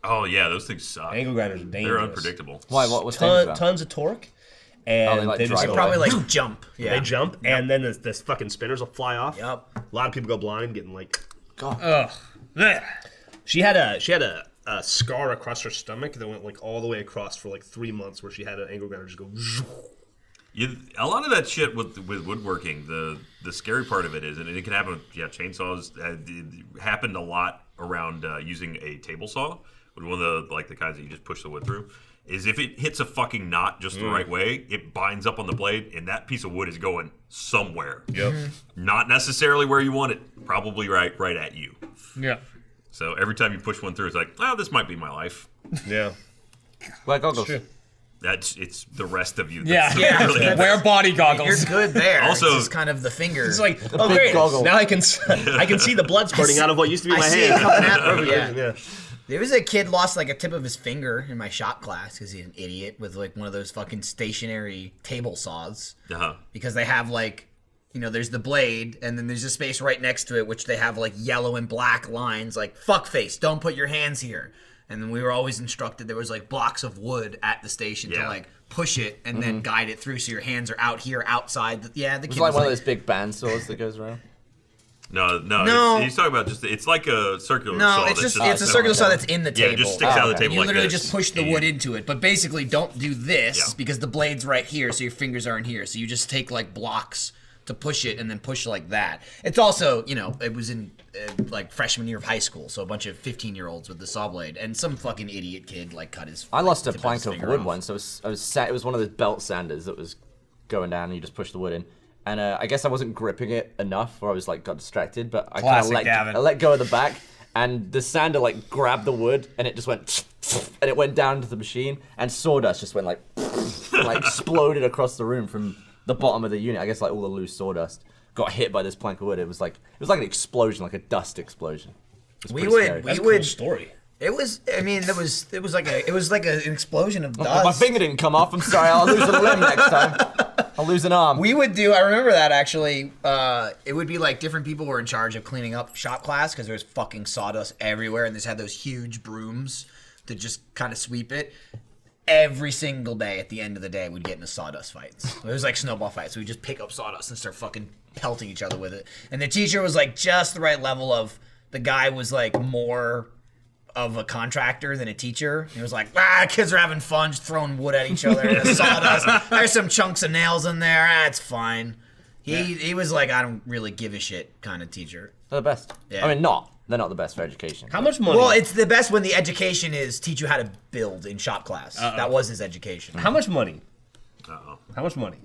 Oh yeah, those things suck. Angle grinders are dangerous. They're unpredictable. Why? What was dangerous about? Tons of torque, and they, like, they just drive go away. Probably like, like jump. Yeah. they jump, and then the fucking spinners will fly off. Yep. A lot of people go blind, getting like God. Ugh. Blech. She had a scar across her stomach that went like all the way across for like 3 months, where she had an angle grinder just go. A lot of that shit with woodworking, the scary part of it is, and it can happen with chainsaws. It happened a lot around using a table saw, with one of the kinds that you just push the wood through. Is if it hits a fucking knot just the right way, it binds up on the blade, and that piece of wood is going somewhere. Yep. Not necessarily where you want it, probably right at you. Yeah. So every time you push one through, it's like, oh, this might be my life. Yeah. Wear goggles. True. It's the rest of you. Yeah. Yeah. Really Wear body goggles. You're good there. Also- it's just kind of the finger. It's like, big great. goggle. Now I can see the blood spurting out of what used to be I my see it hand. coming out. Yeah. Yeah. There was a kid lost like a tip of his finger in my shop class because he's an idiot with like one of those fucking stationary table saws. Uh-huh. Because they have like, there's the blade and then there's a space right next to it which they have like yellow and black lines like fuck face, don't put your hands here. And then we were always instructed there was like blocks of wood at the station to like push it and then guide it through so your hands are out here outside. The kid It's was like one of those big band saws that goes around. No. He's talking about it's like a circular saw. it's that's just it's a circular saw that's in the table. Yeah, it just sticks out of the table You like literally this. just push the wood into it. But basically, don't do this Yeah. because the blade's right here, so your fingers aren't here. So you just take like blocks to push it and then push like that. It's also, it was in like freshman year of high school, so a bunch of 15-year-olds with the saw blade, and some fucking idiot kid like cut his. I lost a tip plank his of finger wood off. once. It was one of those belt sanders that was going down, and you just push the wood in. And I guess I wasn't gripping it enough, or I was like got distracted. But I kind of Classic Gavin. I let go of the back, and the sander like grabbed the wood, and it just went, and it went down to the machine, and sawdust just went like, and, like exploded across the room from the bottom of the unit. I guess like all the loose sawdust got hit by this plank of wood. It was like an explosion, like a dust explosion. It was We pretty would- scary. we That's a would- cool story. It was. I mean, it was like an explosion of But dust. my finger didn't come off. I'm sorry. I'll lose a limb next time. I'll lose an arm. We would do. I remember that actually. It would be like different people were in charge of cleaning up shop class because there was fucking sawdust everywhere, and they just had those huge brooms to just kind of sweep it. Every single day, at the end of the day, we'd get into sawdust fights. It was like snowball fights. So we'd just pick up sawdust and start fucking pelting each other with it. And the teacher was like just the right level of. The guy was like more of a contractor than a teacher. He was like, kids are having fun, just throwing wood at each other. There's sawdust. There's some chunks of nails in there. It's fine. He was like, I don't really give a shit kind of teacher. They're the best. Yeah. I mean, they're not the best for education. How much money? Well, it's the best when the education is teach you how to build in shop class. That was his education. How much money? Uh-oh. How much money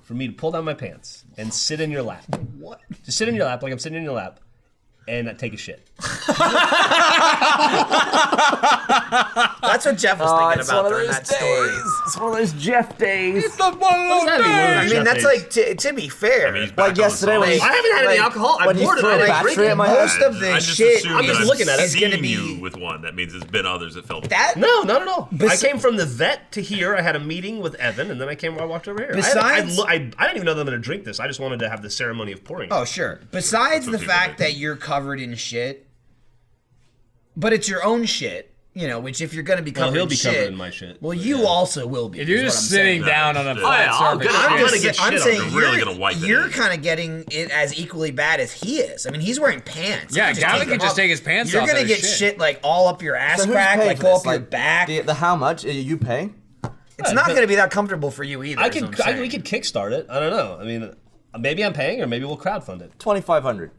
for me to pull down my pants and sit in your lap? What? Just sit in your lap like I'm sitting in your lap and take a shit. That's what Jeff was thinking about during that story. It's one of those Jeff days. I mean, that's like, to be fair. I mean, he's Like back on the yesterday when sauce. you- I haven't had any alcohol. I'm when you bored of threw it. a I battery drink at my most head. of the I just shit assumed I'm just that looking at it. I've is gonna seen be you with one. That means there's been others that felt that. No, not at all. I Bes- came from the vet to here. I had a meeting with Evan, and then I walked over here. I didn't even know that I'm going to drink this. I just wanted to have the ceremony of pouring it. Oh, sure. Besides the what people fact do. that you're covered in shit, but it's your own shit, which if you're going to be Well, covered he'll in be shit, covered in my shit. well, you also will be. If you're is just what I'm sitting saying. down on a Yeah. flat Oh, yeah, I'm surface, gonna- I'm I'm just gonna get I'm shit on saying them. you're, Really gonna wipe it you're in. kind of getting it as equally bad as he is. I mean, he's wearing pants. Yeah, You Gavin take can them just off. take his pants You're off gonna and get shit. shit like all up your ass So who's crack, paying like for go this? up your Like, back. The how much? Are you paying? It's not going to be that comfortable for you either. I is could, what I'm saying. we could kickstart it. I don't know. I mean, maybe I'm paying, or maybe we'll crowdfund it. 2,500.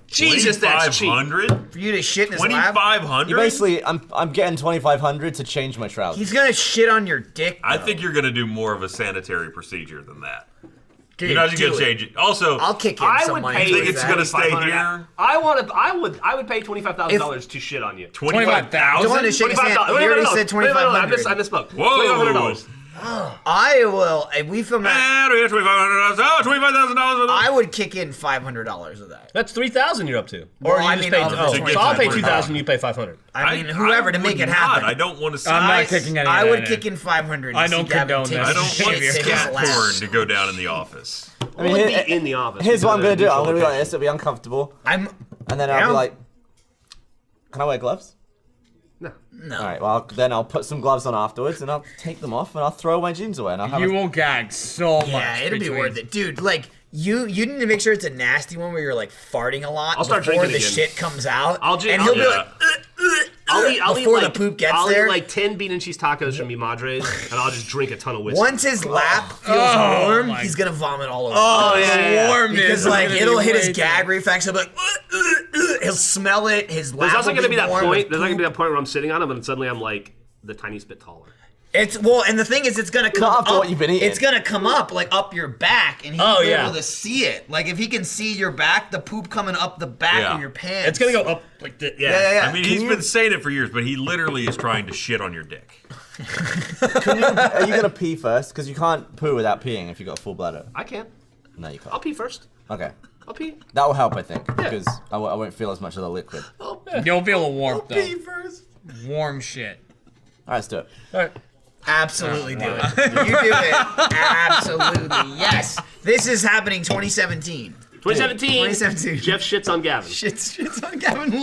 Jesus, that's cheap. 2,500? for you to shit in his lap. 2,500? You basically, I'm getting 2,500 to change my trousers. He's gonna shit on your dick. I though. think you're gonna do more of a sanitary procedure than that. Dude, You're not just do gonna it. change it. Also, I'll kick in I some would money. pay. think towards it's that. gonna stay $2,500. here. I would pay $25,000 to shit on you. Don't want to 25,000? shake his hand. $25,000. He already said Wait, I 2,500. misspoke. Whoa. $2,500. I will. If we film that, $2,500. Oh, $25,000. I would kick in $500 of that. That's 3,000 you're up to. Well, Or you I just mean, pay. of the Oh, so I'll pay 2,500. 2,000. You pay 500. I mean, whoever to make would it happen. not. I don't want to see. I'm not kicking any I of would that kick in. in 500. I to see don't Gavin condone take that. I don't his want shit in his scat lap. porn to go down in the office. I mean, I would be in the office. here's what I'm because gonna do. of I'm gonna be the like this. It'll be uncomfortable, I'm and then I'll Yeah. be like, "Can I wear gloves?" no. All right. Well, then I'll put some gloves on afterwards, and I'll take them off, and I'll throw my jeans away, and I'll have. You will gag so much. Yeah, it'll be between- worth it, dude. Like You need to make sure it's a nasty one where you're like farting a lot I'll start before drinking the again. shit comes out. And he'll be like, I'll before eat the poop gets I'll there. eat like 10 bean and cheese tacos from Mi Madre's, and I'll just drink a ton of whiskey. Once his lap feels warm, he's gonna vomit all over. Oh, yeah. Warmness. Because is like gonna it'll be hit way his too- gag reflex. He'll be like, he'll smell it. His lap. There's also going to be that warm point. with There's not gonna be poop. that point where I'm sitting on him, and suddenly I'm like the tiniest bit taller. It's and the thing is, it's gonna come Not after up. what you've been eating. It's gonna come up like up your back, and he'll be able to see it. Like if he can see your back, the poop coming up the back of your pants. It's gonna go up like this. Yeah. I mean, he's been saying it for years, but he literally is trying to shit on your dick. Are you gonna pee first? Because you can't poo without peeing if you got a full bladder. I can't. No, you can't. I'll pee first. Okay. I'll pee. That will help, I think, because I won't feel as much of the liquid. You'll feel a warmth though. Pee first. Warm shit. All right, let's do it. All right. Absolutely do it. You do it. Absolutely. Yes. This is happening 2017. 2017. Jeff shits on Gavin. Shit's on Gavin.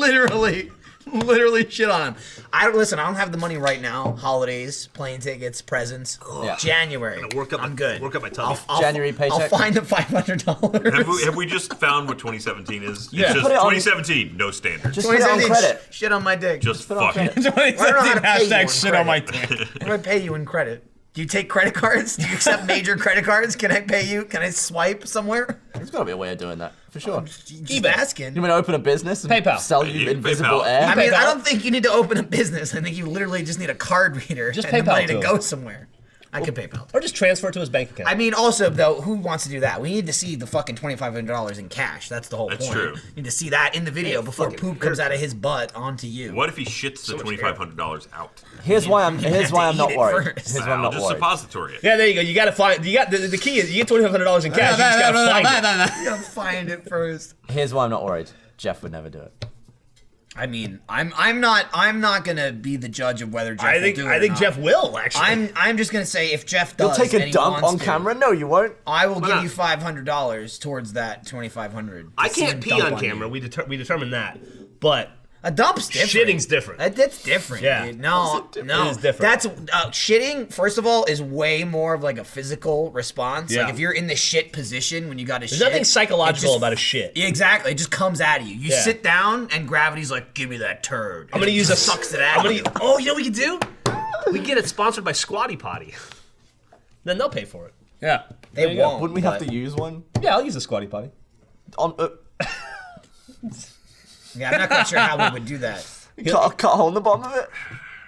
Literally shit on him. I don't have the money right now. Holidays, plane tickets, presents. Yeah. January. I'm good. Work up my tummy. January paycheck? I'll find the $500. Have we just found what 2017 is? Yeah. It's just Put it on- 2017, no standards. Just put it on 2017, credit. Shit on my dick. Just put it on fuck it. credit. I don't know how to pay you Hashtag on shit on my credit. dick. How do I pay you in credit? Do you take credit cards? Do you accept major credit cards? Can I pay you? Can I swipe somewhere? There's got to be a way of doing that, for sure. Just asking. You want to open a business and PayPal. sell you Yeah, invisible PayPal. air? I mean, PayPal. I don't think you need to open a business. I think you literally just need a card reader Just and the PayPal money to to him. go somewhere. I could PayPal. Or just transfer it to his bank account. I mean, also though, who wants to do that? We need to see the fucking $2,500 in cash. That's the whole That's point. true. We need to see that in the video before fucking poop comes out of his butt onto you. What if he shits the $2,500 out? Here's why I'm have to not eat it worried. first. Here's why I'm I'll not just worried. suppository it. yeah, there you go. You gotta find. You got the key is you get $2,500 in cash. You just gotta find it. You gotta find it first. Here's why I'm not worried. Jeff would never do it. I mean, I'm not gonna be the judge of whether Jeff will do it I or think not. Jeff will actually. I'm just gonna say if Jeff You'll does, take and a he dump wants on to, camera? No, you won't. I will give not? you $500 towards that $2,500. I can't pee on camera. We determined that, but A dump's different. shitting's different. That's different, Yeah. dude. No, no. It is different. That's shitting. First of all, is way more of like a physical response. Yeah. Like if you're in the shit position when you got to shit. There's nothing psychological it just- about a shit. Yeah, exactly. It just comes out of you. You Yeah. sit down and gravity's like, give me that turd. I'm gonna use a sucks it out. of you. Oh, you know what we can do? We get it sponsored by Squatty Potty. Then they'll pay for it. Yeah. They you go. won't. Wouldn't we have but- to use one? Yeah, I'll use a Squatty Potty. On, Yeah, I'm not quite sure how we would do that. cut a hole in the bottom of it?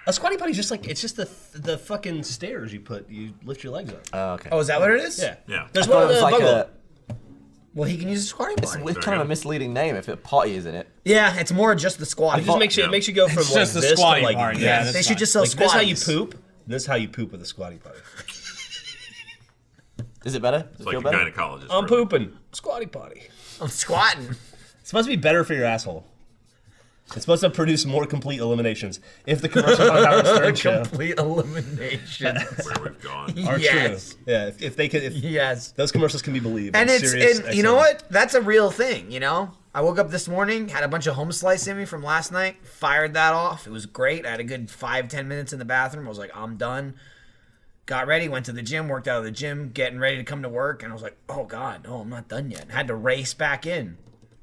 A Squatty Potty's just like it's just the fucking stairs you lift your legs up. Oh, okay. Oh, is that what it is? Yeah. Yeah. There's I one thought of it was the like bungalow. Well, he can use a squatty potty. It's kind of a misleading name if it potty is in it. Yeah, it's more just the squatty. It just makes you. It makes you go from It's like just the this to squatty like part, this. yeah, they that's should fine. just sell Like this how you squatties. poop. This is how you poop with a Squatty Potty. Is it better? Does It's it like feel a better? gynecologist. I'm really. pooping. Squatty Potty. I'm squatting. It's supposed to be better for your asshole. It's supposed to produce more complete eliminations. If the commercials on Howard Stern show Complete elimination. Where we've gone. are Yes. true, yeah. If they could, if Yes. those commercials can be believed. And on it's Sirius and you know XM. what? That's a real thing, you know? I woke up this morning, had a bunch of home slice in me from last night, fired that off. It was great. I had a good 5-10 minutes in the bathroom. I was like, I'm done. Got ready, went to the gym, worked out of the gym, getting ready to come to work, and I was like, oh God, no, I'm not done yet. Had to race back in.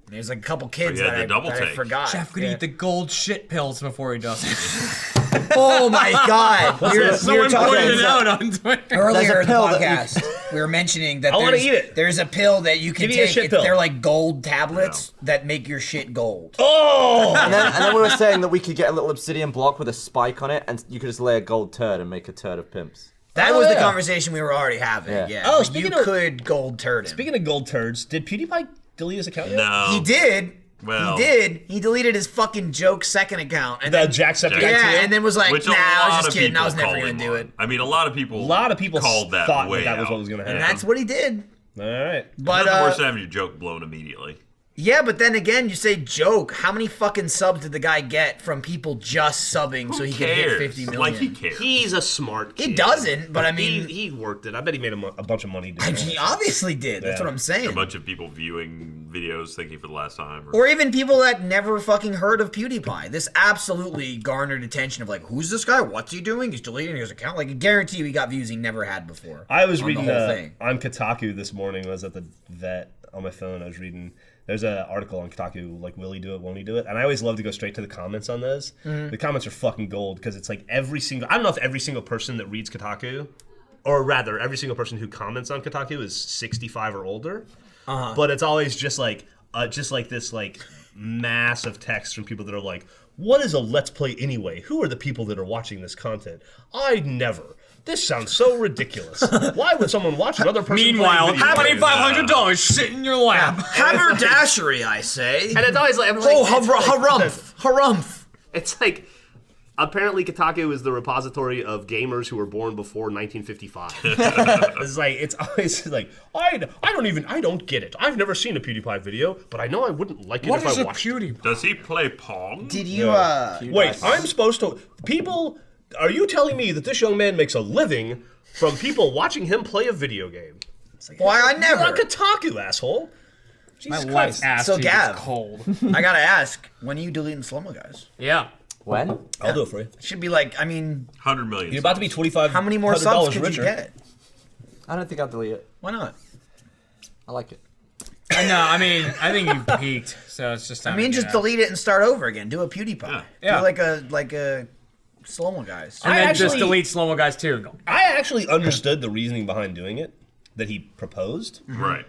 And there's like a couple kids you had that, the double I take. forgot. Jeff could Yeah. eat the gold shit pills before he does it. Oh my God. we were Someone talking pointed it out on Twitter. earlier in the pill that you- podcast. We were mentioning that I wanna there's, eat it. there's a pill that you can Give me a take. shit pill. They're like gold tablets that make your shit gold. Oh, And then we were saying that we could get a little obsidian block with a spike on it, and you could just lay a gold turd and make a turd of pimps. That Oh, was the yeah. conversation we were already having. Yeah. Yeah. Oh, But speaking you of- could gold turd him. speaking of gold turds, did PewDiePie delete his account yet? No. He did. Well- He did. He deleted his fucking joke second account. And The then, Jacksepticeye yeah, 2? and then was like, Which nah, a I was lot just of kidding. I people was never call going him to do on. it. I mean, a lot of people Called that thought way that was out. what was going to happen. And that's what he did. All right. But, Nothing worse than having your joke blown immediately. yeah, but then again, you say joke. How many fucking subs did the guy get from people just subbing so he could hit 50 million? Like he cares. He's a smart kid. He doesn't, but I mean, he worked it. I bet he made a bunch of money doing he it. obviously did. That's Yeah. what I'm saying. A bunch of people viewing videos. Thank you for the last time. Or even people that never fucking heard of PewDiePie. This absolutely garnered attention of like, who's this guy? What's he doing? He's deleting his account. Like, I guarantee you he got views he never had before. I was on reading the whole thing. on Kotaku this morning. I was at the vet on my phone. I was reading. There's an article on Kotaku, like, will he do it, won't he do it? And I always love to go straight to the comments on those. The comments are fucking gold because it's like I don't know if every single person that reads Kotaku, or rather, every single person who comments on Kotaku is 65 or older. But it's always just like this like mass of text from people that are like, what is a Let's Play anyway? Who are the people that are watching this content? I'd never. This sounds so ridiculous. Why would someone watch another person Meanwhile, play video games? $2,500 sit in your lap. Haberdashery, I say. And it's always like, I'm like, Oh, it's like- harumph. It's like, apparently Kotaku is the repository of gamers who were born before 1955. It's like it's always like I don't get it. I've never seen a PewDiePie video, but I know I wouldn't like it What if is I a watched it. PewDiePie? Does he play Pong? Did you, Wait, I'm supposed to people are you telling me that this young man makes a living from people watching him play a video game? It's like, Why, I you're never. on Kotaku, asshole. Jesus My Christ. left ass So, cheek is Gav. cold. I gotta ask, when are you deleting slow-mo guys? Yeah. When? I'll do it for you. It should be like, I mean, 100 million. You're about to be $2,500 how many more subs could richer. you get? I don't think I'll delete it. Why not? I like it. No, I mean, I think you've peaked, so it's just time I mean, to just get out. delete it and start over again. Do a PewDiePie. Yeah. Do like a slow-mo guys. And then just actually- delete slow-mo guys too. I actually understood the reasoning behind doing it that he proposed. Right.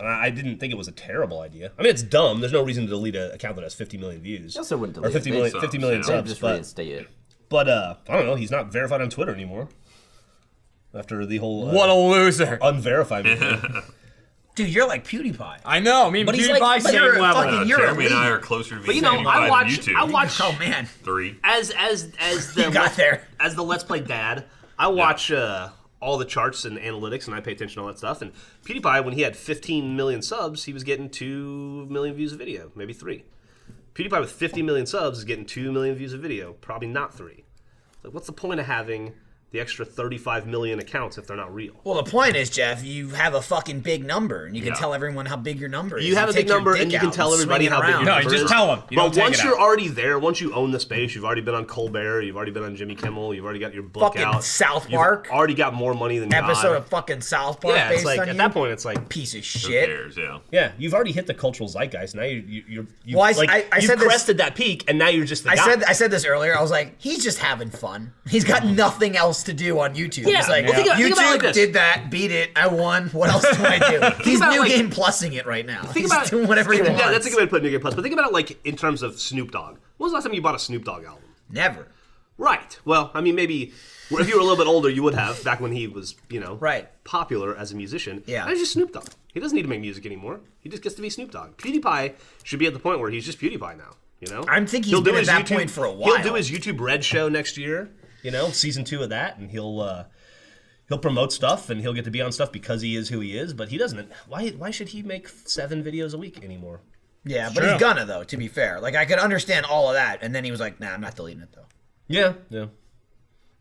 I didn't think it was a terrible idea. I mean, it's dumb. There's no reason to delete an account that has 50 million views. I also wouldn't Or delete 50 it. million, Subs, 50 million yeah. They'd subs. just But reinstate it. I don't know. He's not verified on Twitter anymore. After the whole What a loser. unverified video. Dude, you're like PewDiePie. I know. Me and But he's PewDiePie like- but same you're level. fucking- You're Jeremy and I elite. are closer to But being you know, 75 I than watch you two. Oh, man. 3. as the You got there. as the Let's Play dad, I watch all the charts and analytics, and I pay attention to all that stuff. And PewDiePie, when he had 15 million subs, he was getting 2 million views a video, maybe 3. PewDiePie with 50 million subs is getting 2 million views a video, probably not 3. Like, what's the point of having the extra 35 million accounts if they're not real? Well, the point is, Jeff, you have a fucking big number, and you can Yeah. tell everyone how big your number is. You have a take big your number, dick and you can out tell swing everybody it how big around. your No, number you just is. tell them. You But don't take once it you're out. already there, once you own the space, you've already been on Colbert, you've already been on Jimmy Kimmel, you've already got your book Fucking out. South You've Park. already got more money than Episode God. of fucking South Park Yeah, it's based like on at you. that point, it's like Piece of Who shit. cares? Yeah. Yeah, you've already hit the cultural zeitgeist. Now you've Well, I you've said this- crested that peak, and now you're just the guy. I said this earlier. I was like, he's just having fun. He's got nothing else to do on YouTube. Yeah, He's like, well, think about it YouTube like this. did that, beat it, I won. What else do I do? He's about it New like- Game Plussing it right now. think He's about doing whatever he wants. Yeah, that's a good way to put New Game Plus. But think about it like in terms of Snoop Dogg. When was the last time you bought a Snoop Dogg album? Never. Right. Well, I mean, maybe if you were a little bit older, you would have back when he was, Right. popular as a musician. Yeah. Now he's just Snoop Dogg. He doesn't need to make music anymore. He just gets to be Snoop Dogg. PewDiePie should be at the point where he's just PewDiePie now. You know. I think he's He'll do been at his that YouTube- point for a while. He'll do his YouTube Red show next year. season 2 of that, and he'll promote stuff, and he'll get to be on stuff because he is who he is. But he doesn't. Why should he make 7 videos a week anymore? Yeah, but he's gonna, though, to be fair. Like, I could understand all of that, and then he was like, nah, I'm not deleting it, though. Yeah.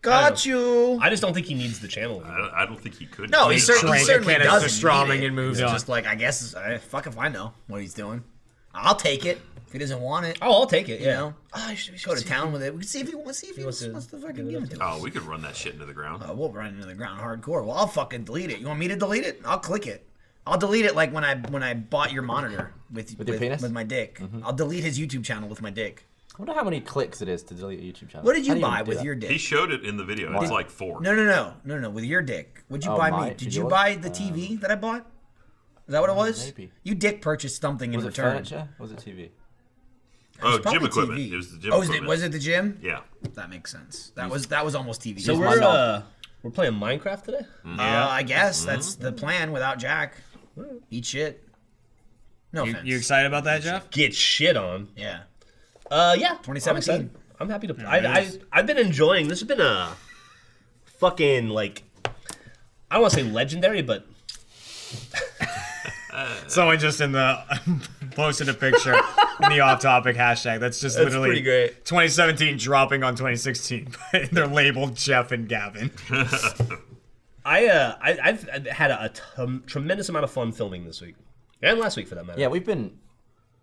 Got you. I just don't think he needs the channel anymore. I don't think he could. No, he He's certainly Drank a can of doesn't Pastrami need it. and moved It's on. just like, I guess, fuck if I know what he's doing. I'll take it if he doesn't want it. Oh, I'll take it. You Yeah. know, we should go to town with it. We can see if he wants. See if he wants to to fucking give it to us. Oh, we could run that shit into the ground. We'll run into the ground hardcore. Well, I'll fucking delete it. You want me to delete it? I'll click it. I'll delete it like when I bought your monitor with your penis? with my dick. I'll delete his YouTube channel with my dick. I wonder how many clicks it is to delete a YouTube channel. What did How you do buy do with that? your He dick? showed it in the video. It's like 4. No. With your dick. What'd you Oh, buy mine? me? Did For you yours? buy the TV that I bought? Is that what it was? Maybe. You dick purchased something in Was it return. furniture? Or was it TV? Oh, Probably gym equipment. TV. It was the gym Oh, equipment. was it the gym? Yeah. That makes sense. That was almost TV. So my dog. we're playing Minecraft today. I guess that's the plan without Jack. Eat shit. No offense. You excited about that, Jeff? Get shit on. Yeah. Yeah. 2017. I'm happy to. I've been enjoying. This has been a fucking like. I don't want to say legendary, but Someone just posted a picture in the off-topic hashtag. That's just That's literally pretty great. 2017 dropping on 2016. They're labeled Jeff and Gavin. I've had a tremendous amount of fun filming this week. And last week for that matter. Yeah, we've been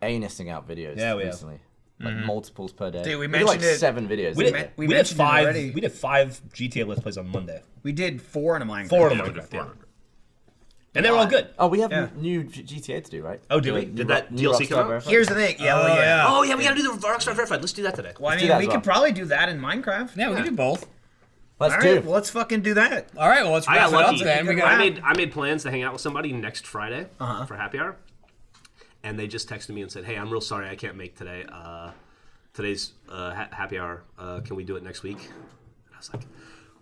anusing out videos Yeah, we have. recently. Like multiples per day. Dude, we did like mentioned it- 7 videos. We a did, day. we we did mentioned it 5. already. We did 5 GTA Let's Plays on Monday. We did 4 in a Minecraft. 4 in a Yeah, we did Minecraft. Yeah. 400. And they're all good. Oh, we have Yeah. new GTA to do, right? Oh, do we? New Did that new DLC come Rockstar out? Verified? Here's the thing. Yeah, well, yeah. Oh yeah, we gotta do the Rockstar Verified. Let's do that today. Well, I do mean, that we as could well. probably do that in Minecraft. Yeah, we can do both. Let's All do. right, well, let's fucking do that. All right, well, let's I wrap got it up lucky. then. We I got I made plans to hang out with somebody next Friday for happy hour, and they just texted me and said, "Hey, I'm real sorry I can't make today. Today's happy hour. Can we do it next week?" And I was like,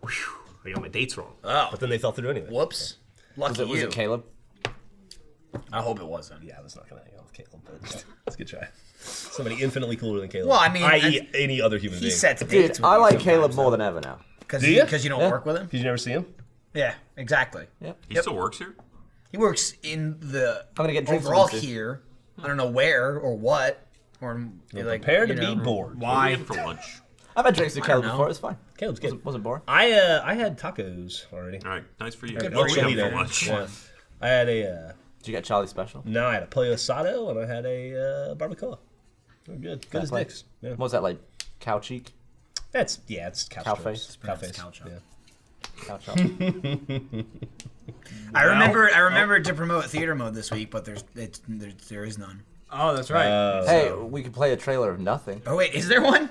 "Whew, I got my dates wrong." Oh, But then they fell through anyway. whoops. Lucky Was you. it Caleb? I hope it wasn't. Yeah, I was not going to hang out with Caleb, but it's a good try. Somebody infinitely cooler than Caleb. Well, I mean, i.e. any other human He being. sets Dude, dates with I you like sometimes, Caleb more than ever now. Because Do you? you don't Yeah. work with him? Did you never see him? Yeah, exactly. He still works here? He works in the I'm gonna get drinks overall from him, too. here. I don't know where or what. Or like, Prepare to you be know, bored. Why? In for lunch. I've had drinks with Caleb know. before. It's fine. Caleb's good. Wasn't boring. I had tachos already. All right, nice for you. Good What for we you. have for lunch? Yeah. I had a Did you get Charlie special? no, I had a pollo asado and I had a barbacoa. They're good. Good as play. dicks. Yeah. What was that like? Cow cheek? It's cow Cow strips. face? Cow It's face. cow chop. Yeah. Cow chop. I remembered to promote theater mode this week, but there is none. Oh, that's right. Hey, we could play a trailer of nothing. Oh wait, is there one?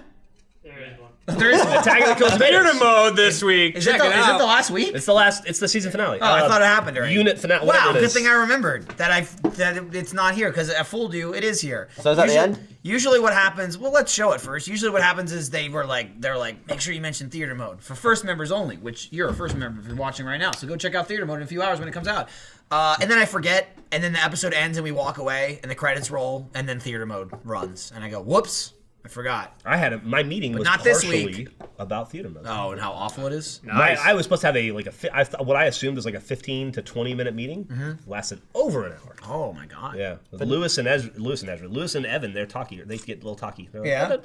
There is one. There is one. Attack of the Killers Theater mode this week. Is Check it it the out. last week? It's the season finale. Oh, I thought it happened already. Unit finale. Wow, whatever it good is. thing I remembered that it's not here because I fooled you. It is here. So is that the end? Usually, what happens? Well, let's show it first. Usually, what happens is they're like, make sure you mention theater mode for first members only. Which you're a first member if you're watching right now. So go check out theater mode in a few hours when it comes out. And then I forget, and then the episode ends, and we walk away, and the credits roll, and then theater mode runs, and I go, whoops, I forgot. My meeting was not this partially week. about theater mode. Oh, and how awful it is. I was supposed to have what I assumed was like a 15 to 20 minute meeting. Lasted over an hour. Oh my god. Yeah, with Lewis and Evan, they're talky. They get a little talky. They're like, Yeah.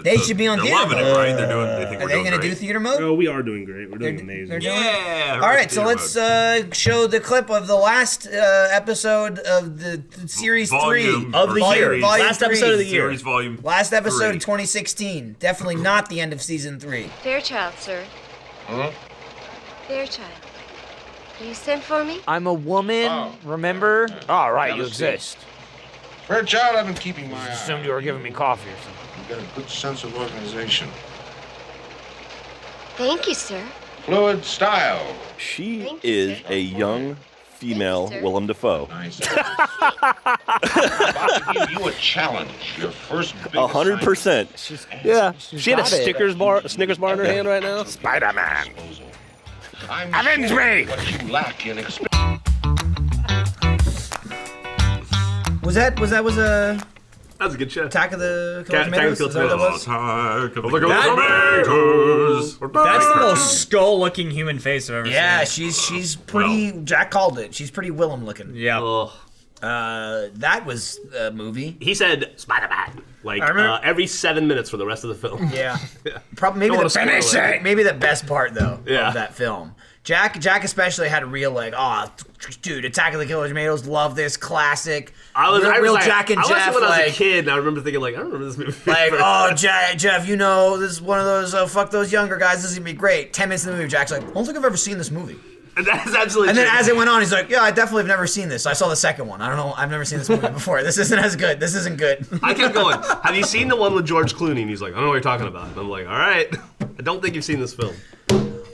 They should be on They're theater loving mode. it, right? They're doing. They think Are we're they doing gonna great. do theater mode? Oh, we are doing great. We're doing They're amazing. doing Yeah. All right, so theater let's mode. show the clip of the last episode of the series Volume 3 of the or year. series. Volume Last episode of the 3. year. Series volume. Last episode 3. of 2016. Definitely not the end of season 3. Fairchild, sir. Fairchild. You sent for me? I'm a woman, remember? All right, You exist. Fairchild, I've been keeping my eye. Assumed you were giving me coffee or something. You've got a good sense of organization. Thank you, sir. Fluid style. She Thank you, is sir. a young female Thank you, sir. Willem Dafoe. Nice. I'm about to give you a challenge. Your first big 100%. Yeah. She had a Snickers bar in her hand right now. Spider-Man. Avenge me! What you lack in experience. Was a That's a good show. Attack of the Attack Killer of the Tomatoes? Killer Is that what it was? Attack of the That- tomatoes. That's the most skull-looking human face I've ever Yeah, seen. she's pretty. Jack called it. She's pretty Willem looking. Yeah. Ugh. That was a movie. He said Spider-Man like I remember- every 7 minutes for the rest of the film. Yeah. Probably maybe Don't the wanna spoil it. maybe the best part though Yeah. of that film. Jack especially had a real like, dude, Attack of the Killer Tomatoes, love this classic. real like, Jack and I watched Jeff it when I was like. a kid, and I remember thinking like, I don't remember this movie. Like, oh, Jeff, you know, this is one of those, fuck those younger guys, this is gonna be great. 10 minutes in the movie, Jack's like, I don't think I've ever seen this movie. And that's absolutely And then true. as it went on, he's like, yeah, I definitely have never seen this. I saw the second one. I don't know, I've never seen this movie before. This isn't as good. This isn't good. I kept going, have you seen the one with George Clooney? And he's like, I don't know what you're talking about. And I'm like, all right. I don't think you've seen this film.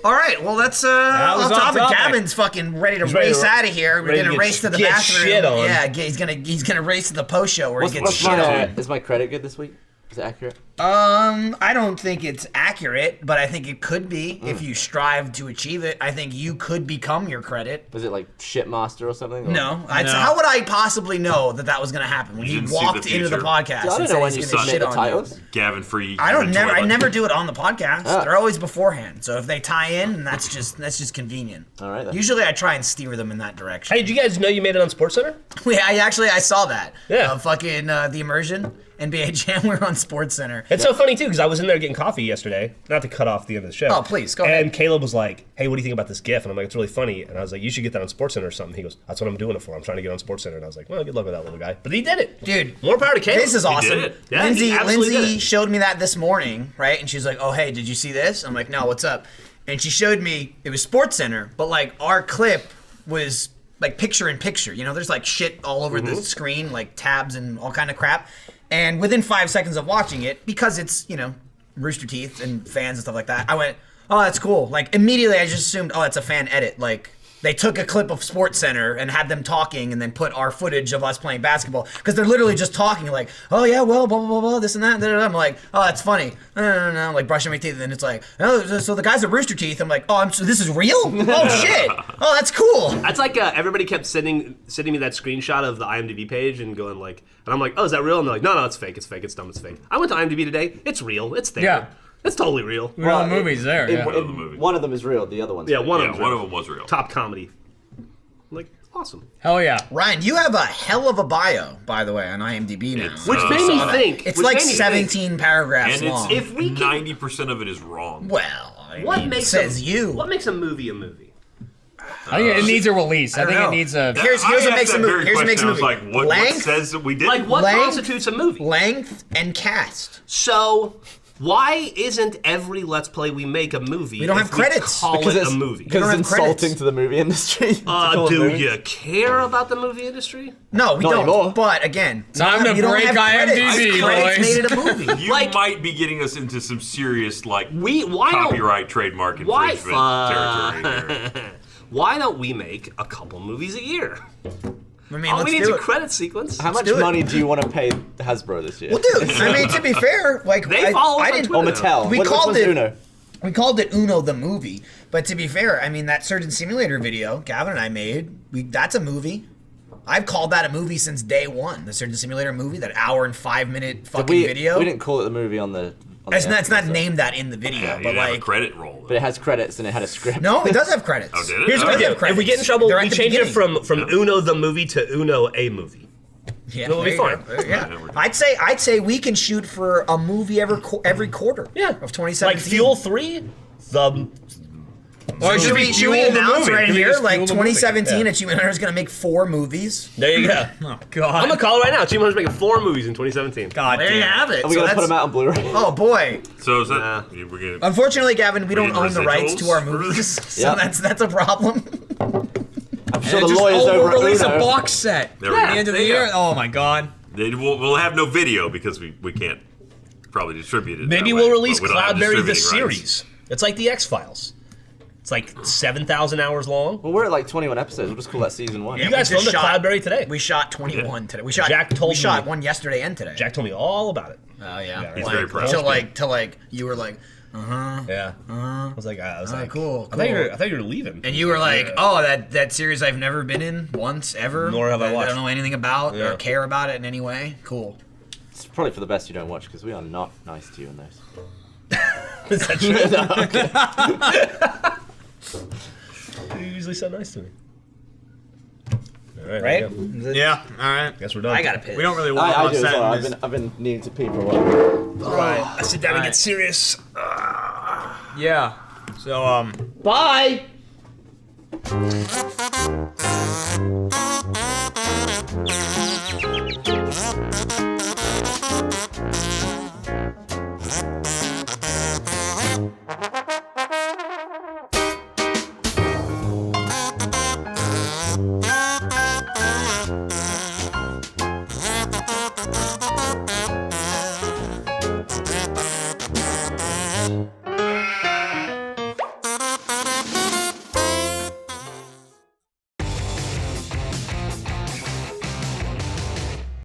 All right, well, that's was off off topic. topic. Gavin's fucking ready to ready race to- out of here. We're ready to gonna get race to the get bathroom. shit on. Yeah, he's gonna race to the post show where he gets What's shit on. is my credit good this week? Is it accurate? I don't think it's accurate, but I think it could be if you strive to achieve it. I think you could become your credit. Was it like Shitmaster or something? Or? No, how would I possibly know that was going to happen when You he didn't see the walked into the future. podcast? I and don't said know when he's you gonna submit shit the on titles. Gavin Free. I don't human I toilet. never do it on the podcast. Ah. They're always beforehand. So if they tie in, and that's just convenient. All right, then. Usually I try and steer them in that direction. Hey, did you guys know you made it on SportsCenter? I saw that. Yeah. Fucking the Immersion. NBA Jam. We were on Sports Center. It's so funny too because I was in there getting coffee yesterday. Not to cut off the end of the show. Oh, please go ahead. And Caleb was like, "Hey, what do you think about this GIF?" And I'm like, "It's really funny." And I was like, "You should get that on Sports Center or something." He goes, "That's what I'm doing it for. I'm trying to get on Sports Center." And I was like, "Well, good luck with that little guy." But he did it, Dude. More power to Caleb. This is awesome. did it. Yeah, he absolutely did Lindsay it. showed me that this morning, right? And she's like, "Oh, hey, did you see this?" I'm like, "No, what's up?" And she showed me it was Sports Center, but like our clip was like picture in picture. You know, there's like shit all over the screen, like tabs and all kind of crap. And within 5 seconds of watching it, because it's, you know, Rooster Teeth and fans and stuff like that, I went, "Oh, that's cool." Like immediately I just assumed, "Oh, it's a fan edit." Like they took a clip of Sports Center and had them talking and then put our footage of us playing basketball because they're literally just talking like, "Oh yeah, well, blah, blah, blah, blah, this and that." I'm like, "Oh, that's funny." No, like brushing my teeth. And it's like, "Oh, so the guys at Rooster Teeth." I'm like, "Oh, so this is real? Oh, shit. Oh, that's cool." That's like everybody kept sending me that screenshot of the IMDb page and going like, and I'm like, "Oh, is that real?" And they're like, "No, it's fake. It's fake. It's dumb. It's fake." I went to IMDb today. It's real. It's there. Yeah. It's totally real. Well, the movie's there. Yeah. One of them is real. The other one's Yeah, fake. one Yeah, of them. one of them was real. Top comedy. Like, awesome. Hell yeah. Ryan, you have a hell of a bio, by the way, on IMDb now. It's, Which made me think. It's which like made me 17 paragraphs And long. it's If we can- 90% of it is wrong. Well, I What mean, makes says a, you. What makes a movie a movie? I think it needs a release. I don't think know. it needs a. Here's I what asked makes a that movie. very Here's what makes a question. movie. I was like, what Length, says that we did? Like, what Length- constitutes a movie? length, and cast. So, why isn't every Let's Play we make a movie? We don't have if credits. Call Because it it's a movie. Because don't it's have insulting credits. to the movie industry. to call it a Do movie. you care about the movie industry? No, we Not don't. anymore. But again, Time to you don't break have credits. IMDb, Credits boys. made it a movie. You Like- might be getting us into some serious, like, Why don't- copyright, trademark Why infringement territory here. Why don't we make a couple movies a year? I mean, All let's we need is do a it. credit sequence. How much do it. money do you want to pay Hasbro this year? Well, dude, I mean, to be fair, like They follow us I on didn't. Twitter. Or Mattel. We Which called one's it Uno? We called it Uno the movie, but to be fair, I mean that Surgeon Simulator video Gavin and I made, that's a movie. I've called that a movie since day one. The Surgeon Simulator movie, that hour and 5 minute fucking video. We didn't call it the movie on the. On It's the not, it's not episode. named that in the video, Yeah, you but didn't have a like, credit roll. But it has credits and it had a script. no, it does have credits. Oh, did it? Here's Oh, what we yeah. do. If we get in trouble, They're we at the change it beginning. from Uno the movie to Uno a movie. Yeah, It'll be there you fine. go. Yeah, Yeah, we're good. I'd say we can shoot for a movie every quarter. Yeah. Of 2017. Like Fuel 3, the Or it Should we Fuel the announce movie. right Can we here, just like Fuel the movie? 2017, Yeah. Achievement Hunter is going to make 4 movies? there you go. Oh God. I'm gonna call it right now. Achievement Hunter's making 4 movies in 2017. God There you damn. have it. Are we So gonna put that's- them out on Blu-ray? Oh boy. So is that, Nah. we're gonna, Unfortunately, Gavin, we don't need own the rights to our residuals? movies, so Yeah. that's a problem. I'm And sure it the just, lawyers we'll over at release a Uno. box set. There we At go. the end of the There you year. go. Oh my God. we'll have no video because we can't probably distribute it. Maybe that we'll way, release but we don't have Cloudberry the distributing rights. series. It's like the X-Files. It's like 7,000 hours long. Well, we're at like 21 episodes. We'll just call that season 1. You guys we just filmed at shot- Cloudberry today. We shot 21 today. We shot. Jack told we shot me- one yesterday and today. Jack told me all about it. Oh yeah. He's very proud. Till like you were like, Yeah. I was like, cool, I thought you were leaving. and you were like, oh, that series I've never been in once ever. Nor have I that watched. don't know anything about Yeah. or care about it in any way. Cool. It's probably for the best you don't watch because we are not nice to you in those. Is that true? You're usually so nice to me. All right. Right? there you go. Yeah. All right. Guess we're done. I gotta piss. We don't really want I to do as well. set. I've been needing to pee for a while. Right. I sit down and All get right. serious. Yeah. So Bye.